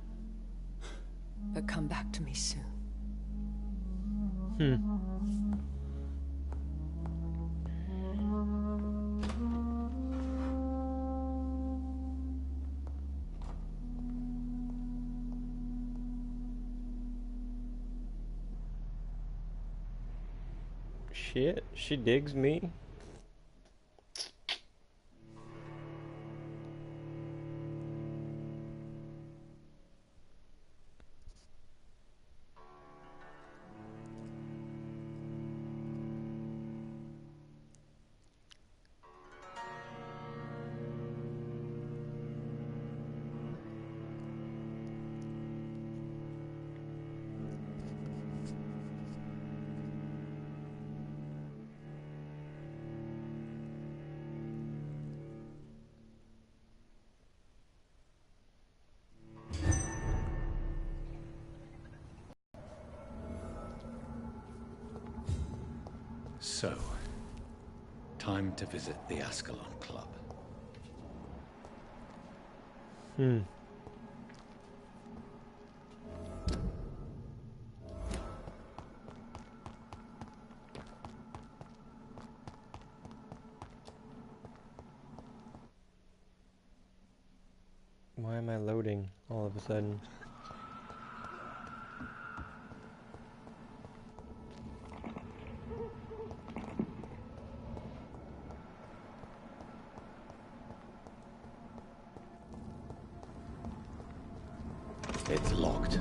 But come back to me soon. Shit, she digs me. So, time to visit the Ascalon Club. Why am I loading all of a sudden? It's locked.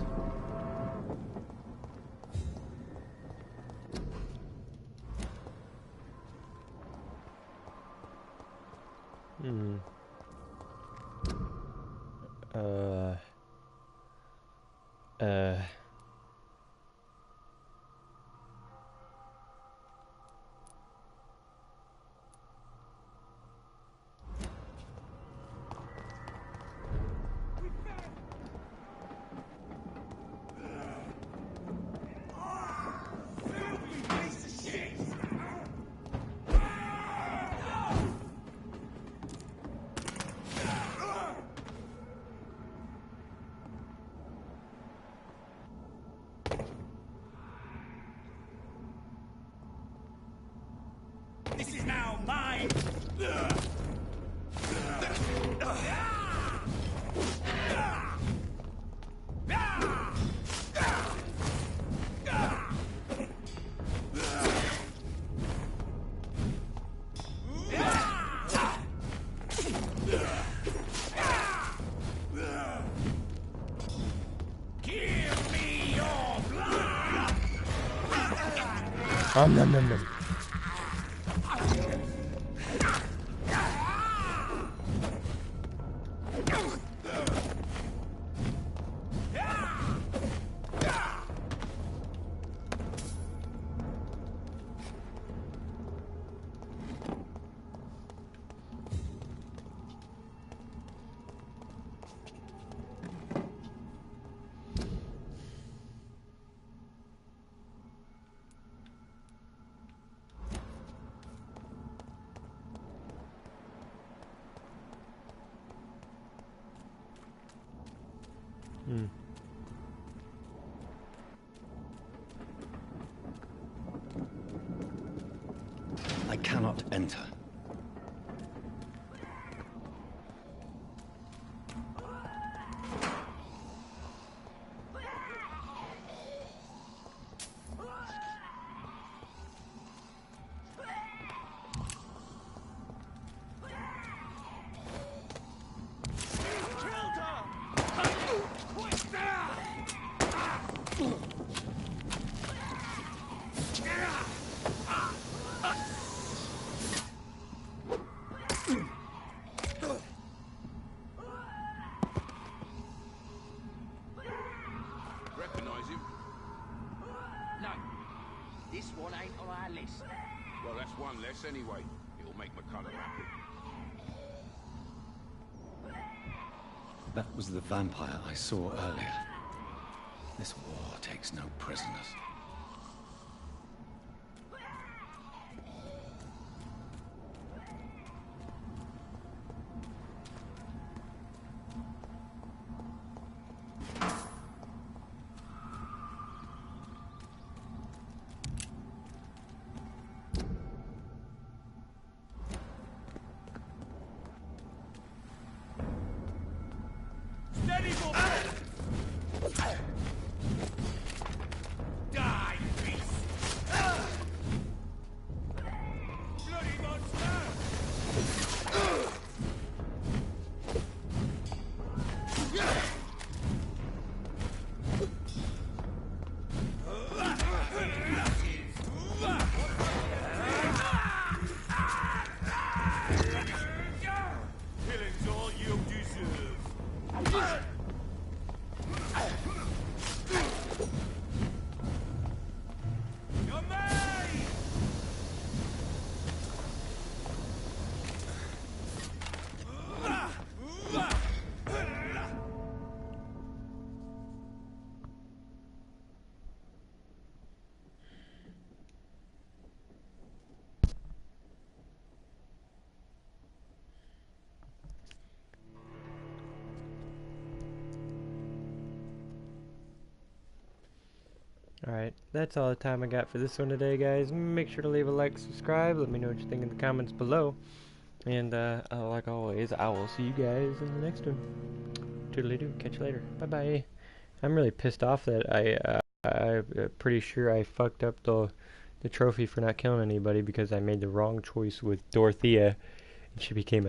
This is now mine! Give me your blood! Nom nom nom nom. I cannot enter. Recognize him? No. This one ain't on our list. Well, that's one less anyway. It'll make McCullough happy. That was the vampire I saw earlier. This war takes no prisoners. Steady, boy! Die! Alright, that's all the time I got for this one today, guys. Make sure to leave a like, subscribe, let me know what you think in the comments below. And, like always, I will see you guys in the next one. Toodly-doo, catch you later. Bye-bye. I'm really pissed off that I'm pretty sure I fucked up the trophy for not killing anybody because I made the wrong choice with Dorothea, and she became a